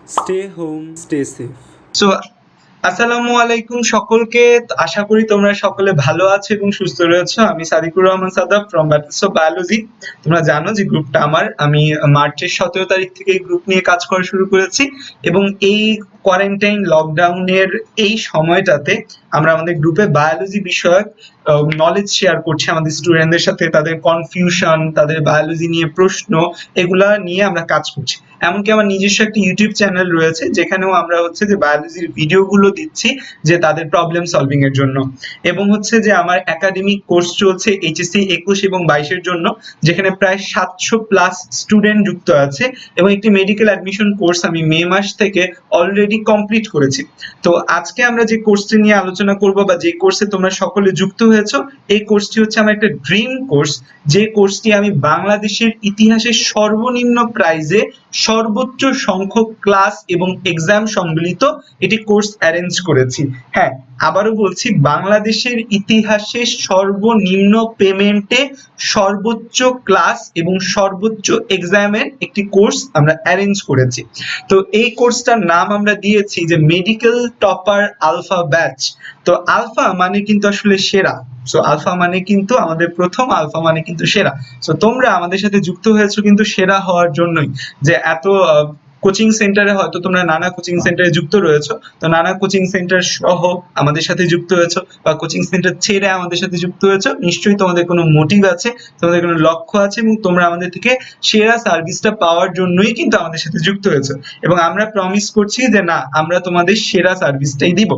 Stay home, stay safe. So আসসালামু আলাইকুম সকলকে। আশা করি তোমরা সকলে ভালো আছো এবং সুস্থ রয়েছো। আমি Sadiqur Rahman Shadab from battles of biology. তোমরা জানো যে গ্রুপটা আমার, আমি মার্চের 17 তারিখ থেকে এই গ্রুপ নিয়ে কাজ করা শুরু করেছি এবং এই কোয়ারেন্টাইন লকডাউনের এই সময়টাতে আমরা আমাদের গ্রুপে বায়োলজি বিষয়ক নলেজ শেয়ার করছি আমাদের স্টুডেন্টদের সাথে। তাদের কনফিউশন, তাদের বায়োলজি নিয়ে প্রশ্ন, এগুলা নিয়ে আমরা কাজ করছি। এমনকি আমার নিজস্ব একটা ইউটিউব চ্যানেল রয়েছে যেখানেও আমরা হচ্ছে যে বায়োলজির ভিডিওগুলো দিচ্ছি যে তাদের প্রবলেম সলভিং এর জন্য। এবং হচ্ছে যে আমার একাডেমিক কোর্স চলছে এইচএসসি 21 এবং 22 এর জন্য, যেখানে প্রায় 700+ স্টুডেন্ট যুক্ত আছে এবং একটি মেডিকেল অ্যাডমিশন কোর্স আমি মে মাস থেকে অলরেডি কমপ্লিট করেছি। তো আজকে আমরা যে কোর্সটি নিয়ে আলোচনা করব বা যে কোর্সে তোমরা সকলে যুক্ত হয়েছো, এই কোর্সটি হচ্ছে আমার একটা ড্রিম কোর্স। যে কোর্সটি আমি বাংলাদেশের ইতিহাসে সর্বনিম্ন প্রাইজে সর্বোচ্চ সংখ্যক ক্লাস এবং এক্সাম সম্মিলিত এটি কোর্স অ্যারেঞ্জ করেছি। হ্যাঁ, আবারও বলছি, বাংলাদেশের ইতিহাসে সর্বনিম্ন পেমেন্টে সর্বোচ্চ ক্লাস এবং সর্বোচ্চ এক্সামের একটি কোর্স আমরা অ্যারেঞ্জ করেছি। তো এই কোর্সটার নাম আমরা দিয়েছি যে মেডিকেল টপার আলফা ব্যাচ। তো আলফা মানে কিন্তু আসলে সেরা। সো আলফা মানে কিন্তু আমাদের প্রথম, আলফা মানে কিন্তু সেরা। সো তোমরা আমাদের সাথে যুক্ত হয়েছো কিন্তু সেরা হওয়ার জন্যই। যে এত কোচিং সেন্টারে হয়তো তোমরা নানা কোচিং সেন্টারে যুক্ত রয়েছো, তো নানা কোচিং সেন্টার সহ আমাদের সাথে যুক্ত হয়েছো বা কোচিং সেন্টার ছেড়ে আমাদের সাথে যুক্ত হয়েছো, নিশ্চয়ই তোমাদের কোনো মোটিভ আছে, তোমাদের কোনো লক্ষ্য আছে এবং তোমরা আমাদের থেকে সেরা সার্ভিসটা পাওয়ার জন্যই কিন্তু আমাদের সাথে যুক্ত হয়েছো। এবং আমরা প্রমিস করছি যে না, আমরা তোমাদের সেরা সার্ভিসটাই দিব।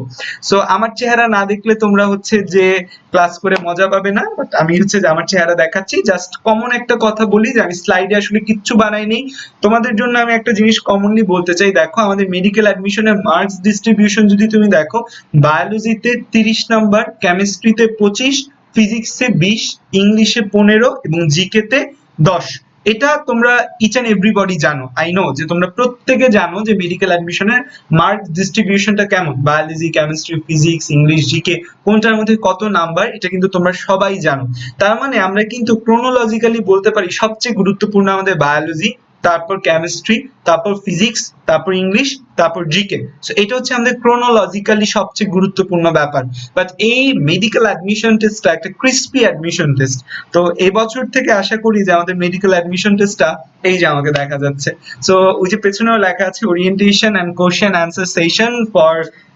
সো আমার চেহারা না দেখলে তোমরা হচ্ছে যে ক্লাস করে মজা পাবে না, বাট আমি হচ্ছে যে আমার চেহারা দেখাচ্ছি। জাস্ট কমন একটা কথা বলি যে আমি স্লাইডে আসলে কিচ্ছু বানাইনি। তোমাদের জন্য আমি একটা জিনিস কমনলি বলতে চাই, দেখো আমাদের মেডিকেল অ্যাডমিশনের মার্কস ডিস্ট্রিবিউশন যদি তুমি দেখো, বায়োলজিতে 30 নাম্বার, কেমিস্ট্রিতে 25, ফিজিক্সে 20, ইংলিশে 15 এবং জিকে তে 10। এটা তোমরা ইচ এন্ড এভরিবডি জানো। আই নো যে তোমরা প্রত্যেকে জানো যে মেডিকেল অ্যাডমিশনের মার্ক ডিস্ট্রিবিউশনটা কেমন, biology, chemistry, physics, English, GK কোনটার মধ্যে কত নাম্বার, এটা কিন্তু তোমরা সবাই জানো। তার মানে আমরা কিন্তু ক্রোনোলজিক্যালি বলতে পারি সবচেয়ে গুরুত্বপূর্ণ আমাদের বায়োলজি, তারপর কেমিস্ট্রি, তারপর ফিজিক্স, তারপর ইংলিশ, তারপর জিকে। সো এটা হচ্ছে আমাদের ক্রোনোলজিক্যালি সবচেয়ে গুরুত্বপূর্ণ ব্যাপার। বাট এই মেডিকেল অ্যাডমিশন টেস্টটা একটা ক্রিস্পি অ্যাডমিশন টেস্ট। তো এই বছর থেকে আশা করি যে আমাদের মেডিকেল অ্যাডমিশন টেস্টটা, এই যে আমাকে দেখা যাচ্ছে, সো ওই যে পেছনেও লেখা আছে orientation and question answer session for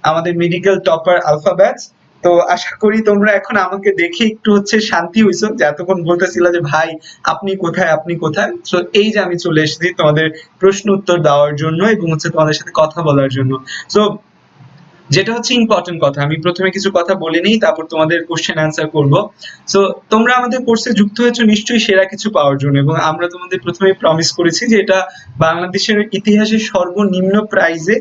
আমাদের মেডিকেল টপার আলফা ব্যাচ। তো আশা করি তোমরা এখন আমাকে দেখে একটু হচ্ছে শান্তি হইছো, যে এতক্ষণ বলতেছিল যে ভাই আপনি কোথায়, আপনি কোথায়। তো এই যে আমি চলে এসেছি তোমাদের প্রশ্ন উত্তর দেওয়ার জন্য এবং হচ্ছে তোমাদের সাথে কথা বলার জন্য। সো যেটা হচ্ছে ইম্পর্টেন্ট কথা, আমি প্রথমে কিছু কথা বলে নিই, তারপর তোমাদের কোশ্চেন অ্যান্সার করব। সো তোমরা আমাদের কোর্সে যুক্ত হয়েছো নিশ্চয়ই সেরা কিছু পাওয়ার জন্য, এবং আমরা তোমাদের প্রথমে প্রমিস করেছি যে এটা বাংলাদেশের ইতিহাসে সর্বনিম্ন প্রাইজে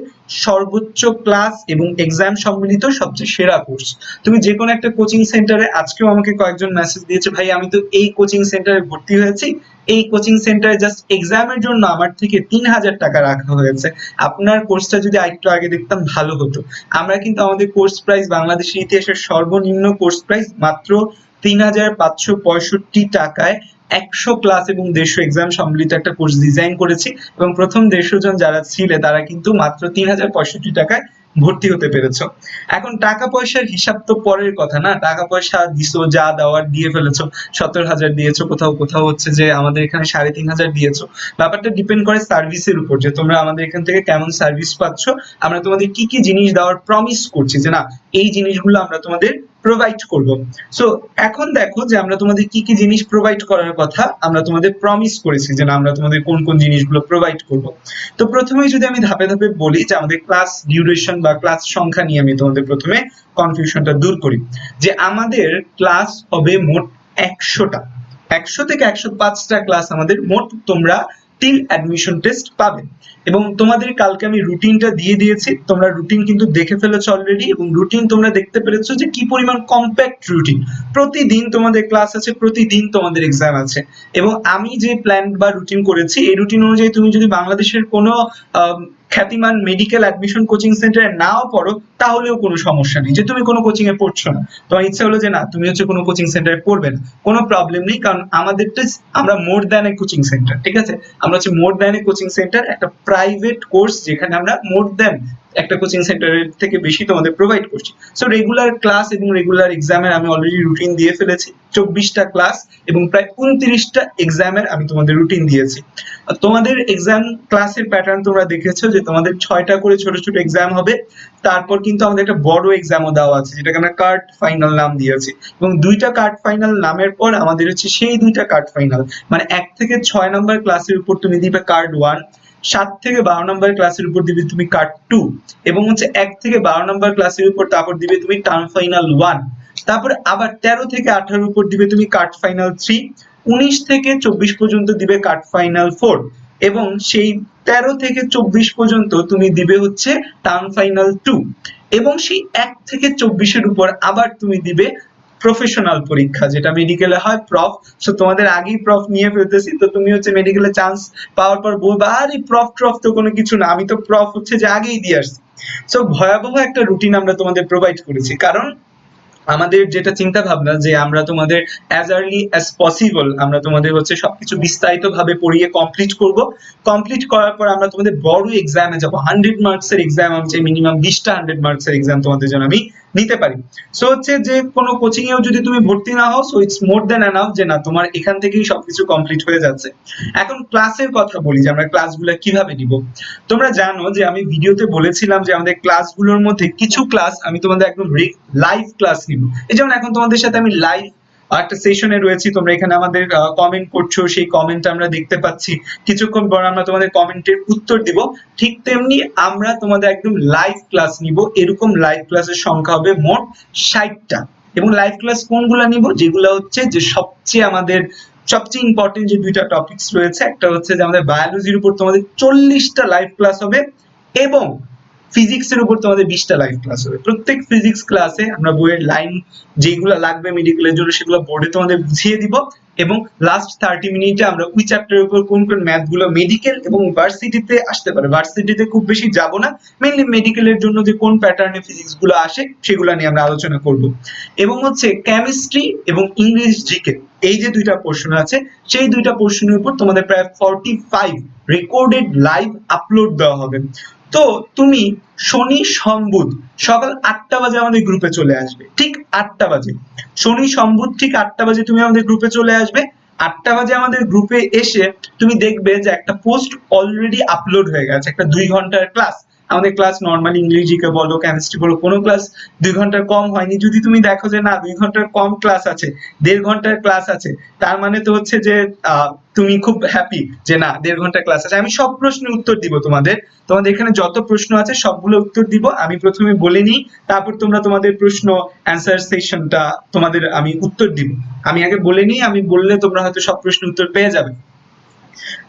সর্বোচ্চ ক্লাস এবং এক্সাম সম্মিলিত সবচেয়ে সেরা কোর্স। তুমি যে কোনো একটা কোচিং সেন্টারে, আজকেও আমাকে কয়েকজন মেসেজ দিয়েছে, ভাই আমি তো এই কোচিং সেন্টারে ভর্তি হয়েছি, এই কোচিং সেন্টারে জাস্ট এক্সামের জন্য আমার থেকে 3000 টাকা রাখা হয়েছে, আপনার কোর্সটা যদি আরেকটু আগে দেখতাম ভালো হতো। আমরা কিন্তু আমাদের কোর্স প্রাইস, বাংলাদেশের ইতিহাসের সর্বনিম্ন কোর্স প্রাইস মাত্র 3565 টাকায় 100 ক্লাস এবং 150 এক্সাম সম্মিলিত একটা কোর্স ডিজাইন করেছি। এবং প্রথম 150 জন যারা ছিলে তারা কিন্তু মাত্র 3065 টাকায় ভর্তি হতে পেরেছো। এখন টাকা পয়সার হিসাব তো পরের কথা না, টাকা পয়সা দিছো, যা দেওয়ার দিয়ে ফেলেছো, 17,000 দিয়েছো, কোথাও কোথাও হচ্ছে যে আমাদের এখানে 3500 দিয়েছো। ব্যাপারটা ডিপেন্ড করে সার্ভিসের উপর, যে তোমরা আমাদের এখান থেকে কেমন সার্ভিস পাচ্ছ। আমরা তোমাদের কি কি জিনিস দেওয়ার প্রমিস করছি যে না, এই জিনিসগুলো আমরা তোমাদের প্রোভাইড করব। সো এখন দেখো যে আমরা তোমাদের কি কি জিনিস প্রোভাইড করার কথা আমরা তোমাদের প্রমিস করেছি, যে না আমরা তোমাদের কোন কোন জিনিসগুলো প্রোভাইড করব। তো প্রথমেই যদি আমি ধাপে ধাপে বলি যে আমাদের ক্লাস ডিউরেশন বা ক্লাস সংখ্যা নিয়ে আমি তোমাদের প্রথমে কনফিউশনটা দূর করি। যে আমাদের ক্লাস হবে মোট 100টা, 100 থেকে 105টা ক্লাস আমাদের মোট তোমরা টিল অ্যাডমিশন টেস্ট পাবে। এবং তোমাদের কালকে আমি রুটিনটা দিয়ে দিয়েছি, তোমরা রুটিন কিন্তু দেখে ফেলেছো অলরেডি, এবং রুটিন তোমরা দেখতে পেরেছো যে কি পরিমাণ কম্প্যাক্ট রুটিন। প্রতিদিন তোমাদের ক্লাস আছে, প্রতিদিন তোমাদের এক্সাম আছে। এবং আমি যে প্ল্যান বা রুটিন করেছি, এই রুটিন অনুযায়ী তুমি যদি বাংলাদেশের কোনো খ্যাতিমান মেডিকেল অ্যাডমিশন কোচিং সেন্টারে নাও পড়ো তাহলেও কোনো সমস্যা নেই, যে তুমি কোনো কোচিং এ পড়ছো না, তোমার ইচ্ছা হলো যে না তুমি হচ্ছে কোনো কোচিং সেন্টারে পড়বে না, কোনো প্রবলেম নেই, কারণ আমাদেরটা আমরা more than a coaching centre, ঠিক আছে, আমরা হচ্ছে more than a coaching centre, একটা প্রাইভেট কোর্স যেখানে আমরা মোর দ্যান একটা কোচিং সেন্টারের থেকে বেশি তোমাদের প্রোভাইড করছি। সো রেগুলার ক্লাস এবং রেগুলার এক্সামের আমি অলরেডি রুটিন দিয়ে ফেলেছি, 24টা ক্লাস এবং প্রায় 29টা এক্সামের আমি তোমাদের রুটিন দিয়েছি। তোমাদের এক্সাম ক্লাসের প্যাটার্ন তোমরা দেখেছো যে তোমাদের 6টা করে ছোট ছোট এক্সাম হবে, তারপর কিন্তু আমাদের একটা বড় এক্সামও দেওয়া আছে যেটাকে আমরা কার্ড ফাইনাল নাম দিয়েছি, এবং 2টা কার্ড ফাইনাল নামের পর আমাদের হচ্ছে সেই 2টা কার্ড ফাইনাল, মানে 1 থেকে 6 নম্বর ক্লাসের উপর তুমি দিবে কার্ড 1, 7 থেকে 12 নম্বর ক্লাসের উপর দিবে তুমি কার্ড 2, এবং হচ্ছে 1 থেকে 12 নম্বর ক্লাসের উপর তারপর দিবে তুমি টার্ম ফাইনাল 1, তারপরে আবার 13 থেকে 18 উপর দিবে তুমি কার্ড ফাইনাল 3, 19 থেকে 24 পর্যন্ত দিবে কার্ড ফাইনাল 4, এবং সেই 13 থেকে 24 পর্যন্ত তুমি দিবে হচ্ছে টার্ম ফাইনাল 2, এবং সেই 1 থেকে 24 উপর আবার তুমি দিবে প্রফেশনাল পরীক্ষা, যেটা মেডিকেলে হয় প্রফ। সো তোমাদের আগেই প্রফ নিয়ে ফেলতেছি, তো তুমি হচ্ছে মেডিকেলে চান্স পাওয়ার পর বলবা আরে প্রফ ট্রফ তো কোনো কিছু না, আমি তো প্রফ হচ্ছে যে আগেই দিয়ে আসছি। সো ভয়াবহ একটা রুটিন আমরা তোমাদের প্রোভাইড করেছি, কারণ আমাদের যেটা চিন্তা ভাবনা যে আমরা তোমাদের অ্যাজ আর্লি অ্যাজ পসিবল আমরা তোমাদের হচ্ছে সবকিছু বিস্তারিত ভাবে পড়িয়ে কমপ্লিট করব, কমপ্লিট করার পর আমরা তোমাদের বড় এক্সামে যাব, 100 মার্কসের এক্সাম, আমি মিনিমাম 20টা 100 মার্কসের এক্সাম তোমাদের জন্য আমি নিতে পারি। সো হচ্ছে যে কোনো কোচিং এও যদি তুমি ভর্তি না হও, so it's more than enough যে না তোমার এখান থেকেই সবকিছু কমপ্লিট হয়ে যাচ্ছে। এখন ক্লাসের কথা বলি যে আমরা ক্লাসগুলো কিভাবে নিব। তোমরা জানো যে আমি ভিডিওতে বলেছিলাম যে আমাদের ক্লাসগুলোর মধ্যে কিছু ক্লাস আমি তোমাদের একদম লাইভ ক্লাস নিব, এই যেমন এখন তোমাদের সাথে আমি লাইভ একটা সেশনে রয়েছি, তোমরা এখানে আমাদের কমেন্ট করছো, সেই কমেন্ট আমরা দেখতে পাচ্ছি, কিছুক্ষণ পর আমরা তোমাদের কমেন্টের উত্তর দিব, ঠিক তেমনি আমরা তোমাদের একদম লাইভ ক্লাস নিব, এরকম লাইভ ক্লাসের সংখ্যা হবে মোট 60টা। এবং লাইভ ক্লাস কোনগুলো নিব, যেগুলো হচ্ছে যে সবচেয়ে আমাদের সবচেয়ে ইম্পর্টেন্ট যে 2টা টপিকস রয়েছে, একটা হচ্ছে যে আমাদের বায়োলজির উপর তোমাদের 40টা লাইভ ক্লাস হবে, এবং ফিজিক্সের উপর তোমাদের 20টা লাইভ ক্লাস হবে। প্রত্যেক ফিজিক্স ক্লাসে আমরা বইয়ের লাইন যেগুলো লাগবে মেডিকেলের জন্য সেগুলো বোর্ডে তোমাদের বুঝিয়ে দিব, এবং লাস্ট 30 মিনিটে আমরা ওই চ্যাপ্টারের উপর কোন কোন ম্যাথ গুলো মেডিকেল এবং ভার্সিটিতে আসতে পারে, ভার্সিটিতে খুব বেশি যাব না, মেইনলি মেডিকেলের জন্য যে কোন প্যাটার্নে ফিজিক্স গুলো আসে সেগুলো নিয়ে আমরা আলোচনা করব। এবং হচ্ছে কেমিস্ট্রি এবং ইংলিশ জিকে এই যে 2টা পোর্শন আছে, সেই 2টা পোর্শনের উপর তোমাদের প্রায় 45 রেকর্ডেড লাইভ আপলোড দেওয়া হবে। তো তুমি শনি সোম বুধ সকাল 8টা বাজে আমাদের গ্রুপে চলে আসবে, ঠিক 8টা বাজে, শনি সোম বুধ ঠিক 8টা বাজে তুমি আমাদের গ্রুপে চলে আসবে। 8টা বাজে আমাদের গ্রুপে এসে তুমি দেখবে যে একটা পোস্ট অলরেডি আপলোড হয়ে গেছে, একটা 2 ঘন্টার ক্লাস। আমাদের ক্লাস নর্মাল ইংলিশ জিকে বলো কেমিস্ট্রি বলো কোনো ক্লাস 2 ঘন্টার কম হয়নি। যদি তুমি দেখো যে না 2 ঘন্টার কম ক্লাস আছে, 1.5 ঘন্টার ক্লাস আছে, তার মানে তো হচ্ছে যে তুমি খুব হ্যাপি যে না 1.5 ঘন্টার ক্লাস আছে। আমি সব প্রশ্নের উত্তর দিব তোমাদের, তোমাদের এখানে যত প্রশ্ন আছে সবগুলো উত্তর দিব। আমি প্রথমে বলে নিই, তারপর তোমরা তোমাদের প্রশ্ন অ্যান্সার সেশনটা তোমাদের আমি উত্তর দিব। আমি আগে বলে নিই, আমি বললে তোমরা হয়তো সব প্রশ্নের উত্তর পেয়ে যাবে।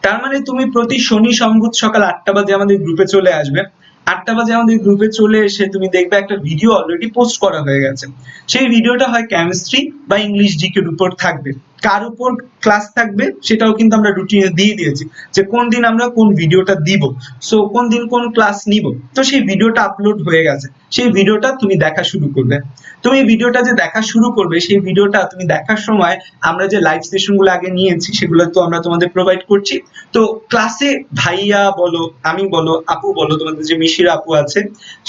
তার মানে তুমি প্রতি শনি সোম বুধ সকাল 8টা বাজে আমাদের গ্রুপে চলে আসবে। 8টা বাজে আমাদের গ্রুপে চলে এসে তুমি দেখবে একটা ভিডিও অলরেডি পোস্ট করা হয়ে গেছে। সেই ভিডিওটা হয় কেমিস্ট্রি বা ইংলিশ জিকের উপর থাকবে, কার উপর ক্লাস থাকবে সেটাও কিন্তু আমরা রুটিনে দিয়ে দিয়েছি যে কোন দিন আমরা কোন ভিডিওটা দিব, সো কোন দিন কোন ক্লাস নিব। তো সেই ভিডিওটা আপলোড হয়ে গেছে, সেই ভিডিওটা তুমি দেখা শুরু করবে। তুমি ভিডিওটা যে দেখা শুরু করবে, সেই ভিডিওটা তুমি দেখার সময় আমরা যে লাইভ সেশনগুলো আগে নিয়েছি সেগুলো তো আমরা তোমাদের প্রোভাইড করছি। তো ক্লাসে ভাইয়া বলো, আমি বলো, আপু বলো, তোমাদের যে মিশির আপু আছে,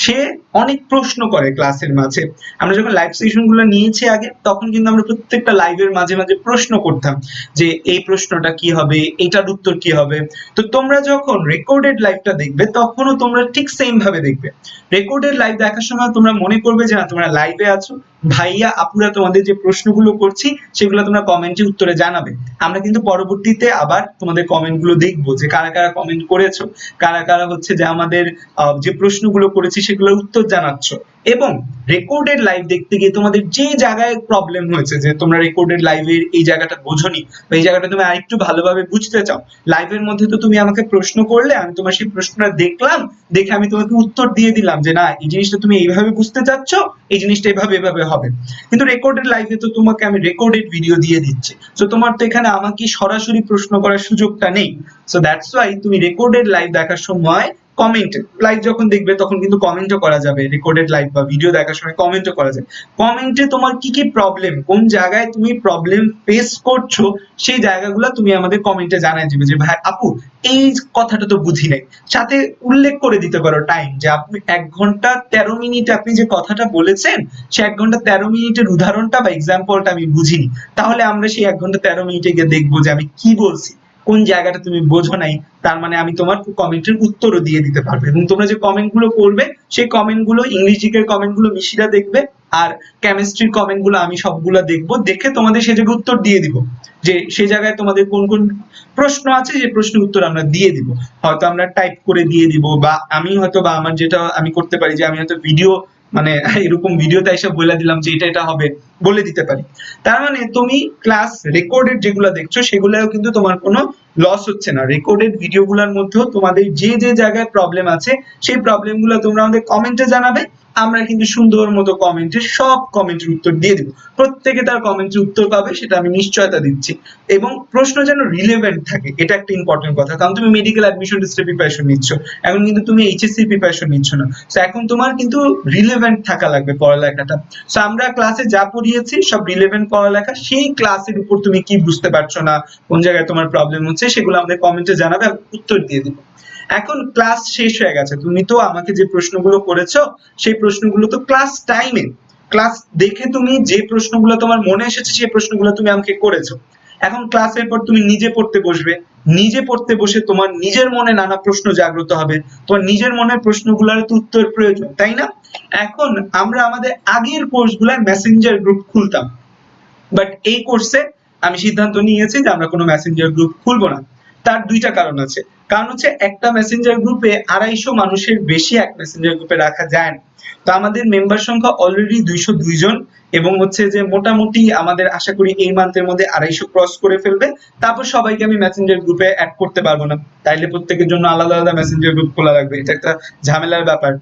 সে অনেক প্রশ্ন করে ক্লাসের মাঝে। আমরা যখন লাইভ সেশনগুলো নিয়েছি আগে, তখন কিন্তু আমরা প্রত্যেকটা লাইভের মাঝে মাঝে প্রশ্ন করতাম যে এই প্রশ্নটা কি হবে, এটার উত্তর কি হবে। তো তোমরা যখন রেকর্ডেড লাইভটা দেখবে তখনও তোমরা ঠিক সেম ভাবে দেখবে। রেকর্ডেড লাইভ দেখার সময় তোমরা মনে করবে যে না তোমরা লাইভে আছো, ভাইয়া আপুরা তোমাদের যে প্রশ্নগুলো করছি সেগুলো তোমরা কমেন্টে উত্তরে জানাবে। আমরা কিন্তু পরবর্তীতে আবার তোমাদের কমেন্টগুলো দেখবো যে কারা কারা কমেন্ট করেছো, কারা কারা হচ্ছে যে আমাদের যে প্রশ্নগুলো করেছি সেগুলোর উত্তর জানাচ্ছ। এবং রেকর্ডেড লাইভ দেখতে গিয়ে তোমাদের যে জায়গায় প্রবলেম হয়েছে, যে তোমরা রেকর্ডেড লাইভের এই জায়গাটা বোঝোনি বা এই জায়গাটা তুমি আরেকটু ভালোভাবে বুঝতে চাও, লাইভের মধ্যে তো তুমি আমাকে প্রশ্ন করলে, আমি তোমার সেই প্রশ্নটা দেখলাম, দেখে আমি তোমাকে উত্তর দিয়ে দিলাম যে না এই জিনিসটা তুমি এইভাবে বুঝতে চাচ্ছ, এই জিনিসটা এভাবে এভাবে হবে। কিন্তু রেকর্ডেড লাইভে তো তোমাকে আমি রেকর্ডেড ভিডিও দিয়ে দিচ্ছি, তো তোমার তো এখানে আমাকে সরাসরি প্রশ্ন করার সুযোগটা নেই। সো দ্যাটস ওয়াই তুমি রেকর্ডেড লাইভ দেখার সময় কমেন্টে লাইভ যখন দেখবে তখন কিন্তু কমেন্টও করা যাবে, রেকর্ডেড লাইভ বা ভিডিও দেখার সময় কমেন্টও করা যায়। কমেন্টে তোমার কি কি প্রবলেম, কোন জায়গায় তুমি প্রবলেম ফেস করছো, সেই জায়গাগুলো তুমি আমাদের কমেন্টে জানাই দিবে যে ভাই আপু এই কথাটা তো বুঝি নাই, সাথে উল্লেখ করে দিতে পারো টাইম, যে আপনি 1 ঘন্টা 13 মিনিট আপনি যে কথাটা বলেছেন সে 1 ঘন্টা 13 মিনিটের উদাহরণটা বা এক্সাম্পলটা আমি বুঝিনি, তাহলে আমরা সেই 1 ঘন্টা 13 মিনিটে গিয়ে দেখবো যে আমি কি বলছি, কোন জায়গাটা তুমি বোঝো নাই, তার মানে আমি তোমার কমেন্টের উত্তরও দিয়ে দিতে পারবো। এবং তোমরা যে কমেন্ট গুলো করবে সেই কমেন্ট গুলো, ইংলিশ জিকের কমেন্ট গুলো মিশিরা দেখবে, আর কেমিস্ট্রির কমেন্ট গুলো আমি সবগুলো দেখবো, দেখে তোমাদের সে জায়গায় উত্তর দিয়ে দিব, যে সেই জায়গায় তোমাদের কোন কোন প্রশ্ন আছে যে প্রশ্নের উত্তর আমরা দিয়ে দিব, হয়তো আমরা টাইপ করে দিয়ে দিব, বা আমি হয়তো বা আমার যেটা আমি করতে পারি যে আমি হয়তো ভিডিও মানে এরকম ভিডিওতে এসে বলে দিলাম যে এটা এটা হবে, বলে দিতে পারি। তার মানে তুমি ক্লাস রেকর্ডেড যেগুলো দেখছো সেগুলোও কিন্তু তোমার কোনো লস হচ্ছে না। রেকর্ডেড ভিডিওগুলোর মধ্যেও তোমাদের যে যে জায়গায় প্রবলেম আছে সেই প্রবলেমগুলো তোমরা আমাদের কমেন্টে জানাবে, আমরা কিন্তু সুন্দর মতো কমেন্টে সব কমেন্টের উত্তর দিয়ে দিব, প্রত্যেকে তার কমেন্টের উত্তর পাবে সেটা আমি নিশ্চয়তা দিচ্ছি। এবং প্রশ্ন যেন রিলেভেন্ট থাকে, এটা একটা ইম্পর্টেন্ট কথা, কারণ তুমি মেডিকেল অ্যাডমিশন টেস্টের প্রিপারেশন নিচ্ছ, এখন কিন্তু তুমি এইচএসসি প্রিপারেশন নিচ্ছ না, তো এখন তোমার কিন্তু রিলেভেন্ট থাকা লাগবে পড়ালেখাটা। তো আমরা ক্লাসে যা পড়িয়েছি সব রিলেভেন্ট পড়ালেখা, সেই ক্লাসের উপর তুমি কি বুঝতে পারছো না, কোন জায়গায় তোমার প্রবলেম হচ্ছে, সেগুলো আমাদের কমেন্টে জানাবে, আমি উত্তর দিয়ে দিব। এখন ক্লাস শেষ হয়ে গেছে, তুমি তো আমাকে যে প্রশ্নগুলো করেছো সেই প্রশ্নগুলো তো ক্লাস টাইমে, ক্লাস দেখে তুমি যে প্রশ্নগুলো তোমার মনে এসেছে সেই প্রশ্নগুলো তুমি আমাকে করেছো। এখন ক্লাসের পর তুমি নিজে পড়তে বসবে, নিজে পড়তে বসে তোমার নিজের মনে নানা প্রশ্ন জাগ্রত হবে, তোমার নিজের মনের প্রশ্নগুলোর তো উত্তর প্রয়োজন, তাই না? এখন আমরা আমাদের আগের কোর্সগুলোয় মেসেঞ্জার গ্রুপ খুলতাম, বাট এই কোর্সে আমি সিদ্ধান্ত নিয়েছি যে আমরা কোনো মেসেঞ্জার গ্রুপ খুলবো না। তার দুইটা কারণ আছে। কারণ হচ্ছে একটা মেসেঞ্জার গ্রুপে 250 মানুষের বেশি এক মেসেঞ্জার গ্রুপে রাখা যায় না। তো আমাদের মেম্বার সংখ্যা অলরেডি 202 জন, এবং হচ্ছে যে মোটামুটি আমাদের আশা করি এই মান্থের মধ্যে 250 ক্রস করে ফেলবে, তারপর সবাইকে আমি মেসেঞ্জার গ্রুপে অ্যাড করতে পারবো না, তাইলে প্রত্যেকের জন্য আলাদা আলাদা মেসেঞ্জার গ্রুপ খোলা লাগবে, এটা একটা ঝামেলার ব্যাপার।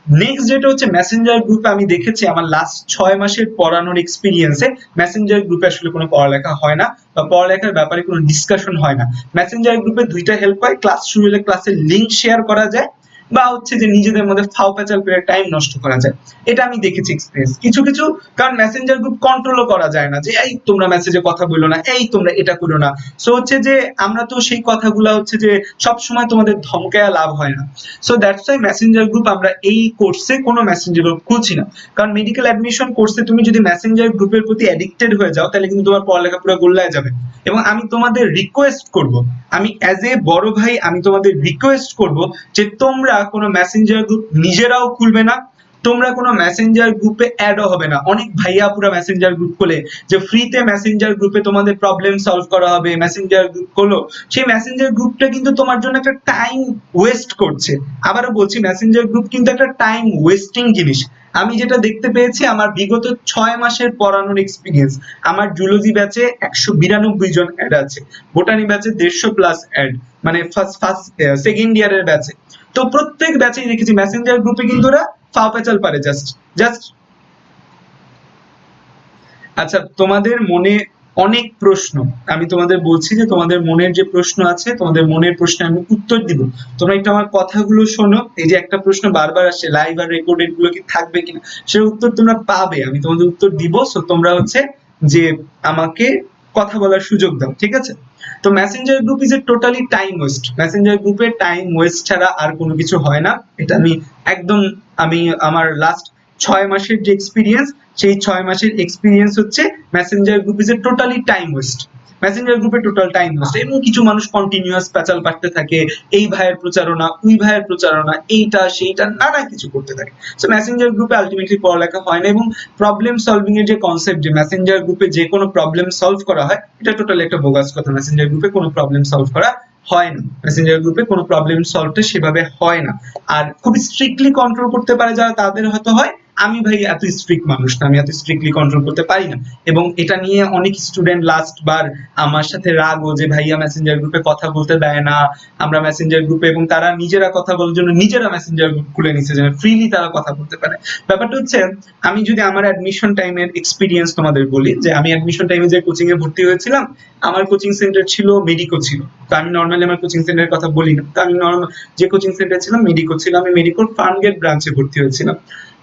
নেক্সট যেটা হচ্ছে মেসেঞ্জার গ্রুপে আমি দেখেছি আমার লাস্ট 6 মাসের পড়ানোর এক্সপিরিয়েন্সে মেসেঞ্জার গ্রুপে আসলে কোনো পড়ালেখা হয় না, বা পড়ালেখার ব্যাপারে কোনো ডিসকাশন হয় না। মেসেঞ্জার গ্রুপে দুইটা হেল্প হয়, ক্লাস শুরু হলে ক্লাসের লিংক শেয়ার করা যায়, বা হচ্ছে যে নিজেদের মধ্যে ফাও পেঁচাল করে টাইম নষ্ট করা যায়, এটা আমি দেখেছি এক্সপিরিয়েন্স কিছু কিছু। কারণ মেসেঞ্জার গ্রুপ কন্ট্রোলও করা যায় না, যে এই তোমরা মেসেজে কথা বলো না, এই তোমরা এটা করো না। সো হচ্ছে যে আমরা তো সেই কথাগুলো হচ্ছে যে সব সময় তোমাদের ধমকায়া লাভ হয় না। So that's why Messenger group আমরা এই কোর্সে কোনো মেসেঞ্জার গ্রুপ খুলছি না। কারণ মেডিকেল অ্যাডমিশন কোর্সে তুমি যদি মেসেঞ্জার গ্রুপের প্রতি অ্যাডিক্টেড হয়ে যাও তাহলে কিন্তু তোমার পড়ালেখা পুরো গোল্লায় যাবে। এবং আমি তোমাদের রিকোয়েস্ট করব, আমি অ্যাজ এ বড় ভাই আমি তোমাদের রিকোয়েস্ট করব যে তোমরা কোনো মেসেঞ্জার গ্রুপ নিজেরাও খুলবে না, তোমরা কোনো মেসেঞ্জার গ্রুপে অ্যাডও হবে না। অনেক ভাইয়া পুরো মেসেঞ্জার গ্রুপ খোলে যে ফ্রিতে মেসেঞ্জার গ্রুপে তোমাদের প্রবলেম সলভ করা হবে, মেসেঞ্জার গ্রুপ খোলো, সেই মেসেঞ্জার গ্রুপটা কিন্তু তোমার জন্য একটা টাইম ওয়েস্ট করছে। আবারও বলছি মেসেঞ্জার গ্রুপ কিন্তু একটা টাইম ওয়েস্টিং জিনিস। আমি যেটা দেখতে পেয়েছি আমার বিগত 6 মাসের পড়ানোর এক্সপিরিয়েন্স, আমার জুলজি ব্যাচে 192 জন অ্যাড আছে, বোটানি ব্যাচে 150 প্লাস অ্যাড, মানে ফার্স্ট সেকেন্ড ইয়ারের ব্যাচে। তো প্রত্যেক ব্যাচেই দেখেছি মেসেঞ্জার গ্রুপে কিন্তু ওরা ফাও পেঁচাল পারে জাস্ট জাস্ট আচ্ছা, তোমাদের মনে অনেক প্রশ্ন, আমি তোমাদের বলছি যে তোমাদের মনের যে প্রশ্ন আছে তোমাদের মনের প্রশ্নে আমি উত্তর দিব, তোমরা একটু আমার কথাগুলো শোনো। এই যে একটা প্রশ্ন বারবার আসে লাইভ আর রেকর্ডেড গুলো কি থাকবে কিনা, সেই উত্তর তোমরা পাবে, আমি তোমাদের উত্তর দিব। সো তোমরা হচ্ছে যে আমাকে কথা বলার সুযোগ দাও, ঠিক আছে? তো Messenger group is a totally time waste, Messenger গ্রুপে টাইম ওয়েস্ট ছাড়া আর কোনো কিছু হয় না, এটা আমি একদম, আমি আমার লাস্ট 6 মাসের যে এক্সপিরিয়েন্স সেই 6 মাসের এক্সপিরিয়েন্স হচ্ছে Messenger group is a totally time waste, Messenger গ্রুপে টোটাল টাইম ওয়েস্ট। এবং কিছু মানুষ কন্টিনিউয়াস প্যাচাল পাঠতে থাকে, এই ভাইয়ের প্রচারণা ওই ভাইয়ের প্রচারণা, এইটা সেইটা নানা কিছু করতে থাকে। সো মেসেঞ্জার গ্রুপে আলটিমেটলি পড়ালেখা হয় না। এবং প্রবলেম সলভিং এর যে কনসেপ্ট যে মেসেঞ্জার গ্রুপে যে কোনো প্রবলেম সলভ করা হয়, এটা টোটালি একটা বোগাস কথা। মেসেঞ্জার গ্রুপে কোনো প্রবলেম সলভ করা হয় না, মেসেঞ্জার গ্রুপে কোনো প্রবলেম সলভটা সেভাবে হয় না। আর খুব স্ট্রিক্টলি কন্ট্রোল করতে পারে যারা তাদের হয়তো হয়, আমি ভাই এত স্ট্রিক্ট মানুষ না, আমি এত স্ট্রিক্টলি কন্ট্রোল করতে পারি না। এবং এটা নিয়ে অনেক স্টুডেন্ট লাস্ট বার আমার সাথে রাগও যে ভাইয়া মেসেঞ্জার গ্রুপে কথা বলতে দেয় না, আমরা মেসেঞ্জার গ্রুপে, এবং তারা নিজেরা কথা বলার জন্য নিজেরা মেসেঞ্জার গ্রুপ খুলে নিচ্ছে যেন ফ্রিলি তারা কথা বলতে পারে। ব্যাপারটা হচ্ছে, আমি যদি আমার অ্যাডমিশন টাইমের এক্সপিরিয়েন্স তোমাদের বলি, যে আমি অ্যাডমিশন টাইমে যে কোচিং এ ভর্তি হয়েছিলাম, আমার কোচিং সেন্টার ছিল মেডিকো ছিল। তো আমি নর্মালি আমার কোচিং সেন্টারের কথা বলি না, তো আমি নর্মাল যে কোচিং সেন্টার ছিলাম মেডিকো ছিল, আমি মেডিকোর ফার্মগেট ব্রাঞ্চে ভর্তি হয়েছিলাম।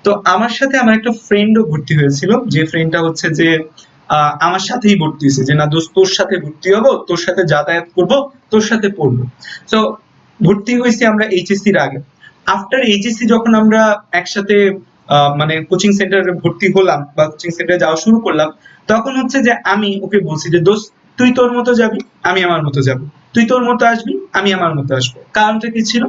তো আমার সাথে আমার একটা ফ্রেন্ডও ভর্তি হয়েছিল, যে ফ্রেন্ডটা হচ্ছে যে আমার সাথেই ভর্তি হয়েছে, যে না দোস্ত তোর সাথে ভর্তি হবো, তোর সাথে যাতায়াত করব, তোর সাথে পড়বো। তো ভর্তি হয়েছি আমরা এইচএসসির আগে। আফটার এইচএসসি যখন আমরা একসাথে মানে কোচিং সেন্টারে ভর্তি হলাম বা কোচিং সেন্টারে যাওয়া শুরু করলাম, তখন হচ্ছে যে আমি ওকে বলছি যে দোস্ত তুই তোর মতো যাবি, আমি আমার মতো যাব, তুই তোর মতো আসবি, আমি আমার মতো আসবো। কারণটা কি ছিল?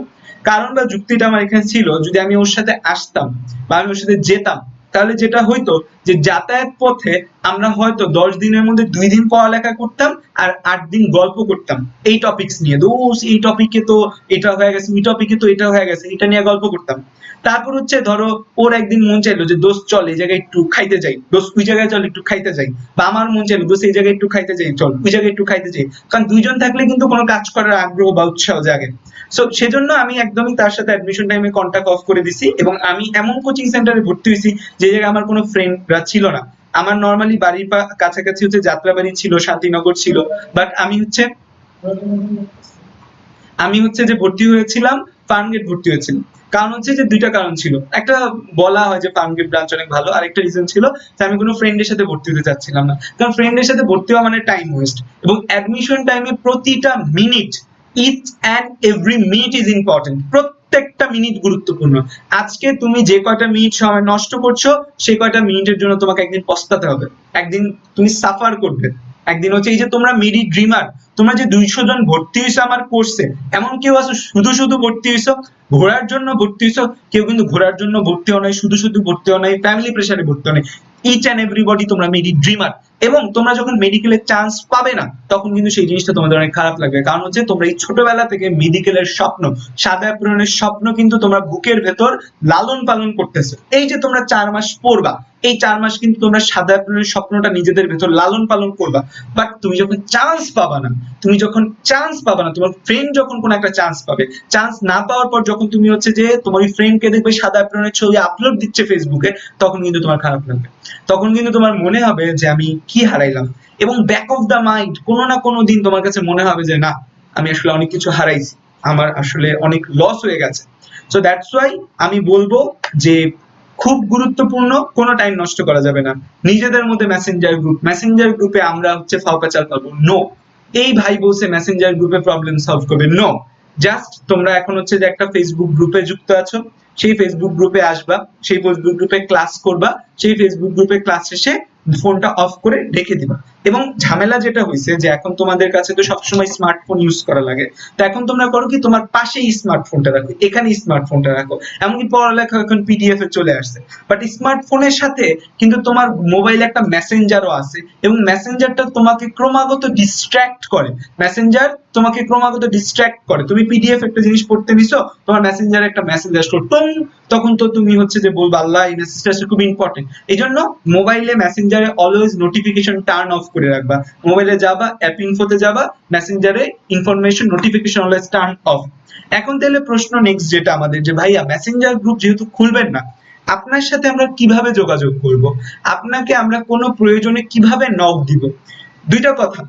কারণ বা যুক্তিটা আমার এখানে ছিল, যদি আমি ওর সাথে আসতাম বা আমি ওর সাথে যেতাম, তাহলে যেটা হইতো যে যাতায়াত পথে আমরা হয়তো 10 দিনের মধ্যে 2 দিন পড়ালেখা করতাম আর 8 দিন গল্প করতাম এই টপিকস নিয়ে। দোস্ত এই টপিকে তো এটা হয়ে গেছে, ওই টপিকে তো এটা হয়ে গেছে, এটা নিয়ে গল্প করতাম। তারপর হচ্ছে ধরো ওর একদিন মন চাইলো যে দোস্ত চল এই জায়গায় একটু খাইতে যাই, দোস্ত ওই জায়গায় চল একটু খাইতে যাই, বা আমার মন চাইলো দোস্ত এই জায়গায় একটু খাইতে যাই, চল ওই জায়গায় একটু খাইতে যাই। কারণ দুইজন থাকলে কিন্তু কোনো কাজ করার আগ্রহ বা উৎসাহ জাগে। সো সেজন্য আমি একদমই তার সাথে অ্যাডমিশন টাইমে কন্টাক্ট অফ করে দিছি, এবং আমি এমন কোচিং সেন্টারে ভর্তি হয়েছি যে জায়গায় আমার কোনো ফ্রেন্ডরা ছিল না। আমার নর্মালি বাড়ির কাছাকাছি হচ্ছে যাত্রাবাড়ি ছিল, শান্তিনগর ছিল, বাট আমি হচ্ছে যে ভর্তি হয়েছিলাম ফার্মগেট ভর্তি হয়েছিলাম। কারণ হচ্ছে যে দুইটা কারণ ছিল, একটা বলা হয় যে ফার্মগেট ব্রাঞ্চ অনেক ভালো, আরেকটা রিজন ছিল যে আমি কোনো ফ্রেন্ডের সাথে ভর্তি হতে চাচ্ছিলাম না। কারণ ফ্রেন্ডের সাথে ভর্তি হওয়া মানে টাইম ওয়েস্ট, এবং অ্যাডমিশন টাইমে প্রতিটা minute, each and every minute is important, প্রত্যেকটা মিনিট গুরুত্বপূর্ণ। আজকে তুমি যে কয়টা মিনিট সময় নষ্ট করছো, সেই কয়টা মিনিটের জন্য তোমাকে একদিন পস্তাতে হবে, একদিন তুমি সাফার করবে। একদিন হচ্ছে এই যে তোমরা মেরি ড্রিমার, তোমরা যে 200 জন ভর্তি হয়েছো আমার কোর্সে, এমন কেউ আছে শুধু শুধু ভর্তি হয়েছো, ঘোরার জন্য ভর্তি হয়েছো? কেউ কিন্তু ঘোরার জন্য ভর্তি হও নাই, শুধু শুধু ভর্তি হও নাই, ফ্যামিলি প্রেসারে ভর্তি হও নাই। ইচ অ্যান্ড এভরিবডি তোমরা মেরি ড্রিমার। এবং তোমরা যখন মেডিকেলে চান্স পাবে না, তখন কিন্তু সেই জিনিসটা তোমাদের অনেক খারাপ লাগবে। কারণ হচ্ছে তোমরা এই ছোটবেলা থেকে মেডিকেলের স্বপ্ন, সাদা অ্যাপ্রনের স্বপ্ন কিন্তু তোমরা বুকের ভেতর লালন পালন করতেছো। এই যে তোমরা 4 মাস পড়বা, এই 4 মাস কিন্তু তোমরা সাদা অ্যাপ্রনের স্বপ্নটা নিজেদের ভেতর লালন পালন করবা। বাট তুমি যখন চান্স পাবা না, তোমার ফ্রেন্ড যখন কোনো একটা চান্স পাবে, চান্স না পাওয়ার পর যখন তুমি হচ্ছে যে তোমার ওই ফ্রেন্ডকে দেখবে সাদা অ্যাপ্রনের ছবি আপলোড দিচ্ছে ফেসবুকে, তখন কিন্তু তোমার খারাপ লাগবে। তখন কিন্তু তোমার মনে হবে যে আমি কি হারাইলাম। এবং ব্যাক অফ দ্য মাইন্ড কোনো না কোনো দিন তোমার কাছে মনে হবে যে না, আমি আসলে অনেক কিছু হারাইছি, আমার আসলে অনেক লস হয়ে গেছে। সো দ্যাটস ওয়াই আমি বলবো যে খুব গুরুত্বপূর্ণ, কোনো টাইম নষ্ট করা যাবে না। নিজেদের মধ্যে মেসেঞ্জার গ্রুপে আমরা হচ্ছে ফাও পেঁচাল পাবো, নো। এই ভাই বলছে মেসেঞ্জার গ্রুপে প্রবলেম সলভ করবে, নো। জাস্ট তোমরা এখন হচ্ছে যে একটা ফেসবুক গ্রুপে যুক্ত আছো, সেই ফেসবুক গ্রুপে আসবা, সেই ফেসবুক গ্রুপে ক্লাস করবা, সেই ফেসবুক গ্রুপে ক্লাস শেষে ফোনটা অফ করে রেখে দিবা। এবং ঝামেলা যেটা হয়েছে যে এখন তোমাদের কাছে তো সবসময় স্মার্টফোন ইউজ করা লাগে, তো এখন তোমরা করো কি, তোমার পাশেই স্মার্টফোনটা রাখো, এখানে স্মার্টফোনটা রাখো। এমনকি পড়ালেখা এখন পিডিএফ এ চলে আসছে, বাট স্মার্টফোনের সাথে কিন্তু তোমার মোবাইলে একটা মেসেঞ্জারও আছে, এবং মেসেঞ্জারটা তোমাকে ক্রমাগত ডিস্ট্র্যাক্ট করে। তুমি পিডিএফ একটা জিনিস পড়তে নিছো, তোমার মেসেঞ্জারে একটা মেসেজ আসলো টং, তখন তো তুমি হচ্ছে যে বলবা আল্লাহ এই মেসেজটা খুব ইম্পর্টেন্ট। এই জন্য মোবাইলে মেসেঞ্জারে অলওয়েজ নোটিফিকেশন টার্ন অফ করে রাখবা। মোবাইলে যাবা, অ্যাপ ইনফোতে যাবা, মেসেঞ্জারে information notification always turn off. এখন তাহলে প্রশ্ন নেক্সট যেটা আমাদের, যে ভাইয়া মেসেঞ্জার গ্রুপ যেহেতু খুলবেন না, আপনার সাথে আমরা কিভাবে যোগাযোগ করব, আপনাকে আমরা কোনো প্রয়োজনে কিভাবে নক দিব? দুইটা কথা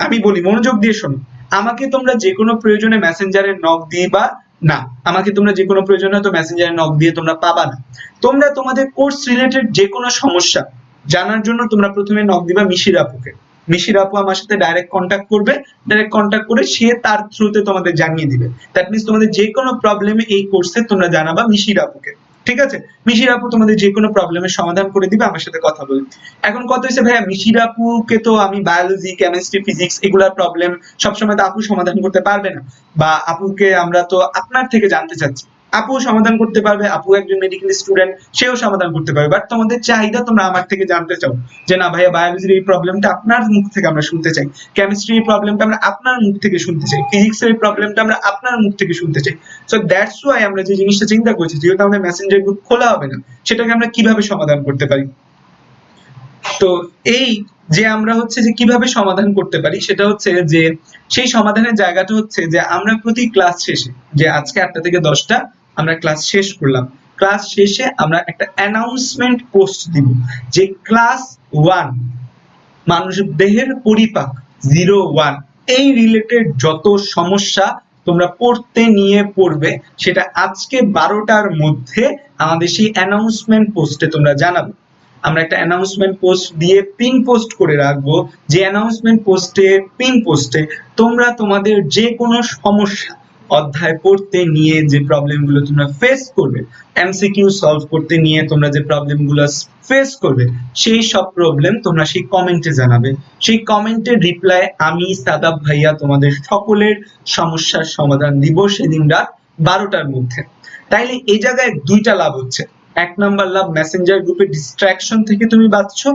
আমি বলি, মনোযোগ দিয়ে শোনো। আমাকে তোমরা যে কোনো প্রয়োজনে মেসেঞ্জারে নক দিবা না, আমাকে তোমরা যে কোনো প্রয়োজনে তো মেসেঞ্জারে নক দিয়ে তোমরা পাবা না। তোমরা তোমাদের কোর্স রিলেটেড যে কোনো সমস্যা জানার জন্য তোমরা প্রথমে নক দিবা মিশির আপুকে। মিশির আপু আমার সাথে ডাইরেক্ট কন্ট্যাক্ট করবে, ডাইরেক্ট কন্ট্যাক্ট করে সে তার থ্রুতে তোমাদের জানিয়ে দিবে। দ্যাট মিন্স তোমাদের যে কোনো প্রবলেমে এই কোর্সে তোমরা জানাবা মিশির আপুকে, ঠিক আছে? মিশির আপু তোমাদের যে কোনো প্রবলেমের সমাধান করে দিবে, আমার সাথে কথা বলে। এখন কথা হচ্ছে ভাইয়া মিশির আপুকে তো আমি বায়োলজি, কেমিস্ট্রি, ফিজিক্স এগুলার প্রবলেম সবসময় তো আপু সমাধান করতে পারবে না, বা আপুকে আমরা তো আপনার থেকে জানতে চাচ্ছি আপুও সমাধান করতে পারবে, আপু একজন মেডিকেল স্টুডেন্ট, সেও সমাধান করতে পারবে। বাট তোমাদের চাহিদা তোমরা আমার থেকে জানতে চাও যে না ভাইয়া বায়োলজির এই প্রবলেমটা আপনার মুখ থেকে আমরা শুনতে চাই, কেমিস্ট্রির প্রবলেমটা আমরা আপনার মুখ থেকে শুনতে চাই, ফিজিক্সের প্রবলেমটা আমরা আপনার মুখ থেকে শুনতে চাই। সো দ্যাটস ওয়াই আমরা যে জিনিসটা চিন্তা করছি, যেহেতু আমাদের মেসেঞ্জার গ্রুপ খোলা হবে না, সেটাকে আমরা কিভাবে সমাধান করতে পারি। তো এই যে আমরা হচ্ছে যে কিভাবে সমাধান করতে পারি, সেটা হচ্ছে যে সেই সমাধানের জায়গাটা হচ্ছে যে আমরা প্রতি ক্লাস শেষে, যে আজকে 8টা থেকে 10টা আমরা ক্লাস শেষ করলাম, ক্লাস শেষে আমরা একটা অ্যানাউন্সমেন্ট পোস্ট দিব যে ক্লাস 1 মানুষের দেহের পরিপাক 01 এই রিলেটেড যত সমস্যা তোমরা পড়তে নিয়ে পড়বে, সেটা আজকে 12টার মধ্যে আমাদের সেই অ্যানাউন্সমেন্ট পোস্টে তোমরা জানাবে। আমরা একটা অ্যানাউন্সমেন্ট পোস্ট দিয়ে পিন পোস্ট করে রাখবো, যে অ্যানাউন্সমেন্ট পোস্টে পিন পোস্টে তোমরা তোমাদের যে কোনো সমস্যা অধ্যায় পড়তে নিয়ে যে প্রবলেমগুলো তোমরা ফেস করবে, এমসিকিউ সলভ করতে নিয়ে তোমরা যে প্রবলেমগুলো ফেস করবে, সেই সব প্রবলেম তোমরা সেই কমেন্টে জানাবে। সেই কমেন্টের রিপ্লাই আমি সাদাব ভাইয়া তোমাদের সকলের সমস্যার সমাধান দিব সেদিন রাত 12টার মধ্যে। তাইলে এই জায়গায় দুইটা লাভ হচ্ছে। 1 নাম্বার লাভ, মেসেঞ্জার গ্রুপে ডিস্ট্রাকশন থেকে তুমি বাঁচছো।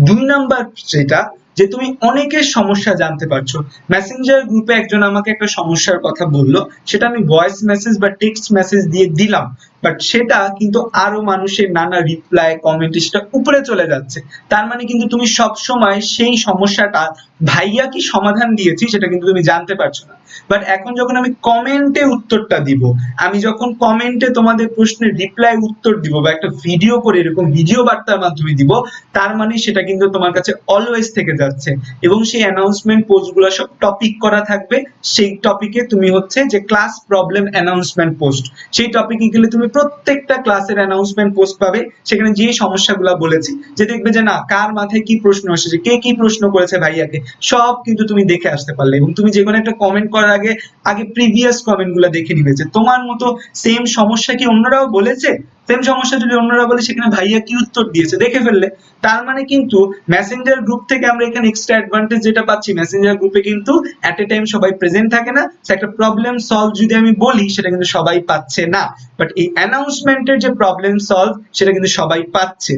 2 নাম্বার যেটা, যে তুমি অনেকের সমস্যা জানতে পারছো। মেসেঞ্জার গ্রুপে একজন আমাকে একটা সমস্যার কথা বললো, সেটা আমি ভয়েস মেসেজ বা টেক্সট মেসেজ দিয়ে দিলাম, বাট সেটা কিন্তু আরো মানুষের নানা রিপ্লাই কমেন্ট সেটা উপরে চলে যাচ্ছে। তার মানে কিন্তু তুমি সব সময় সেই সমস্যাটা ভাইয়া কি সমাধান দিয়েছি সেটা কিন্তু তুমি জানতে পারছো না। বাট এখন যখন আমি কমেন্টে উত্তরটা দিব, আমি যখন কমেন্টে তোমাদের প্রশ্নের রিপ্লাই উত্তর দিব বা একটা ভিডিও করে এরকম ভিডিও বার্তার মাধ্যমে দিব, তার মানে সেটা কিন্তু তোমার কাছে অলওয়েজ থেকে যাচ্ছে। এবং সেই অ্যানাউন্সমেন্ট পোস্টগুলো সব টপিক করা থাকবে, সেই টপিকে তুমি হচ্ছে যে ক্লাস প্রবলেম অ্যানাউন্সমেন্ট পোস্ট, সেই টপিকে গেলে তুমি প্রত্যেকটা ক্লাসের অ্যানাউন্সমেন্ট পোস্ট পাবে। সেখানে যে সমস্যাগুলো বলেছি, যে দেখবে যে না কার মাথায় কি প্রশ্ন এসেছে, কে কি প্রশ্ন করেছে ভাইয়াকে, সব কিন্তু তুমি দেখে আসতে পারলে। এবং তুমি যে কোনো একটা কমেন্ট করার আগে আগে প্রিভিয়াস কমেন্ট গুলা দেখে নিবে যে তোমার মতো সেম সমস্যা কি অন্যরাও বলেছে, সেম সমস্যা যদি অন্যরা বলে সেখানে ভাইয়া কি উত্তর দিয়েছে দেখে ফেললে। তার মানে কিন্তু মেসেঞ্জার গ্রুপ থেকে আমরা এখানে এক্সট্রা অ্যাডভান্টেজ যেটা পাচ্ছি, মেসেঞ্জার গ্রুপে কিন্তু এট এ টাইম সবাই প্রেজেন্ট থাকে না। একটা প্রবলেম সলভ যদি আমি বলি সেটা কিন্তু সবাই পাচ্ছে না, বাট এই অ্যানাউন্সমেন্টের যে প্রবলেম সলভ সেটা কিন্তু সবাই পাচ্ছে।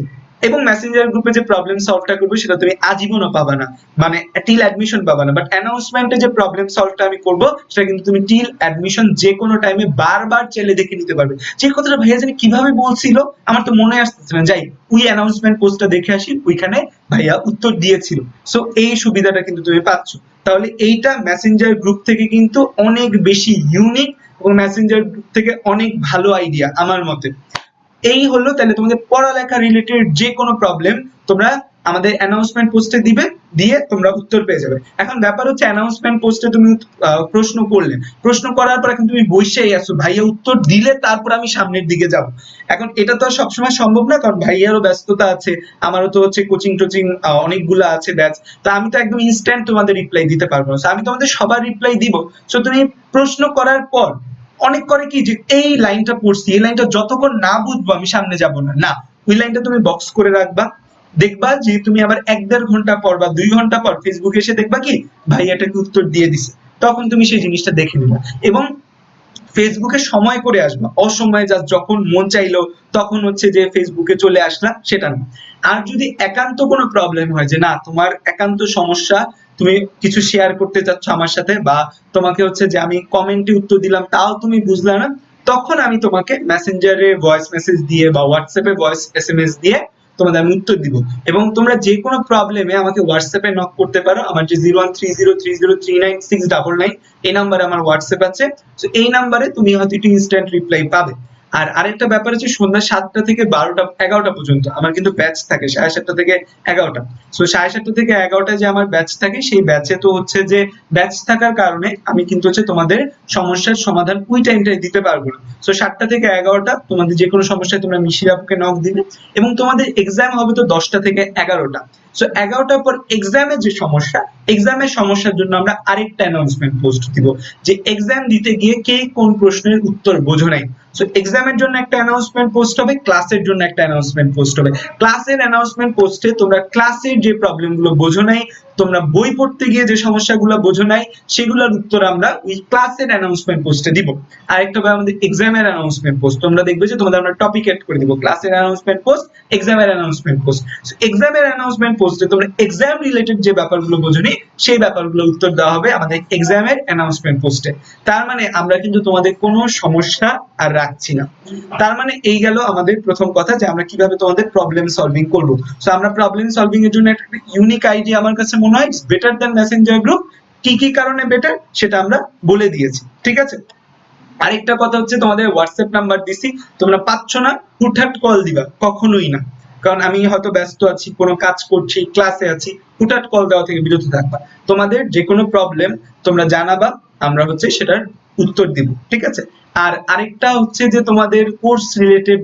এবং মেসেঞ্জার গ্রুপে যে প্রবলেম সলভটা করবে সেটা তুমি আজীবনও পাবা না, মানে টিল অ্যাডমিশন পাবা না। বাট অ্যানাউন্সমেন্টে যে প্রবলেম সলভটা আমি করব সেটা কিন্তু তুমি টিল অ্যাডমিশন যে কোনো টাইমে বারবার চেলে দেখে নিতে পারবে। যে কথাটা ভাইয়া জানি কিভাবে বলছিল আমার তো মনে আসতেছে না, যাই ওই অ্যানাউন্সমেন্ট পোস্টটা দেখে আসি, ওইখানে ভাইয়া উত্তর দিয়েছিল। সো এই সুবিধাটা কিন্তু তুমি পাচ্ছ। তাহলে এইটা মেসেঞ্জার গ্রুপ থেকে কিন্তু অনেক বেশি ইউনিক এবং মেসেঞ্জার গ্রুপ থেকে অনেক ভালো আইডিয়া আমার মতে। এই হলো তাহলে তোমাদের পড়ালেখা রিলেটেড যে কোনো প্রবলেম তোমরা আমাদের অ্যানাউন্সমেন্ট পোস্টে দিবে, দিয়ে তোমরা উত্তর পেয়ে যাবে। এখন ব্যাপার হচ্ছে অ্যানাউন্সমেন্ট পোস্টে তুমি প্রশ্ন করলে, প্রশ্ন করার পর এখন তুমি বসেই আছো, ভাইয়া উত্তর দিলে তারপর আমি সামনের দিকে যাব। এখন এটা তো আর সবসময় সম্ভব না, কারণ ভাইয়ারও ব্যস্ততা আছে, আমারও তো হচ্ছে কোচিং টোচিং অনেকগুলো আছে ব্যাচ, তা আমি তো একদম ইনস্ট্যান্ট তোমাদের রিপ্লাই দিতে পারবো না। আমি তোমাদের সবার রিপ্লাই দিব। সো তুমি প্রশ্ন করার পর অনেক করে কি যে এই লাইনটা পড়ছি, এই লাইনটা যতক্ষণ না বুঝবো আমি সামনে যাব না, না ওই লাইনটা তুমি বক্স করে রাখবা। দেখবা যে তুমি আবার 1-1.5 ঘন্টা পর বা 2 ঘন্টা পর ফেসবুকে এসে দেখবা কি ভাই এটাকে উত্তর দিয়ে দিছে, তখন তুমি সেই জিনিসটা দেখে নিবা। এবং ফেসবুকে সময় করে আসবা, অসময়ে জাস্ট যখন মন চাইলো তখন হচ্ছে যে ফেসবুকে চলে আসলা, সেটা না। আর যদি একান্ত কোনো প্রবলেম হয় যে না তোমার একান্ত সমস্যা, তুমি কিছু শেয়ার করতে চাচ্ছ আমার সাথে, বা তোমাকে হচ্ছে যে আমি কমেন্টে উত্তর দিলাম তাও তুমি বুঝলা না, তখন আমি তোমাকে মেসেঞ্জারে ভয়েস মেসেজ দিয়ে বা হোয়াটসঅ্যাপে ভয়েস এসএমএস দিয়ে তোমাদের আমি উত্তর দিব। এবং তোমরা যে কোনো প্রবলেমে আমাকে হোয়াটসঅ্যাপে নক করতে পারো, আমার যে 0130303969 এই নাম্বারে আমার হোয়াটসঅ্যাপ আছে। তো এই নাম্বারে তুমি হয়তো একটু ইনস্ট্যান্ট রিপ্লাই পাবে। আর আরেকটা ব্যাপার হচ্ছে সন্ধ্যা 7টা থেকে 11টা পর্যন্ত আমার কিন্তু ব্যাচ থাকে, 7:30 থেকে 11টা। সো 7:30 থেকে 11টা যে আমার ব্যাচ থাকে, সেই ব্যাচে তো হচ্ছে যে ব্যাচ থাকার কারণে আমি কিন্তু হচ্ছে তোমাদের সমস্যার সমাধান ওই টাইমটাই দিতে পারবো না। সো 7টা থেকে 11টা তোমাদের যে কোনো সমস্যায় তোমরা মিশির আপুকে নক দিবে। এবং তোমাদের এক্সাম হবে তো 10টা থেকে 11টা। সো 11টার পর এক্সামের যে সমস্যা, এক্সামের সমস্যার জন্য আমরা আরেকটা অ্যানাউন্সমেন্ট পোস্ট দিব যে এক্সাম দিতে গিয়ে কে কোন প্রশ্নের উত্তর বোঝো নাই। সো এক্সামের জন্য একটা অ্যানাউন্সমেন্ট পোস্ট হবে, ক্লাসের জন্য একটা অ্যানাউন্সমেন্ট পোস্ট হবে। ক্লাসের অ্যানাউন্সমেন্ট পোস্টে তোমরা ক্লাসের যে প্রবলেমগুলো বোঝো নাই, তোমরা বই পড়তে গিয়ে যে সমস্যাগুলো বোঝো নাই, সেগুলোর উত্তর আমরা ওই ক্লাসের অ্যানাউন্সমেন্ট পোস্টে দিব। আরেকটা হবে আমাদের এক্সামের অ্যানাউন্সমেন্ট পোস্ট। তোমরা দেখবে যে তোমাদের আমরা টপিক এড করে দিব, ক্লাসের অ্যানাউন্সমেন্ট পোস্ট, এক্সামের অ্যানাউন্সমেন্ট পোস্ট। এক্সামের অ্যানাউন্সমেন্ট পোস্টে তোমরা এক্সাম রিলেটেড যে ব্যাপারগুলো বোঝোনি সেই ব্যাপারগুলো উত্তর দেওয়া হবে আমাদের এক্সামের অ্যানাউন্সমেন্ট পোস্টে। তার মানে আমরা কিন্তু তোমাদের কোনো সমস্যা আর রাখছি না। তার মানে এই গেল আমাদের প্রথম কথা যে আমরা কিভাবে তোমাদের প্রবলেম সলভিং করব। সো আমরা প্রবলেম সলভিং এর জন্য একটা ইউনিক আইডিয়া আমার কাছে মনে হয় বেটার দ্যান মেসেঞ্জার গ্রুপ। কি কি কারণে বেটার সেটা আমরা বলে দিয়েছি, ঠিক আছে। আরেকটা কথা হচ্ছে তোমাদের হোয়াটসঅ্যাপ নাম্বার দিছি, তোমরা পাচ্ছ না হুটহাট কল দিবা কখনোই না, কারণ আমি হয়তো ব্যস্ত আছি, কোনো কাজ করছি, ক্লাসে আছি, হুটহাট কল দেওয়া থেকে বিরত থাকবা। তোমাদের যে কোনো প্রবলেম তোমরা জানাবা, আমরা হচ্ছে সেটার উত্তর দিব, ঠিক আছে। আর আরেকটা হচ্ছে যে তোমাদের কোর্স রিলেটেড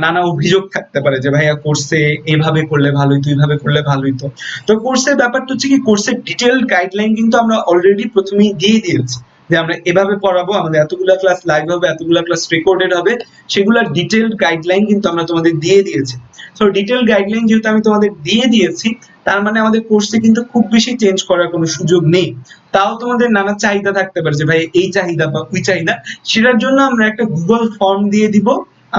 নানা অভিযোগ থাকতে পারে যে ভাইয়া কোর্সে এভাবে করলে ভালো হইতো, এইভাবে করলে ভালো হইতো। তো কোর্সের ব্যাপারটা হচ্ছে কি, কোর্সের ডিটেইলড গাইডলাইন কিন্তু আমরা অলরেডি প্রথমেই দিয়ে দিয়েছি যে আমরা এভাবে পড়াবো, আমাদের এতগুলা ক্লাস লাইভ হবে, এতগুলা ক্লাস রেকর্ডেড হবে, সেগুলোর ডিটেইলড গাইডলাইন কিন্তু আমরা তোমাদের দিয়ে দিয়েছি। সো ডিটেইলড গাইডলাইন যেহেতু আমি তোমাদের দিয়ে দিয়েছি, তার মানে আমাদের কোর্সে কিন্তু খুব বেশি চেঞ্জ করার কোনো সুযোগ নেই। তাও তোমাদের নানা চাহিদা থাকতে পারে যে ভাই এই চাহিদা বা ওই চাহিদা, সেটার জন্য আমরা একটা গুগল ফর্ম দিয়ে দিব।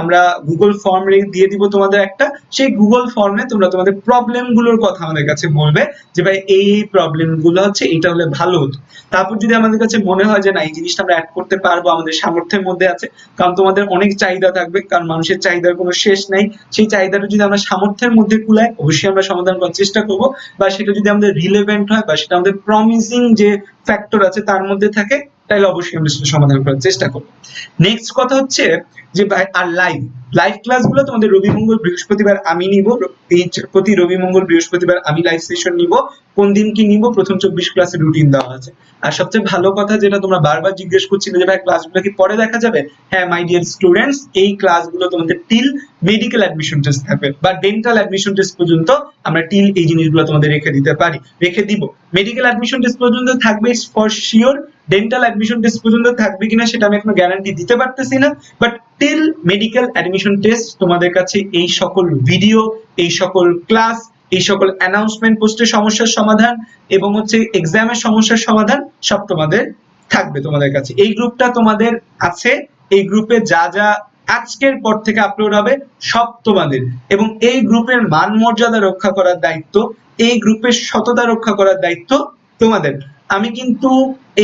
আমরা গুগল ফর্ম দিয়ে দিব তোমাদের একটা, সেই গুগল ফর্মে তোমরা তোমাদের প্রবলেম গুলোর কথা আমাদের কাছে বলবে যে ভাই এই প্রবলেম গুলো হচ্ছে, এটা হলে ভালো হতো। তারপর যদি আমাদের কাছে মনে হয় যে না এই জিনিসটা আমরা অ্যাড করতে পারবো, আমাদের সামর্থ্যের মধ্যে আছে, কারণ তোমাদের অনেক চাহিদা থাকবে, কারণ মানুষের চাহিদার কোনো শেষ নাই, সেই চাহিদাটা যদি আমরা সামর্থ্যের মধ্যে কুলায় অবশ্যই আমরা সমাধান করার চেষ্টা করব। বা সেটা যদি আমাদের রিলেভেন্ট হয় বা সেটা আমাদের প্রমিসিং যে ফ্যাক্টর আছে তার মধ্যে থাকে, তাহলে অবশ্যই আমরা সেটা সমাধান করার চেষ্টা করব। নেক্সট কথা হচ্ছে যে আর লাইভ ক্লাসগুলো তোমাদের রবি মঙ্গল বৃহস্পতিবার আমি নিব, প্রতি রবি মঙ্গল বৃহস্পতিবার আমি লাইভ সেশন নিব। কোন দিন কি নিব, প্রথম 24 ক্লাসের রুটিন দেওয়া আছে। আর সবচেয়ে ভালো কথা যেটা তোমরা বারবার জিজ্ঞেস করছিলে যে ভাই ক্লাসগুলো কি পরে দেখা যাবে, হ্যাঁ মাই ডিয়ার স্টুডেন্টস, এই ক্লাসগুলো তোমাদের টিল মেডিকেল অ্যাডমিশন টেস্ট থাকবে বা ডেন্টাল অ্যাডমিশন টেস্ট পর্যন্ত আমরা টিল এই জিনিসগুলো তোমাদের রেখে দিতে পারি, রেখে দিব। মেডিকেল অ্যাডমিশন টেস্ট পর্যন্ত থাকবে for sure, dental admission test পর্যন্ত থাকবে কিনা সেটা আমি এখনো গ্যারান্টি দিতে পারতেছি না, but till medical admission test তোমাদের কাছে এই সকল ভিডিও, এই সকল ক্লাস, এই সকল অ্যানাউন্সমেন্ট পোস্টের সমস্যার সমাধান এবং হচ্ছে এক্সামের সমস্যার সমাধান সব তোমাদের থাকবে তোমাদের কাছে। এই গ্রুপটা তোমাদের আছে, এই গ্রুপে যা যা আজকের পর থেকে আপলোড হবে সব তোমাদের, এবং এই গ্রুপের মান মর্যাদা রক্ষা করার দায়িত্ব, এই গ্রুপের সততা রক্ষা করার দায়িত্ব তোমাদের। আমি কিন্তু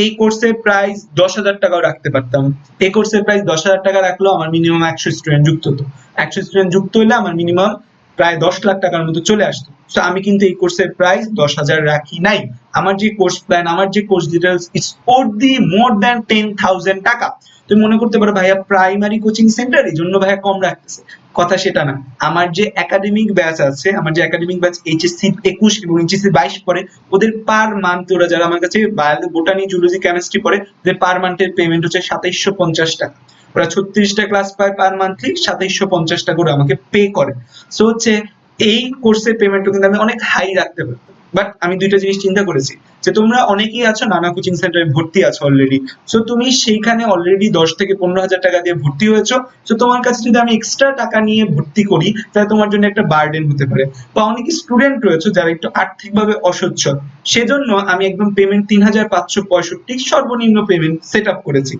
এই কোর্সের প্রাইস 10,000 টাকাও রাখতে পারতাম। এই কোর্সের প্রাইস 10,000 টাকা রাখলেও আমার মিনিমাম 100 স্টুডেন্ট যুক্ত হতো। 100 স্টুডেন্ট যুক্ত হলে আমার মিনিমাম প্রায় 10 লাখ টাকার মতো চলে আসতো। সো আমি কিন্তু এই কোর্সের প্রাইস 10,000 রাখি নাই। আমার যে কোর্স প্ল্যান, আমার যে course details, it's worthy more than 10,000 টাকা। তুমি মনে করতে পারো ভাইয়া প্রাইমারি কোচিং সেন্টার এই জন্য ভাইয়া কম রাখতেছে, কথা সেটা না। আমার যে একাডেমিক ব্যাচ আছে, আমার যে একাডেমিক ব্যাচ এইচএসসি 21 এবং এইচএসসি 22 পড়ে, ওদের পার মান্থ, ওরা যারা আমার কাছে বায়োলজি, বোটানি, জুলজি, কেমিস্ট্রি পড়ে, ওদের পার মান্থের পেমেন্ট হচ্ছে 2750 টাকা। ওরা 36টা ক্লাস পায় পার মান্থলি, 2750 টাকা করে আমাকে পে করে। সো হচ্ছে এই কোর্সের পেমেন্টও কিন্তু আমি অনেক হাই রাখতে পারি, বাট আমি দুইটা জিনিস চিন্তা করেছি যে তোমরা অনেকেই আছো নানা কোচিং সেন্টারে ভর্তি আছো অলরেডি। সো তুমি সেইখানে অলরেডি 10 থেকে 15,000 টাকা দিয়ে ভর্তি হয়েছো। সো তোমার কাছে যদি আমি এক্সট্রা টাকা নিয়ে ভর্তি করি তাহলে তোমার জন্য একটা বার্ডেন হতে পারে। বা অনেক স্টুডেন্ট রয়েছে যারা একটু আর্থিকভাবে অসচ্ছল, সেজন্য আমি একদম পেমেন্ট 3,565 সর্বনিম্ন পেমেন্ট সেট আপ করেছি,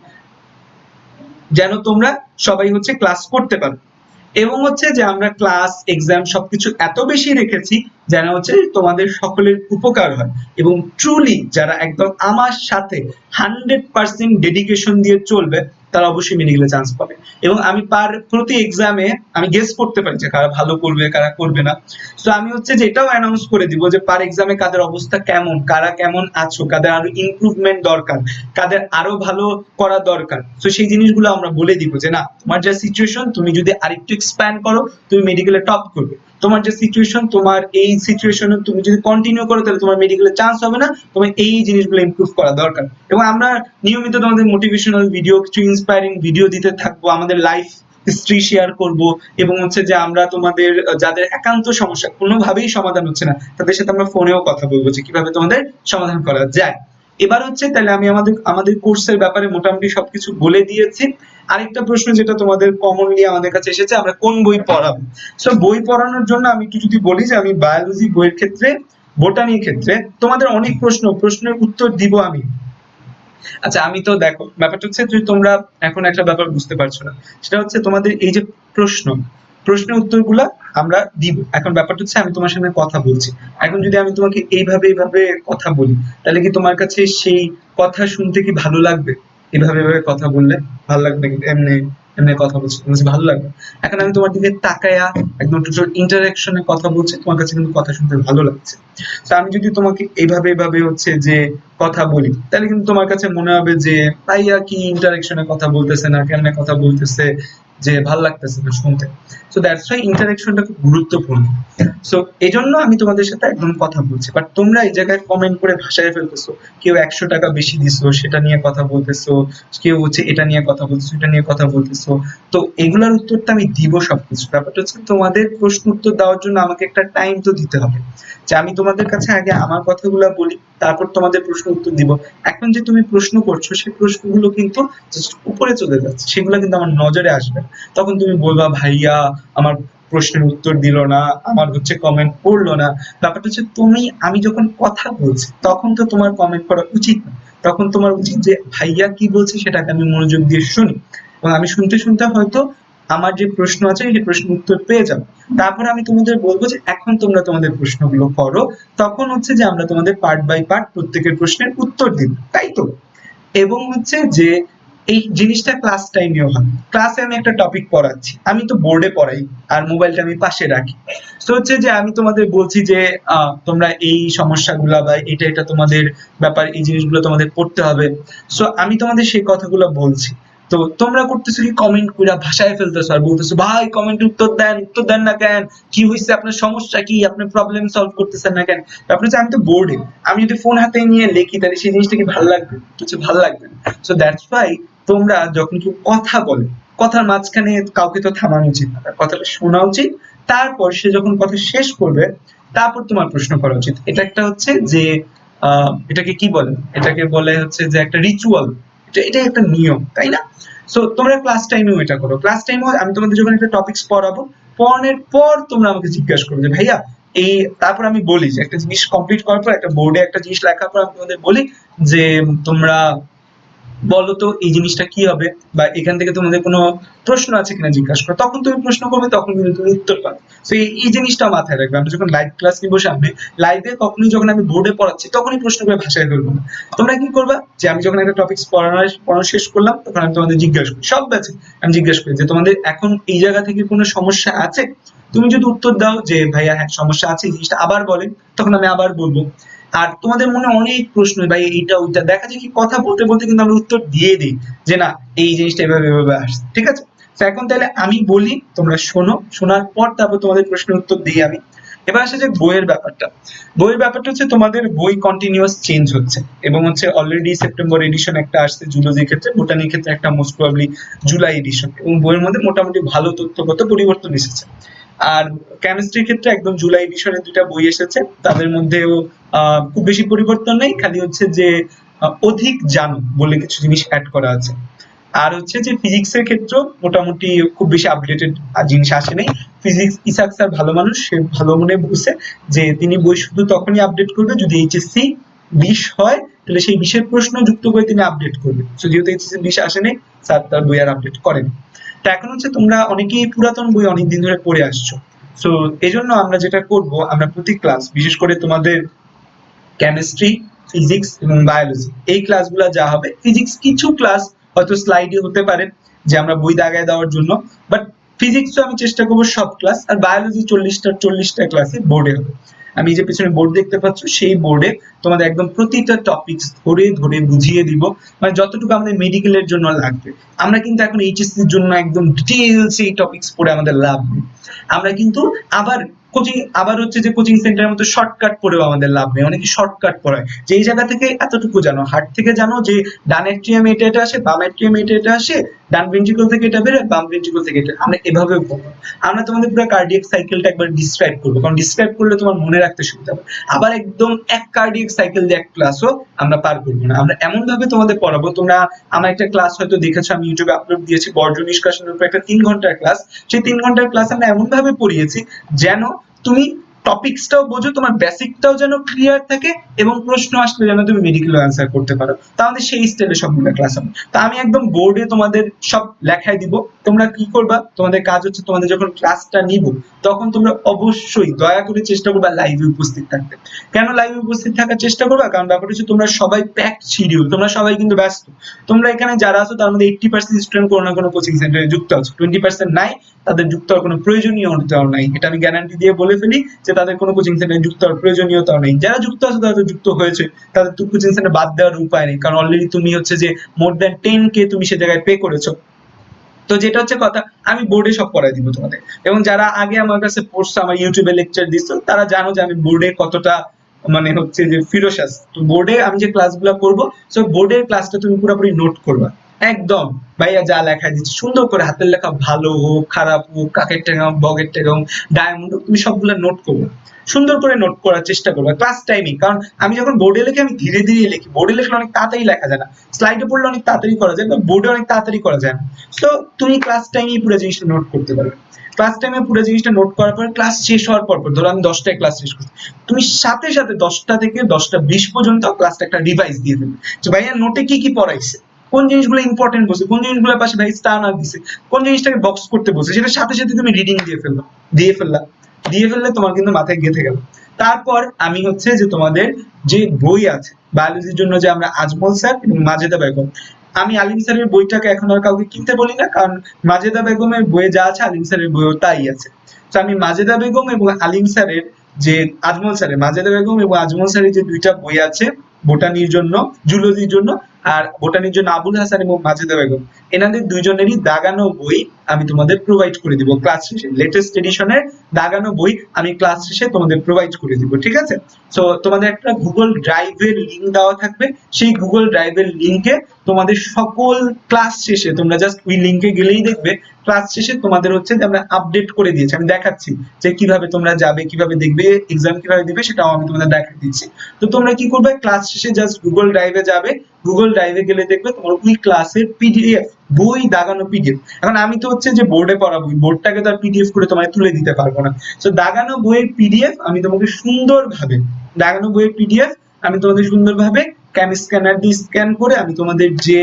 যেন তোমরা সবাই হচ্ছে ক্লাস করতে পারো। এবং হচ্ছে যে আমরা ক্লাস, এক্সাম সবকিছু এত বেশি রেখেছি যেন হচ্ছে তোমাদের সকলের উপকার হয়, এবং ট্রুলি যারা একদম আমার সাথে 100% ডেডিকেশন দিয়ে চলবে তারা অবশ্যই মেডিকেলে চান্স পাবে। এবং আমি প্রতি এক্সামে আমি গেস করতে পারি যে কারা ভালো করবে কারা করবে না। তো আমি হচ্ছে যে এটাও অ্যানাউন্স করে দিব যে পার এক্সামে কাদের অবস্থা কেমন, কারা কেমন আছো, কাদের আরো ইমপ্রুভমেন্ট দরকার, কাদের আরো ভালো করা দরকার। তো সেই জিনিসগুলো আমরা বলে দিব যে না তোমার যা সিচুয়েশন, তুমি যদি আরেকটু এক্সপ্যান্ড করো তুমি মেডিকেলে টপ করবে। তোমার যে সিচুয়েশন, তোমার এই সিচুয়েশনে তুমি যদি কন্টিনিউ করো তাহলে তোমার মেডিকেলে চান্স হবে না, তোমার এই জিনিসগুলো ইমপ্রুভ করা দরকার। এবং আমরা নিয়মিত তোমাদের মোটিভেশনাল ভিডিও, কিছু ইন্সপায়ারিং ভিডিও দিতে থাকবো, আমাদের লাইফ হিস্ট্রি শেয়ার করব, এবং হচ্ছে যে আমরা তোমাদের যাদের একান্ত সমস্যা কোনোভাবেই সমাধান হচ্ছে না তাদের সাথে আমরা ফোনেও কথা বলবো যে কিভাবে তোমাদের সমাধান করা যায়। এবার হচ্ছে তাহলে আমি আমাদের কোর্সের ব্যাপারে মোটামুটি সবকিছু বলে দিয়েছি। আরেকটা প্রশ্ন যেটা তোমাদের কমনলি আমাদের কাছে এসেছে, আমরা কোন বই পড়াবো। সো বই পড়ানোর জন্য আমি একটু যদি বলি যে আমি বায়োলজি বইয়ের ক্ষেত্রে, বোটানির ক্ষেত্রে তোমাদের অনেক প্রশ্নের উত্তর দিব আমি। আচ্ছা, আমি তো দেখো ব্যাপারটা হচ্ছে যে তোমরা এখন একটা ব্যাপার বুঝতে পারছো না, সেটা হচ্ছে তোমাদের এই যে প্রশ্নের উত্তরগুলা আমরা দিব। এখন ব্যাপারটা হচ্ছে আমি তোমার সামনে কথা বলছি, এখন যদি আমি তোমাকে এইভাবে কথা বলি, তাহলে কি তোমার কাছে সেই কথা শুনতে কি ভালো লাগবে? এভাবে কথা বললে ভালো লাগবে নাকি এমনি এমনি কথা বলছি তোমার কাছে ভালো লাগবে? এখন আমি তোমার দিকে তাকায়া একদম টোটাল ইন্টারাকশনে কথা বলছি, তোমার কাছে কিন্তু কথা শুনতে ভালো লাগছে। তো আমি যদি তোমাকে এইভাবে হচ্ছে যে কথা বলি, তাহলে কিন্তু তোমার কাছে মনে হবে যে ভাইয়া কি ইন্টারাকশনে কথা বলতেছে না, কেমনে কথা বলতেছে, যে ভাল লাগতেছে না শুনতে। সো দ্যাটস ওয়াই ইন্টারাকশনটা খুব গুরুত্বপূর্ণ। সো এই জন্য আমি তোমাদের সাথে একদম কথা বলছি, বাট তোমরা এই জায়গায় কমেন্ট করে ভাষায় ফেলতেছো, কেউ 100 টাকা বেশি দিছো সেটা নিয়ে কথা বলতেছো, কেউ হচ্ছে এটা নিয়ে কথা বলতেছো, এটা নিয়ে কথা বলতেছো। তো এগুলার উত্তর তো আমি দিব সবকিছু, ব্যাপারটা হচ্ছে তোমাদের প্রশ্ন উত্তর দেওয়ার জন্য আমাকে একটা টাইম তো দিতে হবে, যে আমি তোমাদের কাছে আগে আমার কথাগুলো বলি, তারপর তোমাদের প্রশ্ন উত্তর দিব। এখন যে তুমি প্রশ্ন করছো সেই প্রশ্নগুলো কিন্তু জাস্ট উপরে চলে যাচ্ছে, সেগুলো কিন্তু আমার নজরে আসবে না। তখন তুমি বলবা ভাইয়া আমার প্রশ্নের উত্তর দিল না, আমার হচ্ছে কমেন্ট পড়লো না। ব্যাপারটা হচ্ছে আমি যখন কথা বলছি তখন তো তোমার কমেন্ট করা উচিত না, তখন তোমার উচিত যে ভাইয়া কি বলছে সেটাকে আমি মনোযোগ দিয়ে শুনি, এবং আমি শুনতে শুনতে হয়তো আমার যে প্রশ্ন আছে সেই প্রশ্নের উত্তর পেয়ে যাবো। তারপর আমি তোমাদের বলবো যে এখন তোমরা তোমাদের প্রশ্নগুলো করো, তখন হচ্ছে যে আমরা তোমাদের পার্ট বাই পার্ট প্রত্যেকের প্রশ্নের উত্তর দিব, তাই তো? এবং হচ্ছে যে এই জিনিসটা ক্লাস টাইমেও হয়, ক্লাসে আমি একটা টপিক পড়াচ্ছি, আমি তো বোর্ডে পড়াই আর মোবাইলটা আমি পাশে রাখি। তো হচ্ছে যে আমি তোমাদের বলছি যে তোমরা এই সমস্যাগুলা বা এটা তোমাদের ব্যাপার, এই জিনিসগুলো তোমাদের পড়তে হবে। সো আমি তোমাদের সেই কথাগুলো বলছি, তো তোমরা করতেছো কি কমেন্ট করে ভাষায় ফেলতেছো আর বলতেছো ভাই কমেন্ট উত্তর দেন না কেন, কি হয়েছে, আপনার সমস্যা কি, আপনার প্রবলেম সলভ করতেছেন না কেন? তারপরে হচ্ছে আমি তো বোর্ডে, আমি যদি ফোন হাতে নিয়ে লিখি তাহলে সেই জিনিসটা কি ভালো লাগবে? কিছু ভালো লাগবে না। সো দ্যাটস ওয়াই তোমরা যখন কেউ কথা বলে, কথার মাঝখানে কাউকে তো থামানো উচিত না, তার কথাটা শোনা উচিত। তারপর সে যখন কথা শেষ করবে তারপর তোমার প্রশ্ন করা উচিত। এটা একটা হচ্ছে যে এটাকে কি বলে, এটাকে বলে হচ্ছে যে একটা রিচুয়াল, এটাই একটা নিয়ম, তাই না? সো তোমরা ক্লাস টাইমেও এটা করো, ক্লাস টাইমেও আমি তোমাদের যখন একটা টপিকস পড়াবো, পড়ানোর পর তোমরা আমাকে জিজ্ঞাসা করবে যে ভাইয়া এই, তারপর আমি বলি যে একটা জিনিস কমপ্লিট করার পর একটা বোর্ডে একটা জিনিস লেখার পর আমি তোমাদের বলি যে তোমরা বলো তো এই জিনিসটা কি হবে, বা এখান থেকে তোমাদের কোনো প্রশ্ন আছে কিনা জিজ্ঞাসা করো, তখন তুমি প্রশ্ন করবে, তখন কিন্তু তুমি উত্তর পাবে। তো এই জিনিসটা মাথায় রাখবে, আমরা যখন লাইভ ক্লাস নিবো সামনে, লাইভে কখনোই যখন আমি বোর্ডে পড়াচ্ছি তখনই প্রশ্ন করে ভাষায় ফেলবো না। তোমরা কি করবা, যে আমি যখন একটা টপিক পড়ানো শেষ করলাম তখন আমি তোমাদের জিজ্ঞাসা করি, সব ব্যাচে আমি জিজ্ঞাসা করি যে তোমাদের এখন এই জায়গা থেকে কোনো সমস্যা আছে? তুমি যদি উত্তর দাও যে ভাইয়া হ্যাঁ সমস্যা আছে, এই জিনিসটা আবার বলেন, তখন আমি আবার বলবো। আর তোমাদের মনে অনেক প্রশ্ন, ভাই এইটা ওইটা, দেখা যায় কি কথা বলতে বলতে কিন্তু আমরা উত্তর দিয়ে দিই যে না এই জিনিসটা এভাবে আসছে, ঠিক আছে? তো এখন তাহলে আমি বলি, তোমরা শোনো, শোনার পর তারপর তোমাদের প্রশ্নের উত্তর দিই আমি। এবার আসে যে বইয়ের ব্যাপারটা হচ্ছে তোমাদের বই কন্টিনিউয়াস চেঞ্জ হচ্ছে, এবং হচ্ছে অলরেডি সেপ্টেম্বর এডিশন একটা আসছে জুলজির ক্ষেত্রে, বোটানির ক্ষেত্রে একটা মোস্ট প্রবাবলি জুলাই এডিশন, এবং বইয়ের মধ্যে মোটামুটি ভালো তথ্যগত পরিবর্তন এসেছে। আর কেমিস্ট্রির ক্ষেত্রে একদম জুলাই এডিশনের দুইটা বই এসেছে, তাদের মধ্যেও খুব বেশি পরিবর্তন নেই, খালি হচ্ছে যে অধিক জানো বলে কিছু জিনিস অ্যাড করা আছে। আর হচ্ছে যে ফিজিক্স এর ক্ষেত্রেও মোটামুটি খুব বেশি আপডেটেড জিনিস আসে নাই। ফিজিক্স ইসাক স্যার ভালো মানুষ, সে ভালো মনে বলছে যে তিনি বই শুধু তখনই আপডেট করবে যদি এইচএসসি 20 হয়, তাহলে সেই 20 এর প্রশ্ন যুক্ত করে তিনি আপডেট করবে। সো যেহেতু এইচএসসি 20 আসেনি, স্যার তার বই আর আপডেট করেন। তো এখন হচ্ছে তোমরা অনেকেই পুরাতন বই অনেকদিন ধরে পড়ে আসছো। সো এই জন্য আমরা যেটা করব, আমরা প্রতি ক্লাস, বিশেষ করে তোমাদের কেমিস্ট্রি, ফিজিক্স এবং বায়োলজি, এই ক্লাসগুলো যা হবে, ফিজিক্স কিছু ক্লাস হয়তো স্লাইডে হতে পারে যে আমরা বই দাগায় দেওয়ার জন্য, বাট ফিজিক্সও আমি চেষ্টা করবো সব ক্লাস, আর বায়োলজি 40টা ক্লাসে বোর্ডে হবে। আমি যে পিছনে বোর্ড দেখতে পাচ্ছ সেই বোর্ডে তোমাদের একদম প্রতিটা টপিক ধরে ধরে বুঝিয়ে দিব, মানে যতটুকু আমাদের মেডিকেলের জন্য লাগবে। আমরা কিন্তু এখন এইচএসসি এর জন্য একদম ডিটেইলস এই টপিকস পড়ে আমাদের লাভ নেই। আমরা কিন্তু আবার হচ্ছে যে কোচিং সেন্টারের মতো শর্টকাট পড়েও আমাদের লাভ নেই, অনেকে শর্টকাট পড়ায় যে এই জায়গা থেকে এতটুকু জানো, হার্ট থেকে জানো যে ডান অ্যাট্রিয়াম এটা আসে, বাম অ্যাট্রিয়াম এটা আসে, ডান ভেন্ট্রিকল থেকে এটা বেরোয়, বাম ভেন্ট্রিকল থেকে এটা, আমরা এভাবে পড়বো। আমরা তোমাদের পুরো কার্ডিয়াক সাইকেলটা একবার ডিসক্রাইব করবো, কারণ ডিসক্রাইব করলে তোমার মনে রাখতে সুবিধা হবে। আবার একদম এক কার্ডিয়াক সাইকেল দিয়ে এক ক্লাসও আমরা পার করবো না, আমরা এমন ভাবে তোমাদের পড়াবো। তোমরা আমার একটা ক্লাস হয়তো দেখেছো, আমি ইউটিউবে আপলোড দিয়েছি, বর্জ্য নিষ্কাশনের উপর একটা 3 ঘন্টার ক্লাস। সেই 3 ঘন্টার ক্লাস আমরা এমন ভাবে পড়িয়েছি যেন তুমি টপিকসটাও বোঝো, তোমার বেসিকটাও যেন ক্লিয়ার থাকে, এবং প্রশ্ন আসলে যেন তুমি মেডিকেল অ্যান্সার করতে পারো। তো আমাদের সেই স্টাইলে সবগুলো ক্লাস হবে। তো আমি একদম বোর্ডে তোমাদের সব লেখাই দিব, তোমরা কি করবা, তোমাদের কাজ হচ্ছে তোমাদের যখন ক্লাসটা নিব তখন তোমরা অবশ্যই দয়া করে চেষ্টা করবা লাইভে উপস্থিত থাকতে। কেন লাইভে উপস্থিত থাকার চেষ্টা করবা, কারণ ব্যাপারটা হচ্ছে তোমরা সবাই প্যাকড শিডিউল, তোমরা সবাই কিন্তু ব্যস্ত। তোমরা এখানে যারা আছো তার মধ্যে 80% স্টুডেন্ট কোনো না কোনো কোচিং সেন্টারে যুক্ত আছো, 20% নাই, তাদের যুক্ত হওয়ার কোনো প্রয়োজনীয়তাও নাই। এটা আমি গ্যারান্টি দিয়ে বলে ফেলি যে তাদের কোনো কোচিং সেন্টারে যুক্ত হওয়ার প্রয়োজনীয়তাও নেই। যারা যুক্ত আছে তারা তো যুক্ত হয়েছে, তাদের তো কোচিং সেন্টার বাদ দেওয়ার উপায় নেই, কারণ অলরেডি তুমি হচ্ছে যে মোর দ্যান 10K তুমি সে জায়গায় পে করেছো। তো যেটা হচ্ছে কথা, আমি বোর্ডে সব পড়াই দিব তোমাদের। এবং যারা আগে আমার কাছে পড়ছো, আমার ইউটিউবে লেকচার দিচ্ছ, তারা জানো যে আমি বোর্ডে কতটা মানে হচ্ছে যে ফিরোসাস। তো বোর্ডে আমি যে ক্লাসগুলো করবো, সো বোর্ডের ক্লাসটা তুমি পুরোপুরি নোট করবা একদম। ভাইয়া যা লেখা দিচ্ছে সুন্দর করে, হাতের লেখা ভালো হোক খারাপ হোক, কাকের টেকা হোক বগের টেকা হোক ডায়মন্ড হোক, তুমি সবগুলো নোট করবে, সুন্দর করে নোট করার চেষ্টা করবে ক্লাস টাইমিং। কারণ আমি যখন বোর্ডে লিখি আমি ধীরে ধীরে লিখি, বোর্ডে লিখলে অনেক তাড়াতাড়ি লেখা যায় না, স্লাইডে পড়লে অনেক তাড়াতাড়ি করা যায়, বা বোর্ডে অনেক তাড়াতাড়ি করা যায় না। তো তুমি ক্লাস টাইমে পুরো জিনিসটা নোট করতে পারবে। ক্লাস টাইমে পুরো জিনিসটা নোট করার পর ক্লাস শেষ হওয়ার পর, ধরো আমি 10টায় ক্লাস শেষ করছি, তুমি সাথে সাথে 10টা থেকে 10টা 20 পর্যন্ত ক্লাসটা একটা রিভাইজ দিয়ে দেবে যে ভাইয়া নোটে কি কি পড়াইছে, কোন জিনিসগুলো ইম্পর্টেন্ট বলছে, কোন জিনিসগুলোর পাশে ভাই স্টার মার্ক দিছে, কোন জিনিসটাকে বক্স করতে বলছে, সেটা সাথে সাথে তুমি রিডিং দিয়ে ফেললে তোমার কিন্তু মাথায় গেঁথে গেল। তারপর আমি হচ্ছে যে তোমাদের যে বই আছে বায়োলজির জন্য, যে আমরা আজমল স্যার এবং মাজেদা বেগম, আমি আলিম স্যারের বইটাকে এখন আর কাউকে কিনতে বলি না, কারণ মাজেদা বেগমের বইয়ে যা আছে আলিম স্যারের বইও তাই আছে। তো আমি মাজেদা বেগম এবং আলিম স্যারের যে আজমল স্যারের, মাজেদা বেগম এবং আজমল স্যারের যে 2টা বই আছে বোটানির জন্য, জুলজির জন্য, আর বোটানির জন্য আবুল হাসান এবং মাজেদা বেগম, এনাদের দুইজনেরই দাগানো বই আমি তোমাদের প্রোভাইড করে দিব ক্লাস শেষে। লেটেস্ট এডিশনের দাগানো বই আমি ক্লাস শেষে তোমাদের প্রোভাইড করে দিব, ঠিক আছে? সো তোমাদের একটা গুগল ড্রাইভের লিংক দেওয়া থাকবে, সেই গুগল ড্রাইভের লিংকে তোমাদের সকল ক্লাস শেষে, তোমরা জাস্ট ওই লিংকে গেলেই দেখবে ক্লাস শেষে তোমাদের হচ্ছে যে আমরা আপডেট করে দিয়েছি, আমি দেখাচ্ছি যে কিভাবে তোমরা যাবে, কিভাবে দেখবে, এক্সাম কিভাবে দিবে সেটাও আমি তোমাদের দেখিয়ে দিচ্ছি। তো তোমরা কি করবে, ক্লাস শেষে জাস্ট গুগল ড্রাইভে যাবে, গুগল ড্রাইভে গেলে দেখবে তোমার ওই ক্লাসের পিডিএফ, বই দাগানো পিডিএফ। এখন আমি তো হচ্ছে যে বোর্ডে পড়াবো, বোর্ডটাকে তো আর পিডিএফ করে তোমায় তুলে দিতে পারবো না। তো দাগানো বইয়ের পিডিএফ আমি তোমাকে সুন্দরভাবে, দাগানো বইয়ের পিডিএফ আমি তোমাদের সুন্দরভাবে স্ক্যানার দিয়ে স্ক্যান করে, আমি তোমাদের যে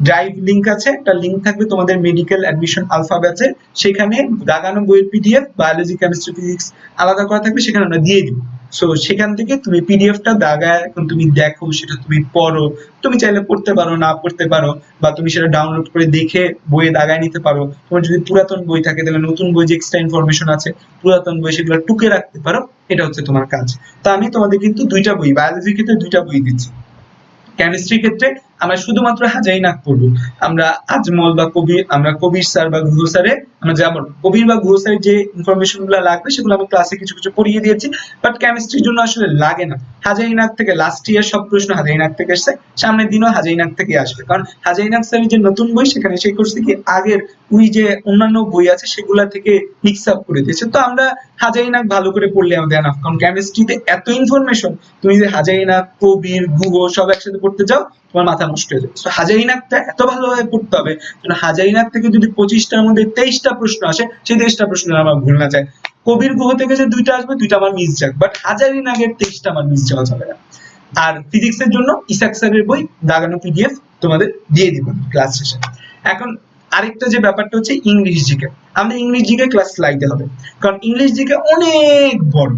ড্রাইভ লিংক আছে, একটা লিংক থাকবে তোমাদের মেডিকেল অ্যাডমিশন আলফা ব্যাচে, সেখানে দাগানো বইয়ের পিডিএফ, বায়োলজি কেমিস্ট্রি ফিজিক্স আলাদা করা থাকবে, সেখানে আমরা দিয়ে দিব। সো সেখান থেকে তুমি পিডিএফটা দাগায় এখন তুমি দেখো, সেটা তুমি পড়ো, তুমি চাইলে পড়তে পারো, না পড়তে পারো, বা তুমি সেটা ডাউনলোড করে দেখে বইয়ে দাগায় নিতে পারো। তোমার যদি পুরাতন বই থাকে তাহলে নতুন বই যে এক্সট্রা ইনফরমেশন আছে পুরাতন বই সেগুলো টুকে রাখতে পারো, এটা হচ্ছে তোমার কাজ। তো আমি তোমাদের কিন্তু 2টা বই, বায়োলজির ক্ষেত্রে 2টা বই দিচ্ছি, কেমিস্ট্রির ক্ষেত্রে আমরা শুধুমাত্র হাজাই নাক পড়বো। আমরা আজমল বা কবির, আমরা কবির স্যার বা গুহ স্যারে আমরা যাবো না। কবির বা গুহ স্যারের যে ইনফরমেশন গুলো লাগবে সেগুলো আমি ক্লাসে কিছু কিছু পড়িয়ে দিয়েছি, বাট কেমিস্ট্রির জন্য আসলে লাগে না। হাজাই নাক থেকে লাস্ট ইয়ার সব প্রশ্ন হাজাই নাক থেকে এসছে, সামনের দিনও হাজাই নাক থেকে আসবে, কারণ হাজাই নাক স্যারের যে নতুন বই সেখানে সেই করছে কি আগের ওই যে অন্যান্য বই আছে সেগুলা থেকে মিক্স আপ করে দিয়েছে। তো আমরা হাজাই নাক ভালো করে পড়লে আমাদের এনাফ, কারণ কেমিস্ট্রিতে এত ইনফরমেশন, তুমি যে হাজাই নাক কবির গুহ সব একসাথে পড়তে যাও তোমার মাথা নষ্ট হয়ে যাবে। হাজারি নাকটা এত ভালোভাবে পড়তে হবে যেন হাজারি নাক থেকে যদি 25টার মধ্যে 23টা প্রশ্ন আসে, সেই 23টা প্রশ্ন আমার ভুল না যায়। কবির গুহ থেকে যে 2টা আসবে 2টা আমার মিস যাক, বাট হাজারি নাকের 23টা আমার মিস যাওয়া যাবে না। আর ফিজিক্সের জন্য ইসাক স্যারের বই দাগানো পিডিএফ তোমাদের দিয়ে দিব ক্লাস শেষে। এখন আরেকটা যে ব্যাপারটা হচ্ছে ইংলিশ জিকে, আমাদের ইংলিশ জিকে ক্লাস স্লাইডে হবে, কারণ ইংলিশ জিকে অনেক বড়,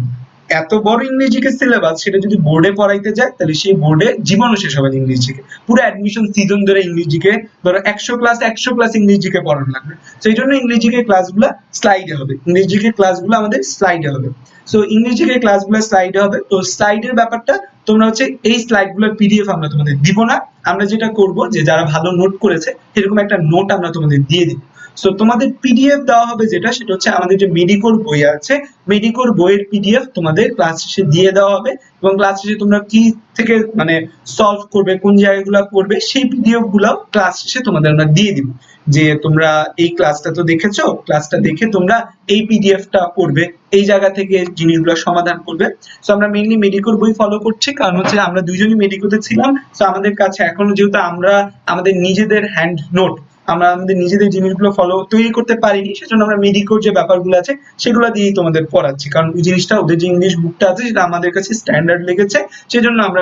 এত বড় ইংলিশ জিকে সিলেবাস, সেটা যদি বোর্ডে পড়াইতে যায় তাহলে সেই বোর্ডে জীবনও শেষ হবে ইংলিশ জিকে। পুরো অ্যাডমিশন সিজন ধরে ইংলিশ জিকে ধরো 100 ক্লাস ইংলিশ জিকে পড়ানো লাগবে। সেই জন্য ইংলিশ জিকে ক্লাসগুলো স্লাইডে হবে, ইংলিশ জিকে ক্লাসগুলো আমাদের স্লাইডে হবে। সো ইংলিশ জিকে ক্লাসগুলো স্লাইডে হবে। তো স্লাইডের ব্যাপারটা তোমরা হচ্ছে এই স্লাইডগুলোর পিডিএফ আমরা তোমাদের দিব না, আমরা যেটা করব যে যারা ভালো নোট করেছে এরকম একটা নোট আমরা তোমাদের দিয়ে দিব। সো তোমাদের পিডিএফ দেওয়া হবে যেটা, সেটা হচ্ছে আমাদের যে মেডিকোর বই আছে, মেডিকোর বইয়ের পিডিএফ তোমাদের ক্লাস শেষে দিয়ে দেওয়া হবে, এবং ক্লাস শেষে তোমরা কি থেকে মানে সলভ করবে, কোন জায়গাগুলো করবে, সেই পিডিএফ গুলো ক্লাস শেষে তোমাদের আমরা দিয়ে দিব, যে তোমরা এই ক্লাসটা তো দেখেছো, ক্লাসটা দেখে তোমরা এই পিডিএফটা পড়বে, এই জায়গা থেকে জিনিসগুলো সমাধান করবে। সো আমরা মেইনলি মেডিকোর বই ফলো করছি, কারণ হচ্ছে আমরা দুইজনই মেডিকোতে ছিলাম। সো আমাদের কাছে এখনো যেহেতু আমরা আমাদের নিজেদের হ্যান্ড নোট, আমরা আমাদের নিজেদের জিনিসগুলো ফলো তৈরি করতে পারিনি, সেজন্য আমরা মেডিকোর যে ব্যাপারগুলো আছে সেগুলো দিয়েই তোমাদের পড়াচ্ছি, কারণ ওই জিনিসটা ওদের যে ইংলিশ বুকটা আছে সেটা আমাদের কাছে স্ট্যান্ডার্ড লেগেছে, সেজন্য আমরা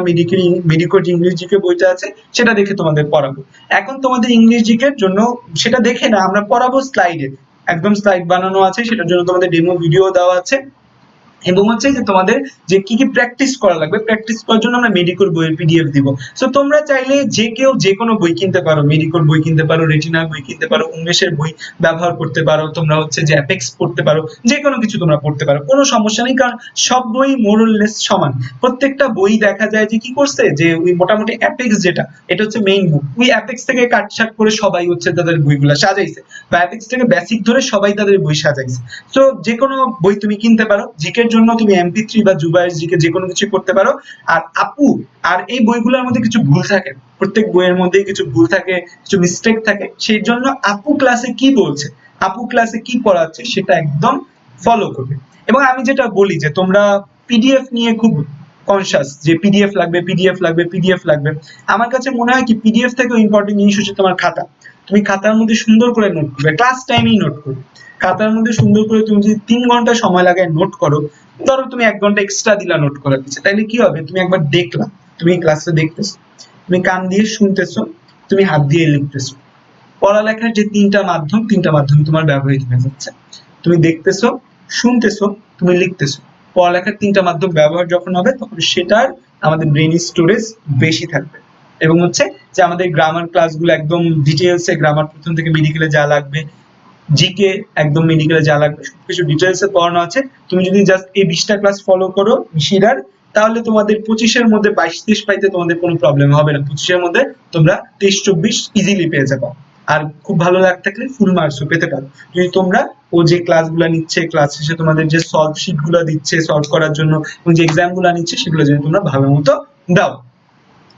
মেডিকোর যে ইংলিশ জিকে বইটা আছে সেটা দেখে তোমাদের পড়াবো। এখন তোমাদের ইংলিশ জিকের জন্য সেটা দেখে না, আমরা পড়াবো স্লাইডে, একদম স্লাইড বানানো আছে, সেটার জন্য তোমাদের ডেমো ভিডিও দেওয়া আছে, এবং হচ্ছে যে তোমাদের যে কি কি প্র্যাকটিস করা লাগবে, প্র্যাকটিস করার জন্য আমরা মেডিকোর বইয়ের পিডিএফ দিব। সো তোমরা চাইলে যে কেউ যে কোনো বই কিনতে পারো, মেডিকোর বই কিনতে পারো, রেটিনার বই কিনতে পারো, উন্মেষের বই ব্যবহার করতে পারো, তোমরা হচ্ছে যে অ্যাপেক্স পড়তে পারো, যে কোনো কিছু তোমরা পড়তে পারো, কোনো সমস্যা নেই, কারণ সব বই মোরলেস সমান। প্রত্যেকটা বই দেখা যায় যে কি করছে, যে ওই মোটামুটি অ্যাপেক্স যেটা, এটা হচ্ছে মেইন বুক, ওই অ্যাপেক্স থেকে কাটছাট করে সবাই হচ্ছে তাদের বইগুলা সাজাইছে, বা অ্যাপেক্স থেকে বেসিক ধরে সবাই তাদের বই সাজাইছে। সো যে কোনো বই তুমি কিনতে পারো, জিকের জন্য তুমি এমপি3 বা জুবাইয়ের জিকে যে কোনো কিছু করতে পারো। আর আপু, আর এই বইগুলোর মধ্যে কিছু ভুল থাকে, প্রত্যেক বইয়ের মধ্যে কিছু ভুল থাকে, কিছু মিস্টেক থাকে, সেই জন্য আপু ক্লাসে কি বলছে, আপু ক্লাসে কি পড়াচ্ছে সেটা একদম ফলো করবে। এবং আমি যেটা বলি যে তোমরা পিডিএফ নিয়ে খুব কনসিয়াস, যে পিডিএফ লাগবে, পিডিএফ লাগবে, পিডিএফ লাগবে। আমার কাছে মনে হয় কি পিডিএফ থেকেও ইম্পর্টেন্ট জিনিস হচ্ছে তোমার খাতা। তুমি খাতার মধ্যে সুন্দর করে নোট করবে, ক্লাস টাইমেই নোট করবে, খাতার মধ্যে সুন্দর করে তুমি যদি 3 ঘন্টা সময় লাগায় নোট করো, ধরো তুমি 1 ঘন্টা এক্সট্রা দিলা নোট করার পিছে, তাইলে কি হবে, তুমি একবার দেখলা, তুমি ক্লাসে দেখতেছো, তুমি কান দিয়ে শুনতেছো, তুমি হাত দিয়ে লিখতেছো, পড়ালেখার যে তিনটা মাধ্যম তোমার ব্যবহৃত হয়ে যাচ্ছে। তুমি দেখতেছো, শুনতেছো, তুমি লিখতেছো, পড়ালেখার তিনটা মাধ্যম ব্যবহার যখন হবে তখন সেটার আমাদের ব্রেন স্টোরেজ বেশি থাকবে। এবং হচ্ছে যে আমাদের গ্রামার ক্লাসগুলো একদম ডিটেলসে, গ্রামার প্রথম থেকে মেডিকেলে যা লাগবে, জিকে একদম মেডিকেলে যা লাগবে সবকিছু ডিটেলসে পড়ানো আছে। তুমি যদি জাস্ট এই 20টা ক্লাস ফলো করো শিরার, তাহলে তোমাদের 25-এর মধ্যে 22-23 পাইতে তোমাদের কোনো প্রবলেম হবে না, 25-এর মধ্যে তোমরা 23-24 ইজিলি পেয়ে যাবে। আর খুব ভালো লাগ থাকলে ফুল মার্কসও পেতে পারো, যদি তোমরা ও যে ক্লাসগুলো নিচ্ছে, ক্লাস শেষে তোমাদের যে সলভ শিট গুলো দিচ্ছে সলভ করার জন্য, এবং যে এক্সাম গুলো নিচ্ছে সেগুলো যদি তোমরা ভালো মতো দাও।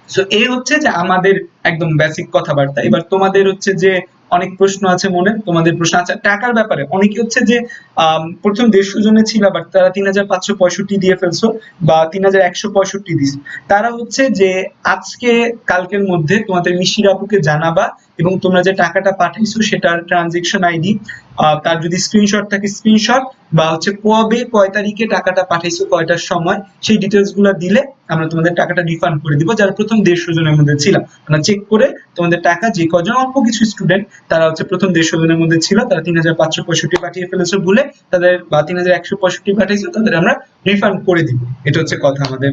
সো এই হচ্ছে যে আমাদের একদম বেসিক কথাবার্তা। এবার তোমাদের হচ্ছে যে অনেক প্রশ্ন আছে মনে, তোমাদের প্রশ্ন আছে টাকার ব্যাপারে। অনেকে হচ্ছে যে প্রথম 150 জনে ছিল, বাট তারা 3565 দিয়ে ফেলছো, বা 3165 দিছো। তারা হচ্ছে যে আজকে কালকের মধ্যে তোমাদের মিশির আপুকে জানাবা, এবং তোমরা যে টাকাটা পাঠাইছো সেটার ট্রানজেকশন আইডি, তার যদি স্ক্রিনশট থাকে স্ক্রিনশট, বা হচ্ছে কবে কয় তারিখে টাকাটা পাঠাইছো কয়টার সময়, সেই ডিটেলস গুলো দিলে আমরা তোমাদের টাকাটা রিফান্ড করে দিব, যারা প্রথম 150 জনের মধ্যে ছিলাম। আমরা চেক করে তোমাদের টাকা, যে কজন অল্প কিছু স্টুডেন্ট তারা হচ্ছে প্রথম 150 জনের মধ্যে ছিল, তারা 3565 পাঠিয়ে ফেলেছে বলে তাদের, বা 3165 পাঠিয়েছে তাদের আমরা রিফান্ড করে দিব। এটা হচ্ছে কথা আমাদের।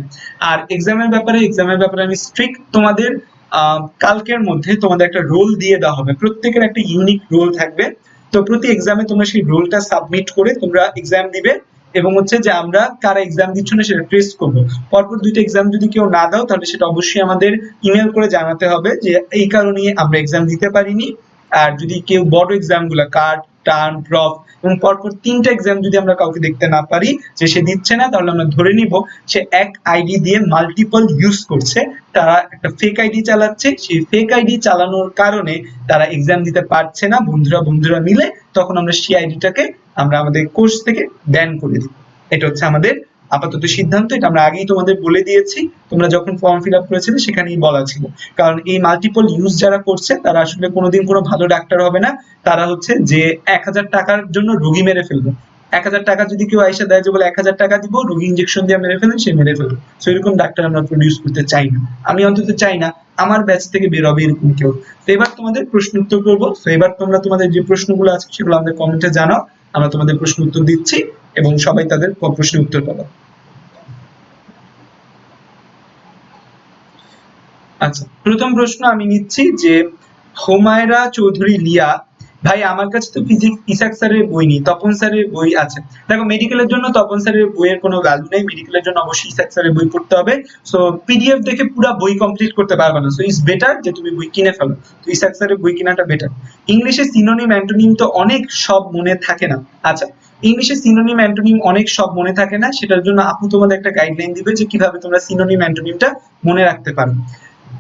আর এক্সামের ব্যাপারে আমি স্ট্রিক্ট। তোমাদের কালকের মধ্যে তোমাদের একটা রোল দিয়ে দেওয়া হবে, প্রত্যেকের একটা ইউনিক রোল থাকবে। তো প্রতি এক্সামে তোমরা সেই রোলটা সাবমিট করে তোমরা এক্সাম দিবে, এবং হচ্ছে যে আমরা কারা এক্সাম দিচ্ছ না সেটা ট্রেস করবো। পরপর 2টা এক্সাম যদি কেউ না দাও, তাহলে সেটা অবশ্যই আমাদের ইমেল করে জানাতে হবে যে এই কারণে আমরা এক্সাম দিতে পারিনি। আর যদি কেউ বড় এক্সাম গুলা কাট, টার্ন, প্রফ, এবং পরপর 3টা এক্সাম যদি আমরা কাউকে দেখতে না পারি যে সে দিচ্ছে না, তাহলে আমরা ধরে নিব সে এক আইডি দিয়ে মাল্টিপল ইউজ করছে, তারা একটা ফেক আইডি চালাচ্ছে, সেই ফেক আইডি চালানোর কারণে তারা এক্সাম দিতে পারছে না। বন্ধুরা মিলে তখন আমরা সেই আইডিটাকে আমরা আমাদের কোর্স থেকে ব্যান করে দিব। এটা হচ্ছে আমাদের আপাতত সিদ্ধান্ত, এটা আমরা আগেই তোমাদের বলে দিয়েছি, তোমরা যখন ফর্ম ফিল আপ করেছিলে সেখানেই বলা ছিল। কারণ এই মাল্টিপল ইউজ যারা করছে তারা আসলে কোনোদিন কোনো ভালো ডাক্তার হবে না, তারা হচ্ছে যে 1000 টাকার জন্য রোগী মেরে ফেলবে। 1000 টাকা যদি কেউ আইসা দেয় যে বলে 1000 টাকা দিব, রোগী ইনজেকশন দিয়ে মেরে ফেলেন, সে মেরে ফেলবে। সো এরকম ডাক্তার আমরা প্রডিউস করতে চাই না, আমি অন্তত চাই না আমার ব্যাচ থেকে বের হবে এরকম কেউ। তো এবার তোমাদের প্রশ্ন উত্তর করবো। তো এবার তোমরা তোমাদের যে প্রশ্নগুলো আছে সেগুলো আমাদের কমেন্টে জানাও, আমরা তোমাদের প্রশ্ন উত্তর দিচ্ছি এবং সবাই তাদের প্রশ্নের উত্তর পাবে। আচ্ছা, প্রথম প্রশ্ন আমি নিচ্ছি যে হুমায়রা চৌধুরী লিয়া ভাই আমার কাছে তো ফিজিক্স ইসাক স্যারের বই নেই, তপন স্যারের বই আছে। দেখো মেডিকেলের জন্য তপন স্যারের বইয়ের কোনো ভ্যালু নেই, মেডিকেলের জন্য অবশ্যই ইসাক স্যারের বই পড়তে হবে। সো পিডিএফ দেখে পুরো বই কমপ্লিট করতে পারবে না, সো ইটস বেটার যে তুমি বই কিনে ফেলো। তো ইসাক স্যারের বই কেনাটা বেটার। ইংলিশে সিনোনিম অ্যান্টোনিম তো অনেক সব মনে থাকে না। আচ্ছা, ইংলিশে সিনোনিম অ্যান্টোনিম অনেক সব মনে থাকে না, সেটার জন্য আপু তোমাদের একটা গাইডলাইন দিবে যে কিভাবে তোমরা সিনোনিম অ্যান্টোনিমটা মনে রাখতে পারো।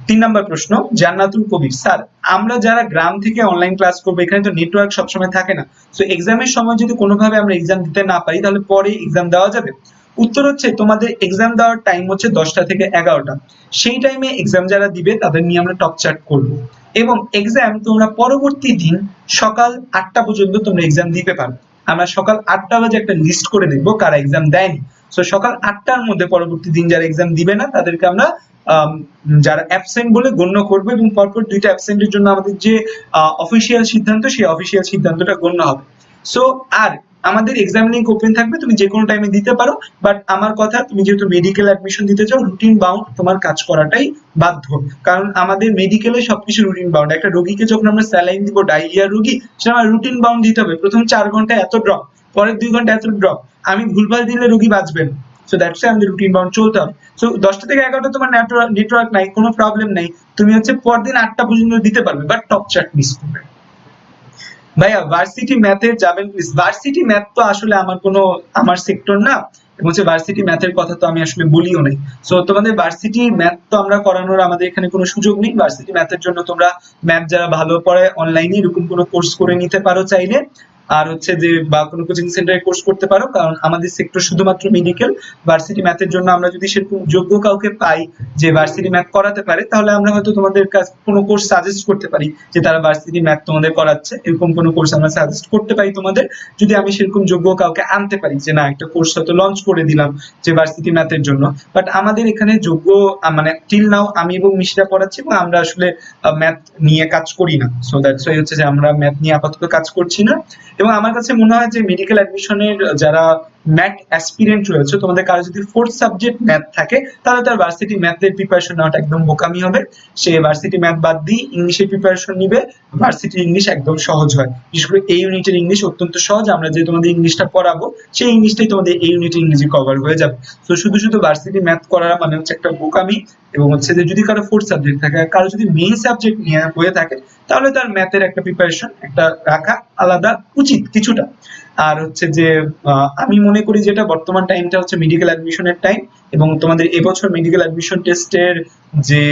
3 নম্বর প্রশ্ন, জান্নাতুল কবির স্যার, আমরা যারা গ্রাম থেকে অনলাইন ক্লাস করবো, এখানে তো নেটওয়ার্ক সবসময় থাকে না, তো এক্সামের সময় যদি কোনোভাবে আমরা এক্সাম দিতে না পারি তাহলে পরে এক্সাম দেওয়া যাবে? উত্তর হচ্ছে তোমাদের এক্সাম দেওয়ার টাইম হচ্ছে 10টা থেকে 11টা। সেই টাইমে এক্সাম যারা দিবে তাদের নিয়ে আমরা টপ চার্ট করবো, এবং এক্সাম তোমরা পরবর্তী দিন সকাল 8টা পর্যন্ত তোমরা এক্সাম দিতে পারো। আমরা সকাল 8টা বাজে একটা লিস্ট করে দেখবো কারা এক্সাম দেয়নি। তো সকাল 8টার মধ্যে পরবর্তী দিন যারা এক্সাম দিবে না তাদেরকে আমরা যারা অ্যাবসেন্ট বলে গণ্য করবে, এবং পরপর 2টা অ্যাবসেন্টের জন্য আমাদের যে অফিসিয়াল সিদ্ধান্ত, সেই অফিসিয়াল সিদ্ধান্তটা গণ্য হবে। সো আর আমাদের এক্সাম লিংক ওপেন থাকবে, তুমি যে কোনো টাইমে দিতে পারো, বাট আমার কথা, তুমি যেহেতু মেডিকেল অ্যাডমিশন দিতে চাও, রুটিন বাউন্ড তোমার কাজ করাটাই বাধ্য। কারণ আমাদের মেডিকেলে সবকিছু রুটিন বাউন্ড। একটা রোগীকে যখন আমরা স্যালাইন দিব, ডায়রিয়া রোগী, সেটা আমার রুটিন বাউন্ড দিতে হবে। প্রথম 4 ঘন্টা এত ড্রপ, পরের 2 ঘন্টা এত ড্রপ, আমি ভুলভাল দিলে রোগী বাঁচবে না। সো দ্যাটস ওয়াই আমাদের রুটিন বাউন্ড চলতে হবে। সো 10টা থেকে 11টা তোমার নেটওয়ার্ক নাই, কোনো প্রবলেম নাই, তুমি হচ্ছে পরদিন 8টা পর্যন্ত দিতে পারবে, বাট টপ চার্ট মিস করবে। ভাইয়া ভার্সিটি ম্যাথে যাবেন প্লিজ। ভার্সিটি ম্যাথ তো আসলে আমার সেক্টর না, এবং হচ্ছে ভার্সিটি ম্যাথের কথা তো আমি আসলে বলিও নাই। সো তোমাদের ভার্সিটি ম্যাথ তো আমরা করানোর আমাদের এখানে কোনো সুযোগ নেই। ভার্সিটি ম্যাথের জন্য তোমরা ম্যাথ যারা ভালো পড়ে অনলাইনে এরকম কোনো কোর্স করে নিতে পারো চাইলে, আর হচ্ছে যে বা কোনো কোচিং সেন্টারে কোর্স করতে পারো। কারণ আমাদের সেক্টর শুধুমাত্র মেডিকেল। ভার্সিটি ম্যাথের জন্য আমরা যদি সেরকম যোগ্য কাউকে পাই যে ভার্সিটি ম্যাথ করাতে পারে, তাহলে আমরা হয়তো তোমাদের কাছে কোনো কোর্স সাজেস্ট করতে পারি যে তারা ভার্সিটি ম্যাথ তোমাদের করাচ্ছে, এরকম কোনো কোর্স আমরা সাজেস্ট করতে পারি তোমাদের, যদি আমি সেরকম যোগ্য কাউকে আনতে পারি যে না, একটা কোর্স হয়তো লঞ্চ করে দিলাম যে ভার্সিটি ম্যাথের জন্য। বাট আমাদের এখানে যোগ্য মানে টিল নাও আমি এবং মিশরা পড়াচ্ছি, এবং আমরা আসলে ম্যাথ নিয়ে কাজ করি না। সো দ্যাটস ওয়াই হচ্ছে যে আমরা ম্যাথ নিয়ে আপাতত কাজ করছি না। এবং আমার কাছে মনে হয় যে মেডিকেল অ্যাডমিশনের যারা ম্যাথ অ্যাসপিরেন্ট রয়েছে, তোমাদের কারো যদি 4th সাবজেক্ট ম্যাথ থাকে, তাহলে তার ভার্সিটি ম্যাথের প্রিপারেশন নেওয়াটা একদম বোকামি হবে। সে ভার্সিটি ম্যাথ বাদ দিয়ে ইংলিশের প্রিপারেশন নিবে, ভার্সিটি ইংলিশ একদম সহজ হয়। বিশেষ করে এই ইউনিটের ইংলিশ অত্যন্ত সহজ, আমরা যে তোমাদের ইংলিশটা পড়াবো সেই ইংলিশটাই তোমাদের এই ইউনিটের ইংরেজি কভার হয়ে যাবে। তো শুধু শুধু ভার্সিটি ম্যাথ করা মানে হচ্ছে একটা বোকামি। এবং হচ্ছে যে যদি কারো 4th সাবজেক্ট থাকে, কারো যদি মেইন সাবজেক্ট নিয়ে হয়ে থাকে, তাহলে তার ম্যাথের একটা প্রিপারেশন একটা রাখা আলাদা উচিত কিছুটা। আর হচ্ছে যে আমি মনে করি যেটা বর্তমান টাইমটা হচ্ছে মেডিকেল অ্যাডমিশনের টাইম, এবং তোমাদের এবছর মেডিকেল অ্যাডমিশন টেস্টের যে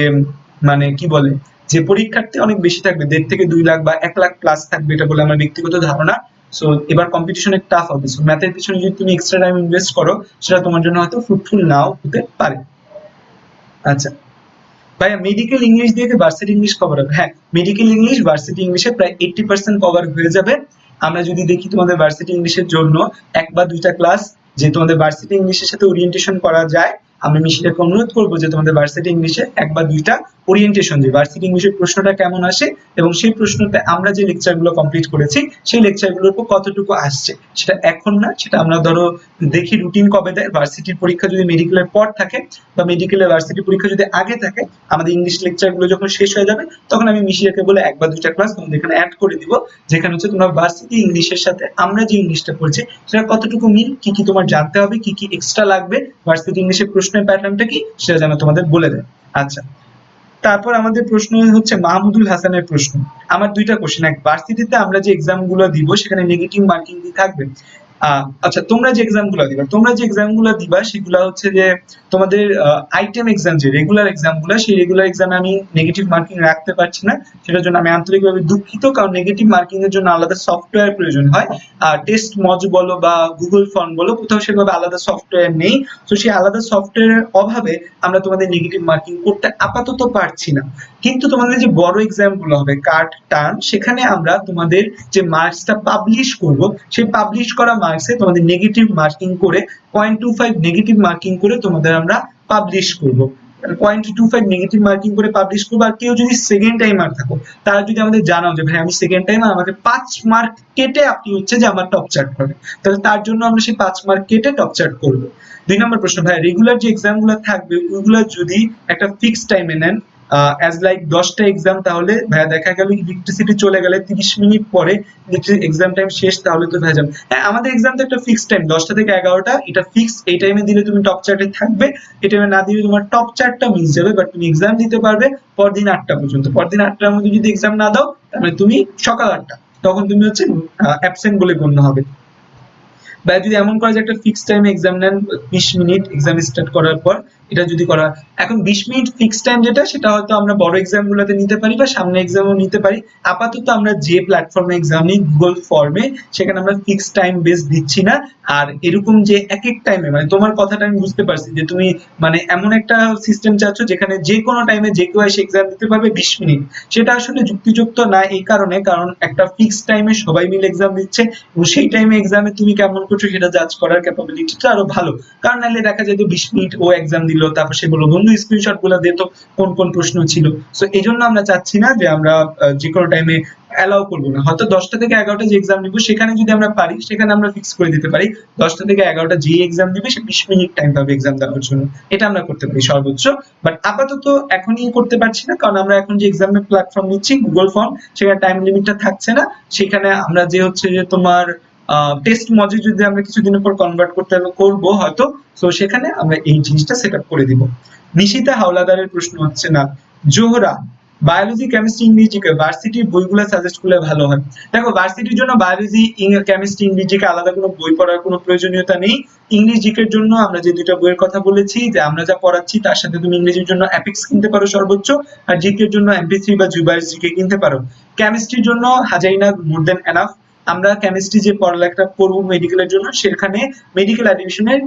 মানে কি বলে যে পরীক্ষার্থী অনেক বেশি থাকবে, 1.5 থেকে 2 লাখ বা 1 লাখ প্লাস থাকবে, এটা বলে আমার ব্যক্তিগত ধারণা। সো এবার কম্পিটিশন একটু টাফ হবে। সো ম্যাথের পিছনে যদি তুমি এক্সট্রা টাইম ইনভেস্ট করো, সেটা তোমার জন্য হয়তো ফ্রুটফুল নাও হতে পারে। আচ্ছা ভাইয়া, মেডিকেল ইংলিশ দিয়ে ভার্সিটি ইংলিশ কভার হবে? হ্যাঁ, মেডিকেল ইংলিশ ভার্সিটি ইংলিশে প্রায় 80% কভার হয়ে যাবে। আমরা যদি দেখি তোমাদের ভার্সিটি ইংলিশের জন্য 1 বা 2টা ক্লাস যে তোমাদের ভার্সিটি ইংলিশের সাথে ওরিয়েন্টেশন করা যায়, আমি মিশিটাকে অনুরোধ করবো যে তোমাদের ভার্সিটি ইংলিশে 1 বা 2টা ওরিয়েন্টেশন, যে ভার্সিটি ইংলিশের প্রশ্নটা কেমন আসে, এবং সেই প্রশ্নতে আমরা যে লেকচারগুলো কমপ্লিট করেছি সেই লেকচারগুলোর উপর কতটুকু আসছে, সেটা এখন না, সেটা আমরা ধরো দেখি রুটিন কবে দেয়। ভার্সিটির পরীক্ষা যদি মেডিকেলের পর থাকে বা মেডিকেলের ভার্সিটি পরীক্ষা যদি আগে থাকে, আমাদের ইংলিশ লেকচার গুলো যখন শেষ হয়ে যাবে, তখন আমি মিশিয়াকে বলে 1 বা 2টা ক্লাস তোমাদের এখানে অ্যাড করে দিব, যেখানে হচ্ছে তোমরা ভার্সিটি ইংলিশের সাথে আমরা যে ইংলিশটা পড়ছি সেটা কতটুকু মিল, কি কি তোমার জানতে হবে, কি কি এক্সট্রা লাগবে, ভার্সিটি ইংলিশের প্রশ্নের প্যাটার্নটা কি, সেটা যেন তোমাদের বলে দেয়। আচ্ছা, তারপর আমাদের প্রশ্ন হচ্ছে মাহমুদুল হাসানের প্রশ্ন। আমার 2টা কোশ্চেন, এক, ভার্সিটিতে আমরা যে এক্সাম গুলো দিব সেখানে নেগেটিভ মার্কিং কি থাকবে? আচ্ছা, তোমরা যে এক্সাম গুলো দিবা সেগুলো হচ্ছে যে তোমাদের আইটেম এক্সাম, যে রেগুলার এক্সাম গুলো, সেই রেগুলার এক্সামে আমি নেগেটিভ মার্কিং রাখতে পারছি না, সেটার জন্য আমি আন্তরিকভাবে দুঃখিত। কারণ নেগেটিভ মার্কিং এর জন্য আলাদা সফটওয়্যার প্রয়োজন হয়। টেস্ট মজ বলো বা গুগল ফর্ম বলো, কোথাও সেভাবে আলাদা সফটওয়্যার নেই। তো সেই আলাদা সফটওয়্যারের অভাবে আমরা তোমাদের নেগেটিভ মার্কিং করতে আপাতত পারছি না। কিন্তু তোমাদের যে বড় এক্সাম গুলো হবে কাট টার্ম, সেখানে আমরা তোমাদের যে মার্কসটা পাবলিশ করব, সেই পাবলিশ করা মার্কসে তোমাদের নেগেটিভ মার্কিং করে 0.25 নেগেটিভ মার্কিং করে তোমাদের আমরা পাবলিশ করব। 0.25 নেগেটিভ মার্কিং করে পাবলিশ করবো। আর কেউ যদি সেকেন্ড টাইমার থাকো, তারা যদি আমাদের জানাও যে ভাই আমি সেকেন্ড টাইমার, আমাকে 5 মার্ক কেটে আপনি হচ্ছে যে আমার টপ চার্ট করবেন, তাহলে তার জন্য আমরা সেই 5 মার্ক কেটে টপ চার্ট করবো। 2 নম্বর প্রশ্ন, ভাই রেগুলার যে এক্সাম গুলো থাকবে ওইগুলো যদি একটা ফিক্সড টাইমে নেন, অ্যাজ লাইক 10টা এক্সাম, তাহলে ভাইয়া দেখা গেল ইলেকট্রিসিটি চলে গেলে 30 মিনিট পরে এক্সাম টাইম শেষ, তাহলে তো ভাইয়া যাবে। হ্যাঁ, আমাদের এক্সাম তো একটা ফিক্সড টাইম 10টা থেকে 11টা, এটা ফিক্স। এই টাইমে দিলে তুমি টপ চার্টে থাকবে, এই টাইমে না দিলে তোমার টপ চার্টটা মিস যাবে, বাট তুমি এক্সাম দিতে পারবে পরদিন 8টা পর্যন্ত। পরদিন 8টার মধ্যে যদি এক্সাম না দাও, তাহলে তুমি সকাল 8টা, তখন তুমি হচ্ছে অ্যাবসেন্ট বলে গণ্য হবে। বা যদি এমন করা যায় একটা ফিক্সড টাইমে এক্সাম নেন, 20 মিনিট এক্সাম স্টার্ট করার পর, এটা যদি করা। এখন 20 মিনিট ফিক্সড টাইম যেটা, সেটা হয়তো আমরা বড় এক্সাম গুলোতে নিতে পারি বা সামনে এক্সামও নিতে পারি। আপাতত আমরা যে প্ল্যাটফর্মে এক্সাম নিই, গুগল ফর্মে, সেখানে আমরা ফিক্সড টাইম বেস দিচ্ছি না। আর এরকম যে এক এক টাইমে, মানে তোমার কথাটা আমি বুঝতে পারছি যে তুমি মানে এমন একটা সিস্টেম চাচ্ছ যেখানে যে কোনো টাইমে যে কেউ এসে এক্সাম দিতে পারবে 20 মিনিট, সেটা আসলে যুক্তিযুক্ত না। এই কারণে, কারণ একটা ফিক্সড টাইমে সবাই মিলে এক্সাম দিচ্ছে এবং সেই টাইমে এক্সামে তুমি কেমন করছো সেটা জাজ করার ক্যাপাবিলিটিটা আরো ভালো। কারণ নাহলে দেখা যায় যে 20 মিনিট ও এক্সাম দিল, তারপর সেগুলো বন্ধু স্ক্রিনশট গুলো দিত কোন কোন প্রশ্ন ছিল। সো এই জন্য আমরা চাচ্ছি না যে আমরা যে কোনো টাইমে অ্যালাউ করবো না। হয়তো 10টা থেকে 11টা যে এক্সাম নিব, সেখানে যদি আমরা পারি, সেখানে আমরা ফিক্স করে দিতে পারি 10টা থেকে 11টা যে এক্সাম দিবে সে 20 মিনিট টাইম পাবে এক্সাম দেওয়ার জন্য। এটা আমরা করতে পারি সর্বোচ্চ, বাট আপাতত এখনই করতে পারছি না, কারণ আমরা এখন যে এক্সামের প্ল্যাটফর্ম নিচ্ছি গুগল ফর্ম, সেখানে টাইম লিমিটটা থাকছে না। সেখানে আমরা যে হচ্ছে যে তোমার টেস্ট মডিউল যদি আমরা কিছুদিনের পর কনভার্ট করতে করবো হয়তো, তো সেখানে আমরা এই জিনিসটা সেট আপ করে দিব। নিশিতা হাওলাদারের প্রশ্ন হচ্ছে না, জোহরা বায়োলজি, কেমিস্ট্রি, ইংরেজিকে ভার্সিটির বইগুলো সাজেস্ট করলে ভালো হয়। দেখো, ভার্সিটির জন্য বায়োলজি, কেমিস্ট্রি, ইংরেজিকে আলাদা কোনো বই পড়ার কোনো প্রয়োজনীয়তা নেই। ইংলিশ জিকের জন্য আমরা যে দুইটা বইয়ের কথা বলেছি, যে আমরা যা পড়াচ্ছি তার সাথে তুমি ইংরেজির জন্য অ্যাপিক্স কিনতে পারো সর্বোচ্চ, আর জিকের জন্য এমপি3 বা জুবাইর জিকে কিনতে পারো। কেমিস্ট্রির জন্য হাজাইনা মোর দেন এনাফ। আমরা কেমিস্ট্রি যে পড়ালেখাটা করবো মেডিকেলের জন্য, সেখানে মেডিকেল অ্যাডমিশনের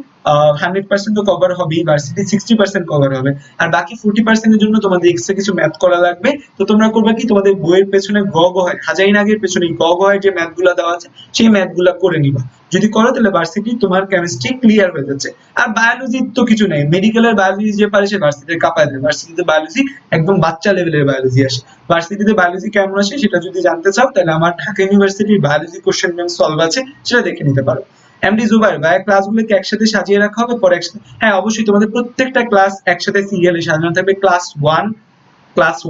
100% তো কভার হবে, ভার্সিটি 60% কভার হবে, আর বাকি 40% এর জন্য তোমাদের এক্সট্রা কিছু ম্যাথ করা লাগবে। তো তোমরা করবে কি, তোমাদের বইয়ের পেছনে গ গ হয়, হাজাইন আগের পেছনে গ গ হয় যে ম্যাথ গুলা দেওয়া আছে, সেই ম্যাথ গুলা করে নিবা। যদি করো তাহলে ভার্সিটি তোমার কেমিস্ট্রি ক্লিয়ার হয়ে যাচ্ছে। আর বায়োলজি তো কিছু নেই, মেডিকেলের বায়োলজি যে পারে সে ভার্সিটিতে কাঁপায় দেয়। ভার্সিটিতে বায়োলজি একদম বাচ্চা লেভেলের বায়োলজি আসে। ভার্সিটিতে বায়োলজি কেমন আসে সেটা যদি জানতে চাও, তাহলে আমার ঢাকা ইউনিভার্সিটির বায়োলজি কোশ্চেন ব্যাংক সলভ আছে, সেটা দেখে নিতে পারো। এমডি জুবাইর ভাই, ক্লাসগুলোকে একসাথে সাজিয়ে রাখা হবে পরে একসাথে? হ্যাঁ, অবশ্যই তোমাদের প্রত্যেকটা ক্লাস একসাথে সিরিয়ালে সাজানো থাকবে। ক্লাস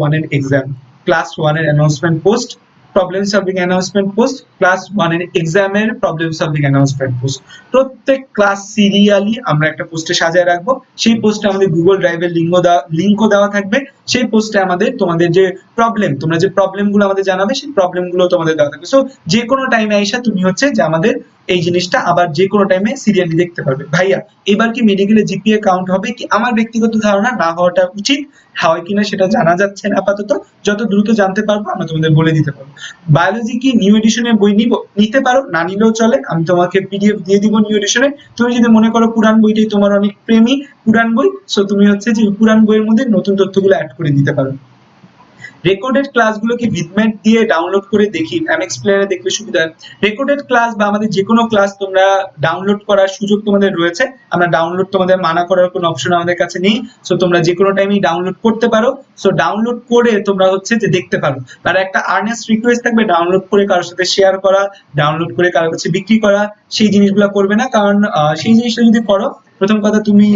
1 এর এক্সাম, ক্লাস 1 এর announcement post, problem solving announcement post, class 1 এর এক্সামের প্রবলেম সলভিং অ্যানাউন্সমেন্ট পোস্ট। প্রত্যেক ক্লাস সিরিয়ালি আমরা একটা পোস্টে সাজিয়ে রাখবো। সেই পোস্টে আমাদের গুগল ড্রাইভের লিংকও দেওয়া থাকবে। সেই পোস্টে আমাদের তোমাদের যে প্রবলেম, তোমরা যে প্রবলেম গুলো আমাদের জানাবে, সেই প্রবলেম গুলো তোমাদের দেওয়া থাকবে। সো যে কোনো টাইমে আইসা তুমি হচ্ছে যে আমাদের এই জিনিসটা আবার যে কোনো টাইমে সিরিয়ালি দেখতে পারবে। ভাইয়া, এবার কি মেডিকেলে জিপিএ কাউন্ট হবে কি? আমার ব্যক্তিগত ধারণা না হওয়াটা উচিত, হয় কিনা সেটা জানা যাচ্ছে না আপাতত। যত দ্রুত জানতে পারবো আমরা তোমাদের বলে দিতে পারবো। বায়োলজি কি নিউ এডিশনের বই নিতে পারো, না নিলেও চলে। আমি তোমাকে পিডিএফ দিয়ে দিব নিউ এডিশনে। তুমি যদি মনে করো পুরান বইটাই তোমার অনেক প্রেমী, পুরান বই, সো তুমি হচ্ছে যে পুরান বইয়ের মধ্যে নতুন তথ্যগুলো অ্যাড করে দিতে পারো। রেকর্ডেড ক্লাসগুলোকে ভিডম্যাট দিয়ে ডাউনলোড করে দেখি, এমএক্স প্লেয়ারে দেখলে সুবিধা হয়। রেকর্ডেড ক্লাস বা আমাদের যে কোনো ক্লাস তোমরা ডাউনলোড করার সুযোগ তোমাদের রয়েছে। আমরা ডাউনলোড তোমাদের মানা করার কোনো অপশন আমাদের কাছে নেই। সো তোমরা যে কোনো টাইমেই ডাউনলোড করতে পারো। সো ডাউনলোড করে তোমরা হচ্ছে যে দেখতে পারো। আর একটা আর্নেস্ট রিকোয়েস্ট থাকবে, ডাউনলোড করে কারোর সাথে শেয়ার করা, ডাউনলোড করে কারোর কাছে বিক্রি করা, সেই জিনিসগুলো করবে না। কারণ সেই জিনিসটা যদি করো, প্রথম কথা তুমি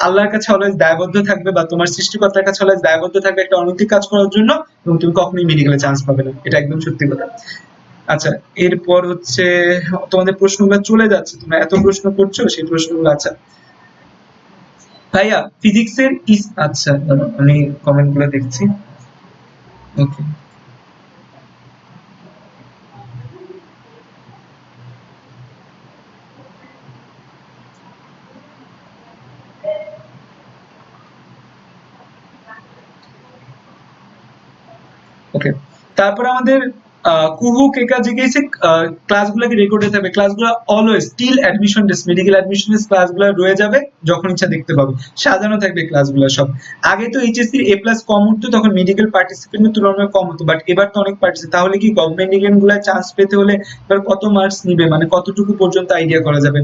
আল্লাহর কাছে অলওয়েজ দায়বদ্ধ থাকবে, বা তোমার সৃষ্টিকর্তার কাছে অলওয়েজ দায়বদ্ধ থাকবে একটা অনৈতিক কাজ করার জন্য, এবং তুমি কখনোই মেডিকেলে চান্স পাবে না। এটা একদম সত্যি কথা। আচ্ছা, এরপর হচ্ছে তোমাদের প্রশ্নগুলো চলে যাচ্ছে, তোমরা এত প্রশ্ন করছো, সেই প্রশ্নগুলো। আচ্ছা ভাইয়া, ফিজিক্সের আচ্ছা আমি কমেন্ট গুলো দেখছি। ওকে, ওকে। তারপর আমাদের কুহু কেকা জিজ্ঞেসে ক্লাসগুলোকে রেকর্ডে থাকবে। ক্লাসগুলো always till admission test, medical admission test ক্লাসগুলো রয়ে যাবে, যখন ইচ্ছা দেখতে পাবে, সাজানো থাকবে ক্লাসগুলো সব। আগে তো এইচএসসি এ প্লাস কম হতো, তখন মেডিকেল পার্টিসিপেন্টের তুলনায় কম হতো, বাট এবার তো অনেক পার্টিসিপেন্ট। তাহলে কি গভর্নমেন্ট এক্সাম গুলো চান্স পেতে হলে এবার কত মার্কস নিবে, মানে কতটুকু পর্যন্ত আইডিয়া করা যাবে।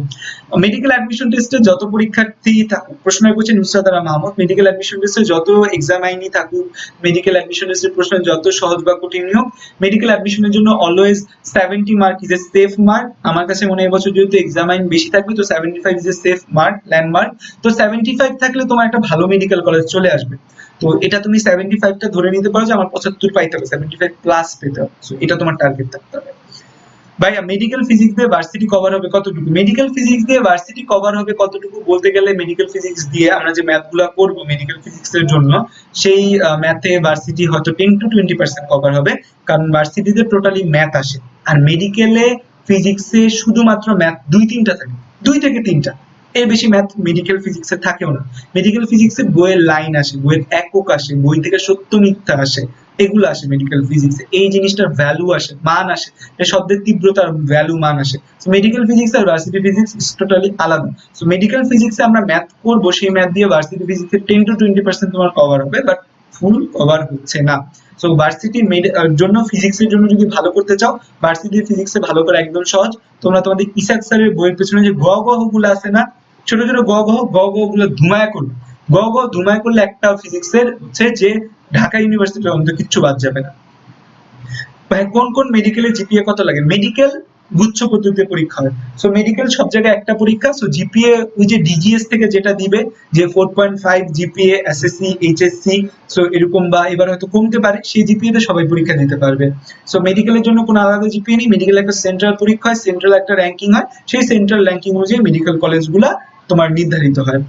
মেডিকেল অ্যাডমিশন টেস্টে যত পরীক্ষার্থী থাকুক, প্রশ্ন করছে নুসরাত আরা মাহমুদ, মেডিকেল অ্যাডমিশন টেস্টে যত এক্সাম আইনি থাকুক, মেডিকেল অ্যাডমিশন টেস্টের প্রশ্ন যত সহজ বা কঠিন হোক, মেডিকেল অ্যাডমিশনের জন্য always 70 mark is a safe mark. আমার কাছে মনে হয় এবছর যেহেতু এক্সামাইন বেশি থাকবে, তো 75 is a safe mark, landmark. তো 75 থাকলে তোমার একটা ভালো মেডিকেল কলেজ চলে আসবে। তো এটা তুমি 75টা ধরে নিতে পারো যে আমার 75 পাইতে হবে, 75 প্লাস পেতে হবে। সো এটা তোমার টার্গেট থাকতে হবে। ভাইয়া মেডিকেল ফিজিক্স দিয়ে ভার্সিটি কভার হবে কতটুকু? মেডিকেল ফিজিক্স দিয়ে ভার্সিটি কভার হবে কতটুকু বলতে গেলে, মেডিকেল ফিজিক্স দিয়ে আমরা যে ম্যাথ গুলা করবো মেডিকেল ফিজিক্স এর জন্য, সেই ম্যাথে ভার্সিটি হয়তো 10 to 20% কভার হবে, কারণ ভার্সিটিতে টোটালি ম্যাথ আসে। আর মেডিকেলে ফিজিক্সে শুধুমাত্র ম্যাথ 2-3টা থাকে, 2 থেকে 3টা, এর বেশি ম্যাথ মেডিকেল ফিজিক্সে থাকেও না। মেডিকেল ফিজিক্সে বইয়ের লাইন আসে, বইয়ের একক আসে, বই থেকে সত্য মিথ্যা আসে, এগুলো আসে মেডিকেল ফিজিক্সে। এই জিনিসটার ভ্যালু আসে, মান আসে, এই শব্দের তীব্রতার ভ্যালু মান আসে। সো মেডিকেল ফিজিক্স আর ভার্সিটি ফিজিক্স ইজ টোটালি আলাদা। সো মেডিকেল ফিজিক্সে আমরা ম্যাথ করব, সেই ম্যাথ দিয়ে ভার্সিটি ফিজিক্সে 10 to 20% তোমার কভার হবে, বাট ফুল কভার হচ্ছে না। সো ভার্সিটি জন্য ফিজিক্সের জন্য যদি ভালো করতে চাও, ভার্সিটি ফিজিক্সে ভালো করে একদম সহজ। তোমরা তোমাদের ইসাক স্যারের বইয়ের পেছনে যে গ গহ গুলো আছে না, ছোট ছোট গ গহ গুলো ধুমায়া করবে, গ গহ ধুমায়া করলে একটা ফিজিক্সের হচ্ছে যে ঢাকা ইউনিভার্সিটির অন্তত কিচ্ছু বাদ যাবে না। ভাই কোন কোন মেডিকেলে জিপিএ কত লাগে? মেডিকেল গুচ্ছ পদ্ধতিতে পরীক্ষা হয়। সো মেডিকেল সব জায়গায় একটা পরীক্ষা। সো জিপিএ ওই যে ডিজিএস থেকে যেটা দিবে যে 4.5 জিপিএ এসএসসি এইচএসসি, সো এরকম, বা এবার হয়তো কমতে পারে, সেই জিপিএ তে সবাই পরীক্ষা দিতে পারবে। সো মেডিকেলের জন্য কোনো আলাদা জিপিএ নেই, মেডিকেল একটা সেন্ট্রাল পরীক্ষা হয়, সেন্ট্রাল একটা র্যাঙ্কিং হয়, সেই সেন্ট্রাল র্যাঙ্কিং অনুযায়ী মেডিকেল কলেজগুলা তোমার নির্ধারিত হয়।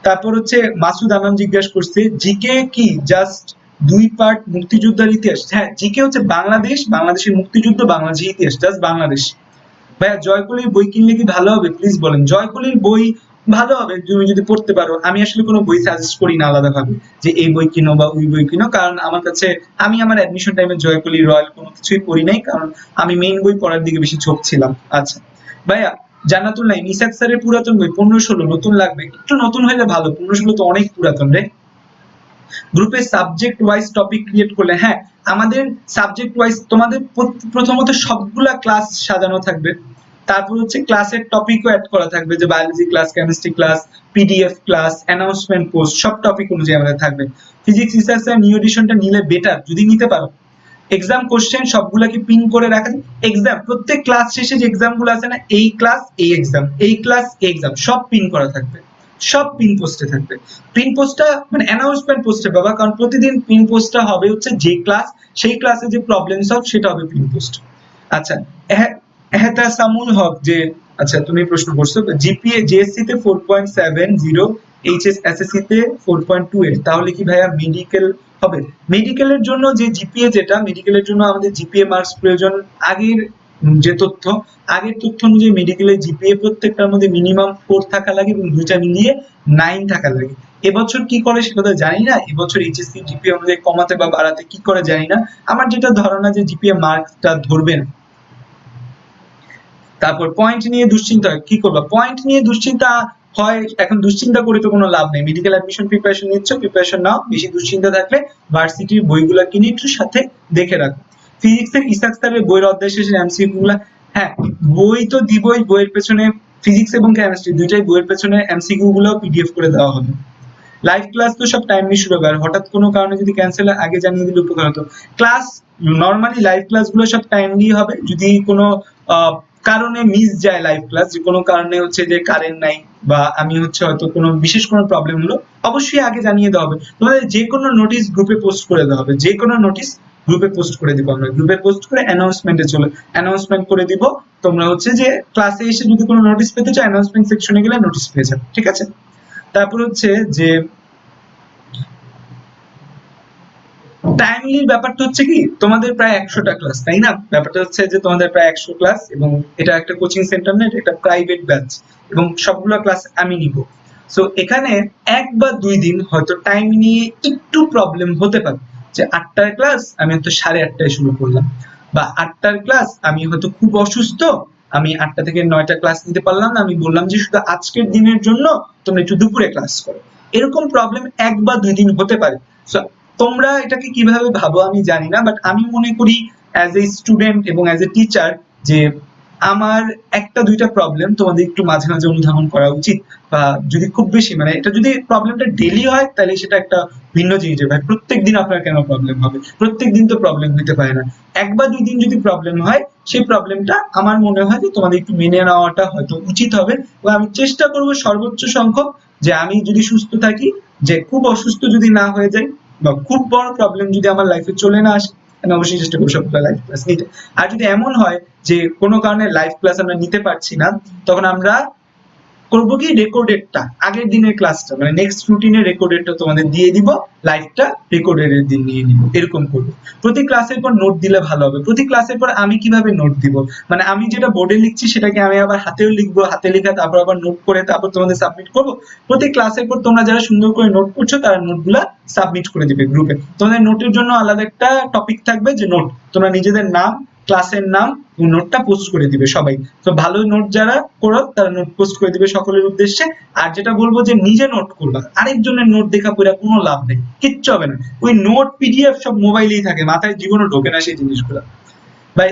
তারপর হচ্ছে মাসুদ আনাম জিজ্ঞাসা করছে জিকে কি জাস্ট 2 পার্ট মুক্তিযোদ্ধার ইতিহাস? হ্যাঁ, জিকে হচ্ছে বাংলাদেশ, বাংলাদেশের মুক্তিযুদ্ধ, বাংলাদেশের ইতিহাস, জাস্ট বাংলাদেশ। ভাইয়া জয়কলির বই কিনলে কি ভালো হবে? প্লিজ বলেন। জয়কলির বই ভালো হবে তুমি যদি পড়তে পারো। আমি আসলে কোনো বই সাজেস্ট করি না আলাদা ভাবে যে এই বই কিনো বা ওই বই কিনো, কারণ আমার কাছে, আমি আমার অ্যাডমিশন টাইমে জয়কলি রয়্যাল কোনো কিছুই পড়ি নাই, কারণ আমি মেইন বই পড়ার দিকে বেশি ঝোঁক ছিলাম। আচ্ছা ভাইয়া জান্নাতুল নাই ইসাক স্যারের পুরাতন বই 15-16 নতুন লাগবে? একটু নতুন হলে ভালো, 15-16 তো অনেক পুরাতন রে। গ্রুপে সাবজেক্ট ওয়াইজ টপিক ক্রিয়েট করলে, হ্যাঁ আমাদের সাবজেক্ট ওয়াইজ তোমাদের প্রথমত সবগুলা ক্লাস সাজানো থাকবে, তারপর হচ্ছে ক্লাসের টপিকও অ্যাড করা থাকবে, যে biology class, chemistry class, PDF class, announcement post, সব টপিক অনুযায়ী আমাদের থাকবে। ফিজিক্স রিসার্চ এর নিউ এডিশনটা নিলে বেটার যদি নিতে পারো। এক্সাম কোশ্চেন সবগুলাকে পিন করে রাখা, এক্সাম প্রত্যেক ক্লাস শেষে যে এক্সাম গুলো আছে না, এই ক্লাস এই এক্সাম, এই ক্লাস এই এক্সাম, সব পিন করা থাকবে, সব পিন পোস্টে থাকবে। পিন পোস্টটা মানে অ্যানাউন্সমেন্ট পোস্টে পাবা, কারণ প্রতিদিন পিন পোস্টটা হবে হচ্ছে যে ক্লাস, সেই ক্লাসে যে প্রবলেম সলভ সেটা হবে পিন পোস্ট। আচ্ছা এহতাসামুল হক যে, আচ্ছা তুমি প্রশ্ন করছো জিপিএ জেএসসি তে 4.70, এইচএস এসএসসি তে 4.28, তাহলে কি ভাইয়া মেডিকেল হবে? মেডিকেলের জন্য যে জিপিএ, যেটা মেডিকেলের জন্য আমাদের জিপিএ মার্কস প্রয়োজন, আগের যে তথ্য, আগের তথ্য অনুযায়ী মেডিকেলের জিপিএ প্রত্যেকটার মধ্যে মিনিমাম 4 থাকা লাগে এবং দুইটা মিলিয়ে 9 থাকা লাগে। এবছর কি করে সেটা তো জানি না, এবছর এইচএসসি জিপিএ অনুযায়ী কমাতে বা বাড়াতে কি করে জানি না। আমার যেটা ধারণা যে জিপিএ মার্কসটা ধরবে না। তারপর পয়েন্ট নিয়ে দুশ্চিন্তা হয়, কি করবা? পয়েন্ট নিয়ে দুশ্চিন্তা হয়, এখন দুশ্চিন্তা করে তো কোনো লাভ নেই। মেডিকেল অ্যাডমিশন প্রিপারেশন নিচ্ছ, প্রিপারেশন নাও, বেশি দুশ্চিন্তা থাকলে ভার্সিটির বইগুলা কিনে একটু সাথে দেখে রাখো। ফিজিক্সের ইসাক স্যারের বইয়ের অধ্যায় শেষে এমসিকিউ গুলা, হ্যাঁ বই তো দিবই, বইয়ের পেছনে ফিজিক্স এবং কেমিস্ট্রি দুইটাই বইয়ের পেছনে এমসিকিউ গুলো পিডিএফ করে দেওয়া হবে। লাইভ ক্লাস তো সব টাইমলি শুরু হবে, আর হঠাৎ কোনো কারণে যদি ক্যান্সেল হয় আগে জানিয়ে দিলে উপকার হতো। ক্লাস নরমালি লাইভ ক্লাস গুলো সব টাইমলি হবে, যদি কোনো কারণে মিস যায় লাইভ ক্লাস, যে কোনো কারণে হচ্ছে যে কারেন্ট নাই বা আমি হচ্ছে হয়তো কোনো বিশেষ কোনো প্রবলেম হলো, অবশ্যই আগে জানিয়ে দেওয়া হবে। তোমাদের যে কোনো নোটিশ গ্রুপে পোস্ট করে দেওয়া হবে, যে কোনো নোটিশ গ্রুপে পোস্ট করে দিব, আমরা গ্রুপে পোস্ট করে অ্যানাউন্সমেন্টে চলে অ্যানাউন্সমেন্ট করে দিব। তোমরা হচ্ছে যে ক্লাসে এসে যদি কোনো নোটিশ পেতে চাও, অ্যানাউন্সমেন্ট সেকশনে গেলে নোটিশ পেয়ে যাবে, ঠিক আছে? তারপর হচ্ছে যে টাইমলির ব্যাপারটা হচ্ছে কি, তোমাদের প্রায় 100টা ক্লাস, তাই না? ব্যাপারটা হচ্ছে যে তোমাদের প্রায় 100 ক্লাস, এবং এটা একটা কোচিং সেন্টার না, এটা একটা প্রাইভেট ব্যাচ, এবং সবগুলো ক্লাস আমি নিব। সো এখানে 1 বা 2 দিন হয়তো টাইম নিয়ে একটু প্রবলেম হতে পারে, যে 8টার ক্লাস আমি হয়তো 8:30টায় শুরু করলাম, বা 8টার ক্লাস আমি হয়তো খুব অসুস্থ, আমি 8টা থেকে 9টা ক্লাস নিতে পারলাম না, আমি বললাম যে শুধু আজকের দিনের জন্য তোমরা একটু দুপুরে ক্লাস করো। এরকম প্রবলেম 1 বা 2 দিন হতে পারে। সো তোমরা এটাকে কিভাবে ভাবো আমি জানি না, বাট আমি মনে করি অ্যাজ এ স্টুডেন্ট এবং অ্যাজ এ টিচার যে আমার একটা দুইটা প্রবলেম তোমাদের একটু মাঝে মাঝে অনুধাবন করা উচিত, বা যদি খুব বেশি মানে এটা যদি প্রবলেমটা ডেইলি হয় তাহলে সেটা একটা ভিন্ন জিনিস। ভাই প্রত্যেক দিন আপনার কেন প্রবলেম হবে? প্রত্যেক দিন তো প্রবলেম হতে পারে না। এক বা দুই দিন যদি প্রবলেম হয়, সেই প্রবলেমটা আমার মনে হয় যে তোমাদের একটু মেনে নেওয়াটা হয়তো উচিত হবে। এবং আমি চেষ্টা করব সর্বোচ্চ সংখ্যক, যে আমি যদি সুস্থ থাকি, যে খুব অসুস্থ যদি না হয়ে যাই, বা খুব বড় প্রবলেম যদি আমার লাইফে চলে না আসে, আমি অবশ্যই চেষ্টা করবো সবগুলো লাইভ ক্লাস নিতে। আর যদি এমন হয় যে কোনো কারণে লাইভ ক্লাস আমরা নিতে পারছি না, তখন আমরা করবো কি, রেকর্ডেডটা আগের দিনের ক্লাসটা মানে নেক্সট রুটিনের রেকর্ডেডটা তোমাদের দিয়ে দিব, লাইভটা রেকর্ডেডের দিন নিয়ে নিব, এরকম করবো। প্রতি ক্লাসের পর নোট দিলে ভালো হবে। প্রতি ক্লাসের পর আমি কিভাবে নোট দিব, মানে আমি যেটা বোর্ডে লিখছি সেটাকে আমি আবার হাতেও লিখবো, হাতে লেখা তারপর আবার নোট করে তারপর তোমাদের সাবমিট করবো। প্রতি ক্লাসের পর তোমরা যারা সুন্দর করে নোট করছো তারা নোটগুলা সাবমিট করে দিবে গ্রুপে। তোমাদের নোটের জন্য আলাদা একটা টপিক থাকবে, যে নোট তোমরা নিজেদের নাম, ক্লাসের নাম, নোটটা পোস্ট করে দিবে সবাই। তো ভালো নোট যারা করো তারা নোট পোস্ট করে দিবে সকলের উদ্দেশ্যে। আর যেটা বলবো যে নিজে নোট করবা, আরেকজনের নোট দেখা পড়ে কোনো লাভ নেই, কিচ্ছু হবে না। ওই নোট পিডিএফ সব মোবাইলেই থাকে, মাথায় জীবনে ঢোকে না সেই জিনিসগুলো। বা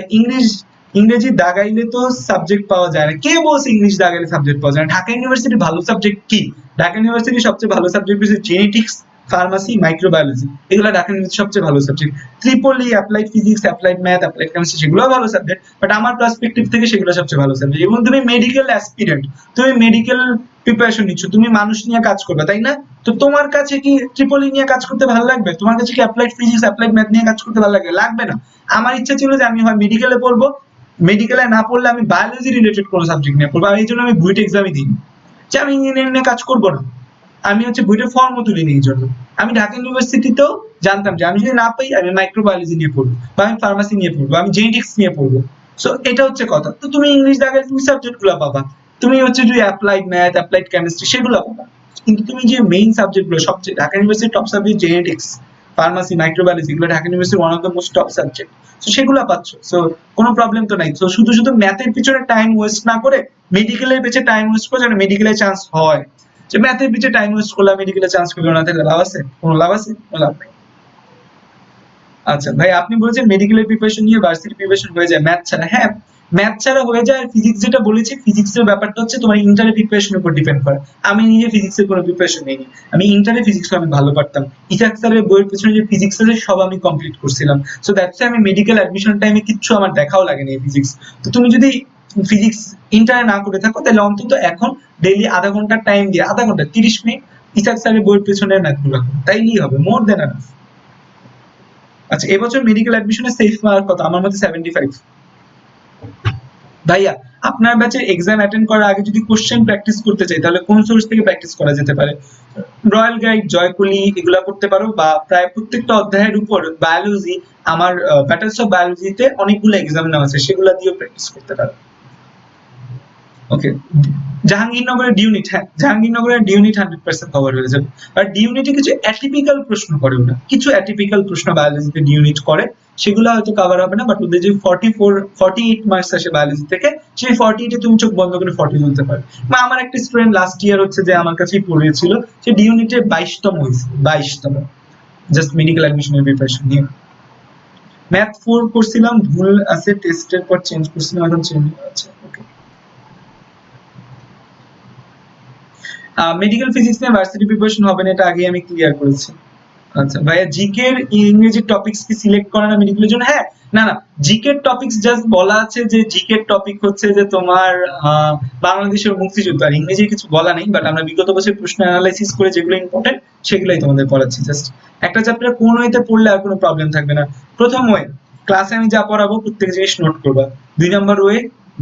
ইংরেজি দাগাইলে তো সাবজেক্ট পাওয়া যায় না। কে বলছে ইংলিশ দাগাইলে সাবজেক্ট পাওয়া যায় না? ঢাকা ইউনিভার্সিটির ভালো সাবজেক্ট কি? ঢাকা ইউনিভার্সিটির সবচেয়ে ভালো সাবজেক্ট হচ্ছে জেনেটিক্স, ফার্মাসি, মাইক্রোবায়োলজি। এগুলো ঢাকা ইউনিভার্সিটির সবচেয়ে ভালো subject. Tripoli, applied physics, applied math, applied chemistry, সেগুলো ভালো সাবজেক্ট, বাট আমার পার্সপেক্টিভ থেকে সেগুলো সবচেয়ে ভালো সাবজেক্ট। এবং তুমি মেডিকেল অ্যাসপিরেন্ট, তুমি মেডিকেল প্রিপারেশন নিচ্ছ, তুমি মানুষ নিয়ে কাজ করবে, তাই না? তো তোমার কাছে কি ট্রিপলি নিয়ে কাজ করতে ভালো লাগবে? তোমার কাছে কি অ্যাপ্লাইড ফিজিক্স, অ্যাপ্লাইড ম্যাথ নিয়ে কাজ করতে ভালো লাগবে? লাগবে না। আমার ইচ্ছা ছিল যে আমি হয় মেডিকেলে পড়বো, মেডিকেলে না পড়লে আমি বায়োলজি রিলেটেড কোনো সাবজেক্ট নিয়ে পড়বো। এই জন্য আমি বুয়েট এক্সামই দিই, যে আমি ইঞ্জিনিয়ারিং নিয়ে কাজ করবো না। আমি হচ্ছে বুয়েটের ফর্মও তুলিনি এই জন্য। আমি ঢাকা ইউনিভার্সিটিতেও জানতাম যে আমি যদি না পাই আমি মাইক্রোবায়োলজি নিয়ে পড়বো, বা আমি ফার্মাসি নিয়ে পড়বো, আমি জেনেটিক্স নিয়ে পড়বো। সো এটা হচ্ছে কথা। তো তুমি ইংলিশ দাগালে তুমি সাবজেক্ট গুলো পাবা, তুমি হচ্ছে যদি অ্যাপ্লাইড ম্যাথ, অ্যাপ্লাইড কেমিস্ট্রি সেগুলো পাবা। কিন্তু তুমি যে মেইন সাবজেক্ট গুলো, সবচেয়ে ঢাকা ইউনিভার্সিটির top subject genetics, pharmacy, microbiology, এগুলো ঢাকা ইউনিভার্সিটির one of the most top subject. তো সেগুলো পাচ্ছ, সো কোনো প্রবলেম তো নাই। তো শুধু শুধু ম্যাথের পিছনে টাইম ওয়েস্ট না করে মেডিকেলের পিছনে টাইম ওয়েস্ট করে, যেন মেডিকেলের চান্স হয়। যে ম্যাথের পিছে টাইম ওয়েস্ট করলাম, মেডিকেলে চান্স করলো না, তাহলে লাভ আছে? কোনো লাভ আছে? কোনো লাভ নেই। আচ্ছা ভাই, আপনি বলেছেন মেডিকেলের প্রিপারেশন নিয়ে ভার্সিটি প্রিপারেশন হয়ে যায় ম্যাথ ছাড়া। হ্যাঁ, ম্যাথ ছাড়া হয়ে যায়। আর ফিজিক্স যেটা বলেছি, ফিজিক্সের ব্যাপারটা হচ্ছে তোমার ইন্টারে প্রিপারেশনের উপর ডিপেন্ড করে। আমি নিজে ফিজিক্সের কোনো প্রিপারেশন নেইনি। আমি ইন্টারে ফিজিক্স আমি ভালো পারতাম। ইসাক স্যারের বইয়ের পিছনে যে ফিজিক্স আছে সব আমি কমপ্লিট করছিলাম। সো দ্যাটস আমি মেডিকেল অ্যাডমিশন টাইমে কিচ্ছু আমার দেখাও লাগেনি ফিজিক্স। তো তুমি যদি ফিজিক্স ইন্টারে না করে থাকো, তাহলে অন্তত এখন ডেইলি আধা ঘন্টা টাইম দিয়ে, আধা ঘন্টা 30 মিনিট ইসাক স্যারের বইয়ের পিছনে ম্যাথগুলো তাইলেই হবে, মোর দেন এনাফ। আচ্ছা, এবছর মেডিকেল অ্যাডমিশনের সেফ মার্ক কত? আমার মতে 75। ভাইয়া, আপনার ব্যাচে এক্সাম অ্যাটেন্ড করার আগে যদি কোশ্চেন প্র্যাকটিস করতে চাই, তাহলে কোন সোর্স থেকে প্র্যাকটিস করা যেতে পারে? রয়্যাল গাইড, জয়কলি, এগুলা করতে পারো, বা প্রায় প্রত্যেকটা অধ্যায়ের উপর বায়োলজি, আমার ব্যাটেলস অফ বায়োলজিতে অনেকগুলো এক্সাম নেওয়া আছে, সেগুলা দিয়েও প্র্যাকটিস করতে পারো। ওকে, জাহাঙ্গীরনগরের ডিউনিট, হ্যাঁ জাহাঙ্গীরনগরের ডিউনিট 100% কভার হয়ে যাবে। আর ডিউনিটে কিছু অ্যাটিপিক্যাল প্রশ্ন করে, ওটা কিছু অ্যাটিপিক্যাল প্রশ্ন বায়োলজিতে ডিউনিট করে, সেগুলো হয়তো কভার হবে না, বাট ওদের যে 48 মার্কস আসে বায়োলজি থেকে, সেই 48-এ তুমি চোখ বন্ধ করে 40 তুলতে পারবে। বা আমার একটা স্টুডেন্ট লাস্ট ইয়ার হচ্ছে যে আমার কাছেই পড়িয়েছিল, সে ডিউনিটে 22তম হয়েছে, 22তম, জাস্ট মেডিকেল অ্যাডমিশনের প্রিপারেশন নিয়ে। ম্যাথ 4 করছিলাম, ভুল আছে, টেস্টের পর চেঞ্জ করছিলাম, এখন চেঞ্জ আছে। ওকে, মেডিকেল ফিজিক্স নিয়ে ভার্সিটি প্রিপারেশন হবে না, এটা আগে আমি ক্লিয়ার করেছি। আচ্ছা ভাইয়া, জিকে এর ইংরেজি টপিকস কি সিলেক্ট করা না মেডিকেলের জন্য? হ্যাঁ, না না, জিকে এর টপিকস জাস্ট বলা আছে যে জিকে এর টপিক হচ্ছে যে তোমার বাংলাদেশের মুক্তিযুদ্ধ, আর ইংরেজি কিছু বলা নেই। বাট আমরা বিগত বছর প্রশ্ন অ্যানালাইসিস করে যেগুলো ইম্পর্টেন্ট সেগুলোই তোমাদের পড়াচ্ছি। জাস্ট একটা চ্যাপ্টার কোন ওয়েতে পড়লে আর কোনো প্রবলেম থাকবে না। প্রথম ওয়ে, ক্লাসে আমি যা পড়াবো প্রত্যেক জিনিস নোট করবা। 2 নম্বর ওয়ে,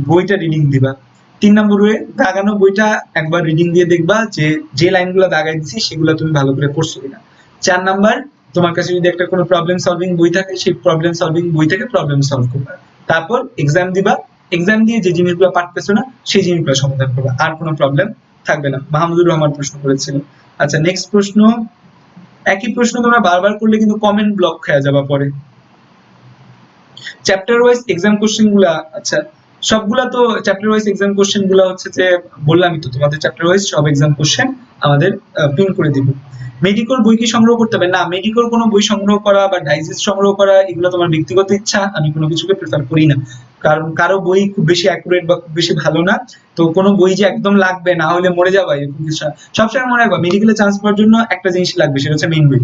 বইটা রিডিং দিবা। 3 নম্বর ওয়ে, দাগানো বইটা একবার রিডিং দিয়ে দেখবা যে যে লাইনগুলো দাগাই দিছি সেগুলো তুমি ভালো করে পড়ছো কিনা। 4 নাম্বার, তোমার কাছে যদি একটা কোনো প্রবলেম সলভিং বই থাকে, সেই প্রবলেম সলভিং বই থেকে প্রবলেম সলভ করবা। তারপর এক্সাম দিবা, এক্সাম দিয়ে যে জিনিসগুলো পারতেছো না সেই জিনিসগুলো সমাধান করবা, আর কোনো প্রবলেম থাকবে না। মাহমুদুর রহমান প্রশ্ন করেছিল। আচ্ছা, নেক্সট প্রশ্ন। একই প্রশ্ন তোমরা বারবার করলে কিন্তু কমেন্ট ব্লক খেয়ে যাবা পরে। চ্যাপ্টার ওয়াইজ এক্সাম কোশ্চেন গুলা, আচ্ছা সবগুলা তো চ্যাপ্টার ওয়াইজ এক্সাম কোশ্চেন গুলা হচ্ছে যে বললামই তো তোমাদের, চ্যাপ্টার ওয়াইজ সব এক্সাম কোশ্চেন আমাদের পিন করে দিব। মেডিকোর বই কি সংগ্রহ করতে হবে? না, মেডিকোর কোনো বই সংগ্রহ করা বা ডাইজেস্ট সংগ্রহ করা এগুলো তোমার ব্যক্তিগত ইচ্ছা, আমি কোনো কিছুকে প্রেফার করি না। কারণ কারো বই খুব বেশি অ্যাকুরেট বা খুব বেশি ভালো না, তো কোনো বই যে একদম লাগবে না হলে মরে যাবা এরকম কিছু না। সবসময় মনে রাখবা মেডিকেলে চান্স পাওয়ার জন্য একটা জিনিস লাগবে, সেটা হচ্ছে মেইন বই।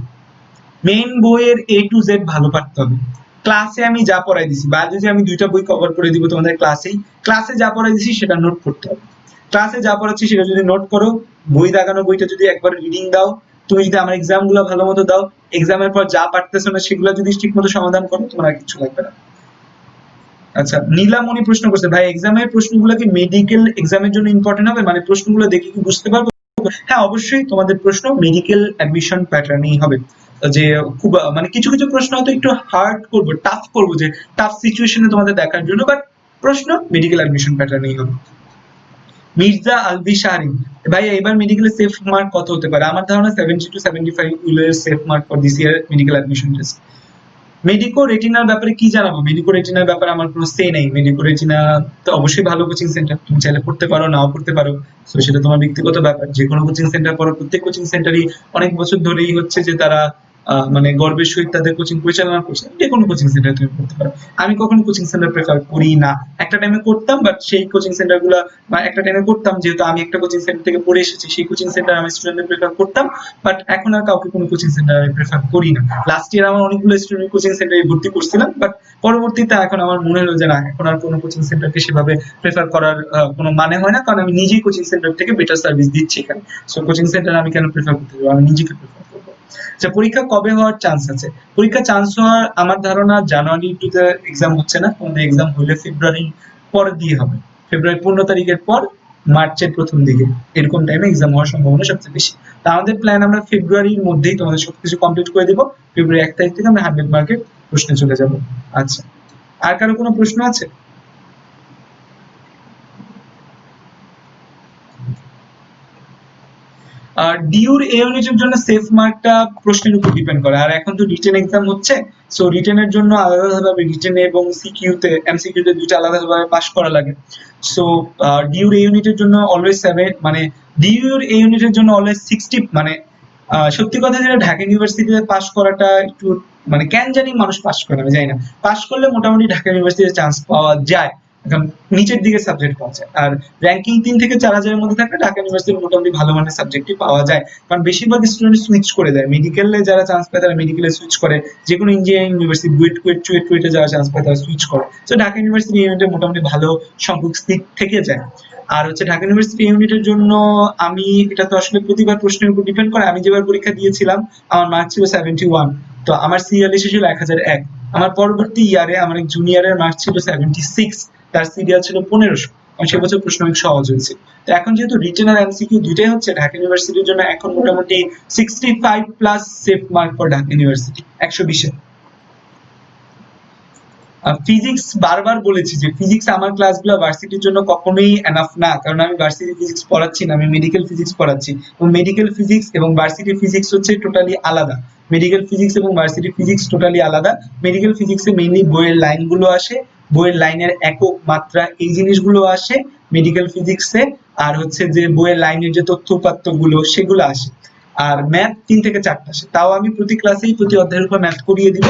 মেইন বইয়ের A to Z ভালো পারতে হবে। ক্লাসে আমি যা পড়াই দিছি, বায়োলজি আমি 2টা বই কভার করে দিব তোমাদের ক্লাসেই। ক্লাসে যা পড়াই দিছি সেটা নোট করতে হবে। ক্লাসে যা পড়াচ্ছি সেটা যদি নোট করো, বই দাগানো বইটা যদি একবার রিডিং দাও, তুমি যদি আমার এক্সাম গুলো ভালো মতো দাও, এক্সামের পর যা পারতেছো না সেগুলো যদি ঠিক মতো সমাধান করো, তোমার আর কিছু লাগবে না। আচ্ছা, নীলামণি প্রশ্ন করছে, ভাই এক্সামের প্রশ্নগুলো কি মেডিকেল এক্সামের জন্য ইম্পর্টেন্ট হবে? মানে প্রশ্নগুলো দেখে কি বুঝতে পারবো? হ্যাঁ, অবশ্যই তোমাদের প্রশ্ন মেডিকেল অ্যাডমিশন প্যাটার্নেই হবে। যে খুব মানে কিছু কিছু প্রশ্ন হয়তো একটু হার্ড করবো, টাফ করবো, যে টাফ সিচুয়েশনে তোমাদের দেখার জন্য, বাট প্রশ্ন মেডিকেল অ্যাডমিশন প্যাটার্নেই হবে। মির্জা আলভি শাহরিন, ভাই এবার মেডিকেলের সেফ মার্ক কত হতে পারে? আমার ধারণা 70 to 75 will safe mark for this year medical admission test. Medico রেটিনার ব্যাপারে কি জানাবো? মেডিকো রেটিনার ব্যাপারে আমার কোনো সে নেই। মেডিকো রেটিনা তো অবশ্যই ভালো কোচিং সেন্টার, তুমি চাইলে পড়তে পারো, নাও পড়তে পারো। তো সেটা তোমার ব্যক্তিগত ব্যাপার। যে কোনো কোচিং সেন্টার পড়ো, প্রত্যেক কোচিং সেন্টারই অনেক বছর ধরেই হচ্ছে যে তারা মানে গর্বের সহিত তাদের কোচিং পরিচালনা করছে। যে কোনো কোচিং সেন্টার তুমি পড়তে পারো। আমি কখনো কোচিং সেন্টার প্রেফার করি না। একটা টাইমে করতাম, বাট সেই কোচিং সেন্টার গুলা বা একটা টাইমে করতাম, যেহেতু আমি একটা কোচিং সেন্টার থেকে পড়ে এসেছি, সেই কোচিং সেন্টার আমি স্টুডেন্টদের প্রেফার করতাম। বাট এখন আর কাউকে কোনো কোচিং সেন্টার আমি প্রেফার করি না। লাস্ট ইয়ার আমার অনেকগুলো স্টুডেন্ট কোচিং সেন্টারে ভর্তি করছিলাম, বাট পরবর্তীতে এখন আমার মনে হলো যে না, এখন আর কোনো কোচিং সেন্টারকে সেভাবে প্রেফার করার কোনো মানে হয় না, কারণ আমি নিজেই কোচিং সেন্টার থেকে বেটার সার্ভিস দিচ্ছি এখানে। সো কোচিং সেন্টার আমি কেন প্রেফার করতে যাবো? আমি নিজেকে প্রেফার করবো। আচ্ছা, পরীক্ষা কবে হওয়ার চান্স আছে? পরীক্ষা চান্স হওয়ার আমার ধারণা জানুয়ারি টুতে এক্সাম হচ্ছে না, তোমাদের এক্সাম হলে ফেব্রুয়ারি পরে দিয়ে হবে। ফেব্রুয়ারি 15 তারিখের পর মার্চের প্রথম দিকে এরকম টাইমে এক্সাম হওয়ার সম্ভাবনা সবচেয়ে বেশি। তা আমাদের প্ল্যান, আমরা ফেব্রুয়ারির মধ্যেই তোমাদের সবকিছু কমপ্লিট করে দিব। ফেব্রুয়ারি 1 তারিখ থেকে আমরা 100 মার্কের প্রশ্নে চলে যাব। আচ্ছা, আর কারো কোনো প্রশ্ন আছে? ডিউর এ ইউনিটের জন্য সেফ মার্কটা প্রশ্নের উপর ডিপেন্ড করে। আর এখন তো রিটেন এক্সাম হচ্ছে, সো রিটেনের জন্য আলাদাভাবে রিটেন এবং সিকিউতে এমসিকিউতে দুইটা আলাদাভাবে পাস করা লাগে। সো ডিউর এ ইউনিটের জন্য অলওয়েজ 7, মানে ডিউর এ ইউনিটের জন্য অলওয়েজ 60, মানে সত্যি কথা যেটা, ঢাকা ইউনিভার্সিটিতে পাস করাটা একটু মানে কেন জানি মানুষ পাস করে, আমি জানি না। পাস করলে মোটামুটি ঢাকা ইউনিভার্সিটিতে চান্স পাওয়া যায়, এখন নিচের দিকে সাবজেক্ট পাওয়া যায়। আর র্যাঙ্কিং 3 থেকে 4 হাজারের মধ্যে থাকলে ঢাকা ইউনিভার্সিটির মোটামুটি ভালো মানের সাবজেক্টই পাওয়া যায়। কারণ বেশিরভাগ স্টুডেন্ট সুইচ করে দেয়, মেডিকেলে যারা চান্স পায় তারা মেডিকেলে সুইচ করে, যে কোনো ইঞ্জিনিয়ারিং ইউনিভার্সিটি বুয়েট কুয়েট চুয়েট টুয়েটে যারা চান্স পায় তারা সুইচ করে। তো ঢাকা ইউনিভার্সিটি ইউনিটে মোটামুটি ভালো সংখ্যক সিট থেকে যায়। আর হচ্ছে ঢাকা ইউনিভার্সিটি ইউনিটের জন্য আমি, এটা তো আসলে প্রতিবার প্রশ্নের উপর ডিপেন্ড করে, আমি যেবার পরীক্ষা দিয়েছিলাম আমার মার্ক ছিল 71, তো আমার সিরিয়াল এসেছিল 1001। আমার পরবর্তী ইয়ারে আমার এক জুনিয়রের মার্ক ছিল 76, তার সিরিয়াল ছিল 1500। সে বছর প্রশ্ন অনেক সহজ হয়েছে। তো এখন যেহেতু রিটেন আর এমসিকিউ দুইটাই হচ্ছে, ঢাকা ইউনিভার্সিটির জন্য এখন মোটামুটি 65 plus safe mark for Dhaka university 120-এ। ফিজিক্স বারবার বলেছি যে ফিজিক্স আমার ক্লাসগুলো ভার্সিটির জন্য কখনোই এনাফ না, কারণ আমি ভার্সিটি ফিজিক্স পড়াচ্ছি না, আমি মেডিকেল ফিজিক্স পড়াচ্ছি। এবং মেডিকেল ফিজিক্স এবং ভার্সিটি ফিজিক্স হচ্ছে টোটালি আলাদা। মেডিকেল ফিজিক্স এবং ভার্সিটি ফিজিক্স টোটালি আলাদা। মেডিকেল ফিজিক্সে মেইনলি বইয়ের লাইনগুলো আসে, বইয়ের লাইনের একক মাত্রা এই জিনিসগুলো আসে মেডিকেল ফিজিক্সে। আর হচ্ছে যে বইয়ের লাইনের যে তথ্য উপাত্ত গুলো সেগুলো আসে। আর ম্যাথ 3 থেকে 4টা আসে, তাও আমি প্রতি ক্লাসেই প্রতি অধ্যায়ের উপর ম্যাথ করিয়ে দিব।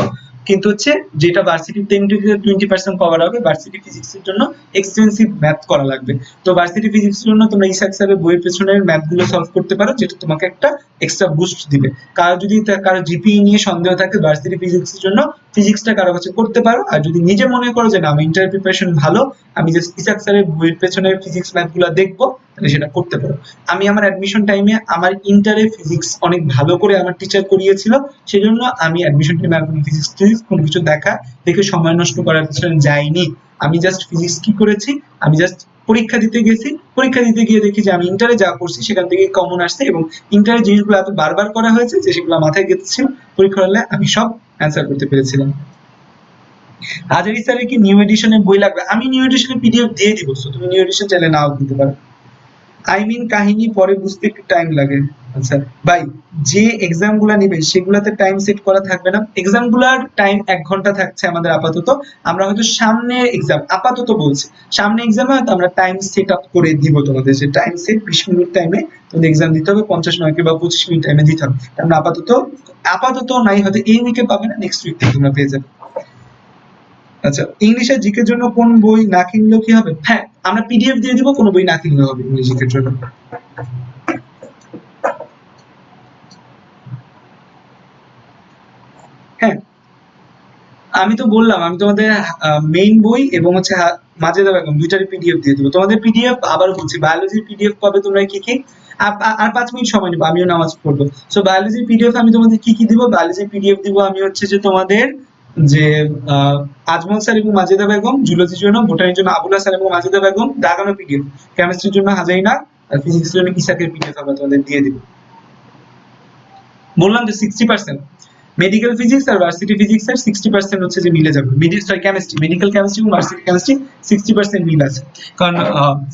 কিন্তু হচ্ছে যেটা ভার্সিটি 10 থেকে 20% কভার হবে, ভার্সিটি ফিজিক্স এর জন্য এক্সটেন্সিভ ম্যাথ করা লাগবে। তো ভার্সিটি ফিজিক্স এর জন্য তোমরা ইসাক স্যারের বইয়ের পেছনের ম্যাথ গুলো সলভ করতে পারো, যেটা তোমাকে একটা এক্সট্রা বুস্ট দিবে। কারো যদি কারো জিপিই নিয়ে সন্দেহ থাকে ভার্সিটি ফিজিক্স এর জন্য, ফিজিক্সটা কারো কাছে করতে পারো। আর যদি নিজে মনে করো যে না আমি ইন্টার প্রিপারেশন ভালো, আমি জাস্ট ইসাক স্যারের বইয়ের পেছনের ফিজিক্স ম্যাথ গুলো দেখবো, তাহলে সেটা করতে পারো। আমি আমার অ্যাডমিশন টাইমে আমার ইন্টারে ফিজিক্স অনেক ভালো করে আমার টিচার করিয়েছিল, সেজন্য আমি অ্যাডমিশন টাইমে আর কোনো ফিজিক্স কোনো কিছু দেখে সময় নষ্ট করার পিছনে যাইনি। আমি জাস্ট ফিজিক্স কি করেছি, আমি জাস্ট পরীক্ষা দিতে গেছি, পরীক্ষা দিতে গিয়ে দেখি যে আমি ইন্টারে যা করছি সেখান থেকে কমন আসছে, এবং ইন্টারের জিনিসগুলো এত বারবার করা হয়েছে যে সেগুলো মাথায় গেঁথেছিল, পরীক্ষা হলে আমি সব অ্যান্সার করতে পেরেছিলাম। হাজারি স্যারের কি নিউ এডিশনের বই লাগবে? আমি নিউ এডিশনের পিডিএফ দিয়ে দিব, তুমি নিউ এডিশন চাইলে নাও দিতে পারো। আই মিন কাহিনী পরে বুঝতে একটু টাইম লাগে। আচ্ছা ভাই, যে এক্সাম গুলা নিবে সেগুলাতে টাইম সেট করা থাকবে না? এক্সাম গুলার টাইম 1 ঘন্টা থাকছে আমাদের আপাতত। আমরা হয়তো সামনে এক্সাম আপাতত বলছি, সামনে এক্সামে হয়তো আমরা টাইম সেট আপ করে দিব তোমাদের, যে টাইম সেট 20 মিনিট টাইমে তোমাদের এক্সাম দিতে হবে, 50 মার্ক বা 25 মিনিট টাইমে দিতে হবে। আমরা আপাতত আপাতত নাই, হয়তো এই উইকে পাবে না, নেক্সট উইক থেকে তোমরা পেয়ে যাবে। আচ্ছা, ইংলিশে জিকের জন্য কোন বই না কিনলেও কি হবে? হ্যাঁ, আমরা পিডিএফ দিয়ে দিব, কোনো বই না কিনলেও হবে ইংলিশ জিকের জন্য। হ্যাঁ, আমি তো বললাম আমি তোমাদের মেইন বই এবং হচ্ছে মাজেদা বেগম দুইটারই পিডিএফ দিয়ে দেবো তোমাদের। পিডিএফ আবার বলছি, বায়োলজির পিডিএফ পাবে তোমরা কি কি। আর 5 মিনিট সময় নেবো, আমিও নামাজ পড়বো। সো বায়োলজির পিডিএফ আমি তোমাদের কি কি দিব? বায়োলজির পিডিএফ দিব আমি হচ্ছে যে তোমাদের যে আহ, আজমল স্যার এবং মাজেদা বেগম, জুলজির জন্য বোটানির জন্য আবুল হাসান এবং মাজেদা বেগম দাগানো পিডিএফ, কেমিস্ট্রির জন্য হাজাইনা, আর ফিজিক্সের জন্য ইসাকের পিডিএফ আমরা তোমাদের দিয়ে দিব। বললাম যে 60%, মেডিকেল ফিজিক্স আর ভার্সিটি ফিজিক্স এর 60% হচ্ছে যে মিলে যাবে। সরি, কেমিস্ট্রি, মেডিকেল কেমিস্ট্রি এবং ভার্সিটি কেমিস্ট্রি 60% মিল আছে। কারণ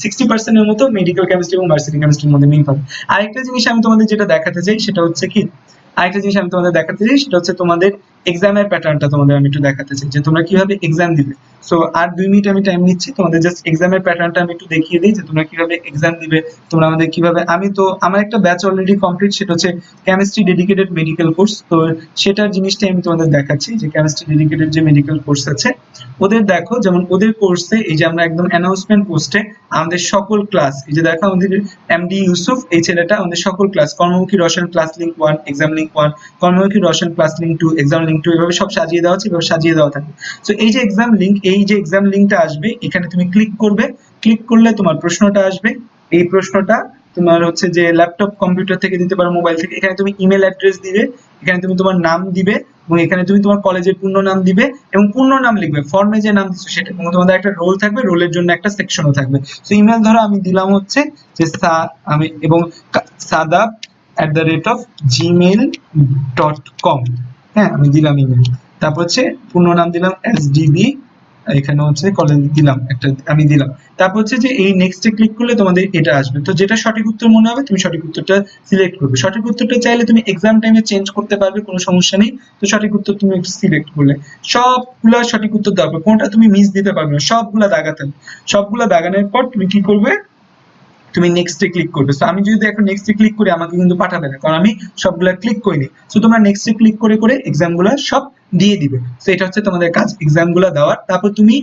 60% এর মতো মেডিকেল কেমিস্ট্রি এবং ভার্সিটি কেমিস্ট্রির মধ্যে মিল পাবে। আরেকটা জিনিস আমি তোমাদের যেটা দেখাতে চাই সেটা হচ্ছে কি, আরেকটা জিনিস আমি তোমাদের দেখাতে চাই সেটা হচ্ছে তোমাদের এক্সামের প্যাটার্নটা তোমাদের আমি একটু দেখাতে চাই, যে তোমরা কিভাবে এক্সাম দিবে। সো আর 2 মিনিট আমি টাইম নিচ্ছি, তোমাদের জাস্ট এক্সামের প্যাটার্নটা আমি একটু দেখিয়ে দিই, যে তোমরা কিভাবে এক্সাম দিবে। তোমরা আমাদের কিভাবে, আমি তো আমার একটা ব্যাচ অলরেডি কমপ্লিট, সেটা হচ্ছে কেমিস্ট্রি ডেডিকেটেড মেডিকেল কোর্স। তো সেটার জিনিসটাই আমি তোমাদের দেখাচ্ছি, যে কেমিস্ট্রি ডেডিকেটেড যে মেডিকেল কোর্স আছে ওদের দেখো, যেমন ওদের কোর্সে এই যে আমরা একদম অ্যানাউন্সমেন্ট পোস্টে আমাদের সকল ক্লাস, এই যে দেখো আমাদের এমডি ইউসুফ, এই ছেলেটা আমাদের সকল ক্লাস, কর্মমুখী রসায়ন ক্লাস লিঙ্ক 1, এক্সাম লিঙ্ক 1, কর্মমুখী রসায়ন ক্লাস লিঙ্ক 2, এক্সাম লিঙ্ক 2, এভাবে সব সাজিয়ে দেওয়া আছে, এভাবে সাজিয়ে দেওয়া থাকে। তো এই যে এক্সাম লিঙ্ক, এই যে এক্সাম লিঙ্কটা আসবে, এখানে তুমি ক্লিক করবে, ক্লিক করলে তোমার প্রশ্নটা আসবে। এই প্রশ্নটা তোমার হচ্ছে যে ল্যাপটপ কম্পিউটার থেকে দিতে পারো, মোবাইল থেকে। এখানে তুমি ইমেল অ্যাড্রেস দিবে, এখানে তুমি তোমার নাম দিবে, এবং এখানে তুমি তোমার কলেজের পূর্ণ নাম দিবে এবং পূর্ণ নাম লিখবে, ফর্মে যে নাম দিচ্ছ সেটা, এবং তোমাদের একটা রোল থাকবে, রোলের জন্য একটা সেকশনও থাকবে। তো ইমেল ধরো আমি দিলাম হচ্ছে যে আমি এবং sadap@gmail.com, হ্যাঁ আমি দিলাম ইমেল। তারপর হচ্ছে পূর্ণ নাম দিলাম SDB, এখানে হচ্ছে কলেজ দিলাম একটা, আমি দিলাম। তারপর হচ্ছে যে এই নেক্সটে ক্লিক করলে তোমাদের এটা আসবে। তো যেটা সঠিক উত্তর মনে হবে তুমি সঠিক উত্তরটা সিলেক্ট করবে। সঠিক উত্তরটা চাইলে তুমি এক্সাম টাইমে চেঞ্জ করতে পারবে, কোনো সমস্যা নেই। তো সঠিক উত্তর তুমি সিলেক্ট করলে সবগুলা সঠিক উত্তর দেওয়া হবে, কোনটা তুমি মিস দিতে পারবে না, সবগুলা দাগাতে হবে। সবগুলা দাগানোর পর তুমি কি করবে, তুমি নেক্সটে ক্লিক করবে। সো আমি যদি এখন নেক্সটে ক্লিক করি আমাকে কিন্তু পাঠাবে না, কারণ আমি সবগুলা ক্লিক করিনি। সো তোমরা নেক্সটে ক্লিক করে করে এক্সামগুলো সব দিয়ে দিবে। সো এটা হচ্ছে তোমাদের কাজ, এক্সামগুলো দেওয়ার। তারপর তুমি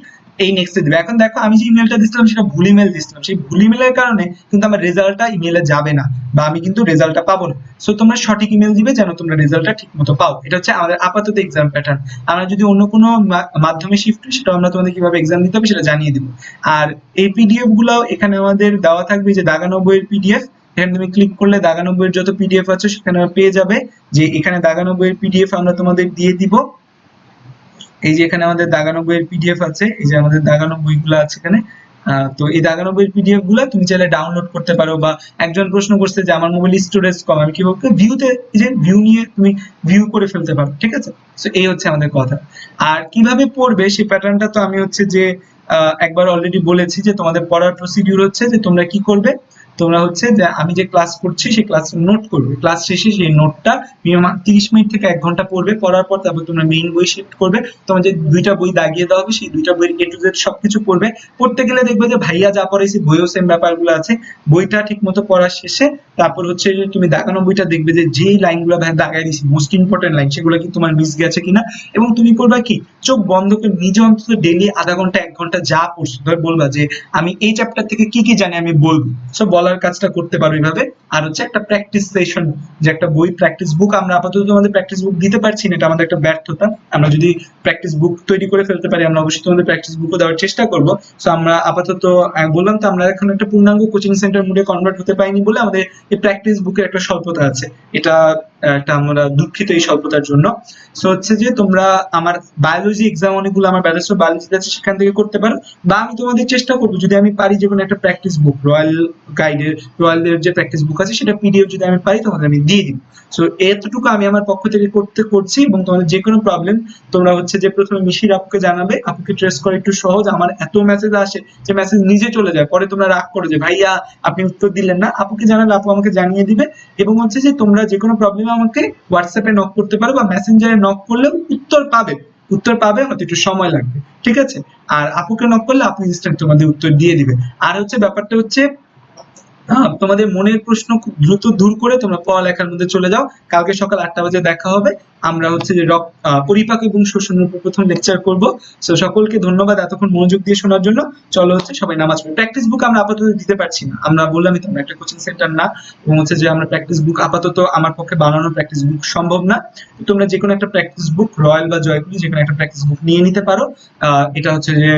এই নেক্সটে দিবে। এখন দেখো আমি যে ইমেলটা দিছিলাম সেটা ভুল ইমেল দিছিলাম, সেই ভুল ইমেলের কারণে কিন্তু আমার রেজাল্টটা ইমেলে যাবে না, বা আমি কিন্তু রেজাল্টটা পাবো না। সো তোমরা সঠিক ইমেল দিবে যেন তোমরা রেজাল্টটা ঠিক মতো পাও। এটা হচ্ছে আমাদের আপাতত এক্সাম প্যাটার্ন। আমরা যদি অন্য কোনো মাধ্যমে শিফট হই, সেটা আমরা তোমাদের কিভাবে এক্সাম দিতে হবে সেটা জানিয়ে দিব। আর এই পিডিএফ গুলো এখানে আমাদের দেওয়া থাকবে, যে দাগানো বইয়ের পিডিএফ, এখানে তুমি ক্লিক করলে দাগানো বইয়ের যত পিডিএফ আছে সেখানে পেয়ে যাবে। যে এখানে দাগানো বইয়ের পিডিএফ আমরা তোমাদের দিয়ে দিব। এই যে এখানে আমাদের দাগানো বইয়ের পিডিএফ আছে, এই যে আমাদের দাগানো বইগুলো আছে এখানে। তো এই দাগানো বইয়ের পিডিএফ গুলা তুমি চাইলে ডাউনলোড করতে পারো, বা একজন প্রশ্ন করছে যে আমার মোবাইল স্টোরেজ কম, আমি কি বলবো, ভিউতে, এই যে ভিউ নিয়ে তুমি ভিউ করে ফেলতে পারো, ঠিক আছে। তো এই হচ্ছে আমাদের কথা। আর কিভাবে পড়বে সেই প্যাটার্নটা তো আমি হচ্ছে যে একবার অলরেডি বলেছি, যে তোমাদের পড়ার প্রসিডিউর হচ্ছে যে তোমরা কি করবে, তোমরা হচ্ছে যে আমি যে ক্লাস করছি সেই ক্লাস নোট করবে, ক্লাস শেষে সেই নোটটা মিনিমাম 30 মিনিট থেকে 1 ঘন্টা পড়বে। পড়ার পর তারপর তোমরা মেইন বই শিফট করবে, তোমার যে দুইটা বই দাগিয়ে দেওয়া হবে সেই দুইটা বইয়ের A to Z সবকিছু পড়বে। পড়তে গেলে দেখবে যে ভাইয়া যা পড়াইছে বইও সেম ব্যাপারগুলো আছে। বইটা ঠিক মতো পড়া শেষে তারপর হচ্ছে যে তুমি দাগানো বইটা দেখবে যে যেই লাইনগুলো ভাই দাগাই দিছি মোস্ট ইম্পর্টেন্ট লাইন, সেগুলো কি তোমার মিস গেছে কিনা। এবং তুমি করবা কি, চোখ বন্ধ করে নিজে অন্তত ডেইলি আধা ঘন্টা 1 ঘন্টা যা পড়ছো ধর বলবা যে আমি এই চ্যাপ্টার থেকে কি কি জানি আমি বলবো। সো বলার কাজটা করতে পারো এইভাবে। আর হচ্ছে একটা প্র্যাকটিস সেশন, যে একটা বই প্র্যাকটিস বুক, আমরা আপাতত তোমাদের প্র্যাকটিস বুক দিতে পারছি না, এটা আমাদের একটা ব্যর্থতা। আমরা যদি প্র্যাকটিস বুক তৈরি করে ফেলতে পারি আমরা অবশ্যই তোমাদের প্র্যাকটিস বুকও দেওয়ার চেষ্টা করব। সো আমরা আপাতত বললাম তো আমরা এখন একটা পূর্ণাঙ্গ কোচিং সেন্টার মোডে কনভার্ট হতে পারিনি বলে আমাদের এই প্র্যাকটিস বুকের একটা স্বল্পতা আছে। এটা একটা আমরা দুঃখিত এই স্বল্পতার জন্য। সো হচ্ছে যে তোমরা আমার বায়োলজি এক্সাম অনেকগুলো আমার ব্যাচেলর বায়োলজি আছে সেখান থেকে করতে পারো, বা আমি তোমাদের চেষ্টা করবো যদি আমি পারি যে কোনো একটা প্র্যাকটিস বুক, রয়্যাল গাইড গাইডের রয়্যালদের যে প্র্যাকটিস বুক আছে সেটা পিডিএফ যদি আমি পাই তোমাদের আমি দিয়ে দিব। সো এতটুকু আমি আমার পক্ষ থেকে করছি, এবং তোমাদের যে কোনো প্রবলেম তোমরা হচ্ছে যে প্রথমে মিশির আপুকে জানাবে। আপুকে ট্রেস করা একটু সহজ, আমার এত মেসেজ আসে যে মেসেজ নিজে চলে যায়, পরে তোমরা রাগ করো যে ভাইয়া আপনি উত্তর দিলেন না। আপুকে জানালে আপু আমাকে জানিয়ে দিবে, এবং হচ্ছে যে তোমরা যে কোনো প্রবলেমে আমাকে হোয়াটসঅ্যাপে নক করতে পারো বা মেসেঞ্জারে নক করলেও উত্তর পাবে, হয়তো একটু সময় লাগবে, ঠিক আছে। আর আপুকে নক করলে আপু ইনস্ট্যান্ট তোমাদের উত্তর দিয়ে দিবে। আর হচ্ছে ব্যাপারটা হচ্ছে তোমাদের মনের প্রশ্ন খুব দ্রুত দূর করে তোমরা পড়ালেখার মধ্যে চলে যাও। কালকে সকাল 8টা বাজে দেখা হবে। আমরা হচ্ছে যে পরিপাক এবং শোষণের উপর প্রথম লেকচার করব। সো সকলকে ধন্যবাদ এতক্ষণ মনোযোগ দিয়ে শোনার জন্য। চলো হচ্ছে সবাই নামাজ পড়ি। প্র্যাকটিস বুক আমরা আপাতত দিতে পারছি না, আমরা বললামই তো আমরা একটা কোচিং সেন্টার না, এবং হচ্ছে যে আমরা প্র্যাকটিস বুক আপাতত আমার পক্ষে বানানো প্র্যাকটিস বুক সম্ভব না। তোমরা যে কোনো একটা প্র্যাকটিস বুক রয়্যাল বা জয়পুরি যে কোনো একটা প্র্যাকটিস বুক নিয়ে নিতে পারো। এটা হচ্ছে যে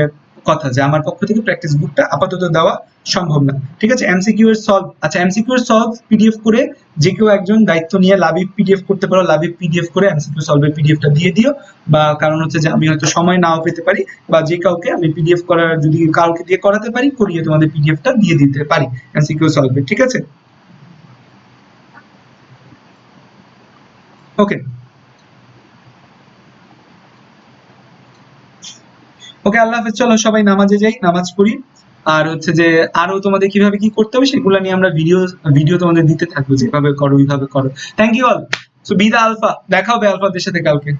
কথা যে আমার পক্ষ থেকে প্র্যাকটিস বুকটা আপাতত দেওয়া সম্ভব না, ঠিক আছে। এমসিকিউ এর সলভ, আচ্ছা এমসিকিউ এর সলভ পিডিএফ করে যে কেউ একজন দায়িত্ব নিয়ে লাবিব পিডিএফ করতে পারো, লাবিব পিডিএফ করে এমসিকিউ সলভের পিডিএফটা দিয়ে দিও। বা কারণ হচ্ছে যে আমি হয়তো সময় নাও পেতে পারি, বা যে কাউকে আমি পিডিএফ করার যদি কাউকে দিয়ে করাতে পারি, করিয়ে তোমাদের পিডিএফটা দিয়ে দিতে পারি এমসিকিউ সলভের, ঠিক আছে। ওকে ওকে, আল্লাহ হাফেজ। চলো সবাই নামাজে যাই, নামাজ পড়ি। আর হচ্ছে যে আরো তোমাদের কিভাবে কি করতে হবে সেগুলো নিয়ে আমরা ভিডিও তোমাদের দিতে থাকবো, যেভাবে করো ওইভাবে করো। Thank you all. So be the alpha, দেখা হবে আলফাদের সাথে কালকে।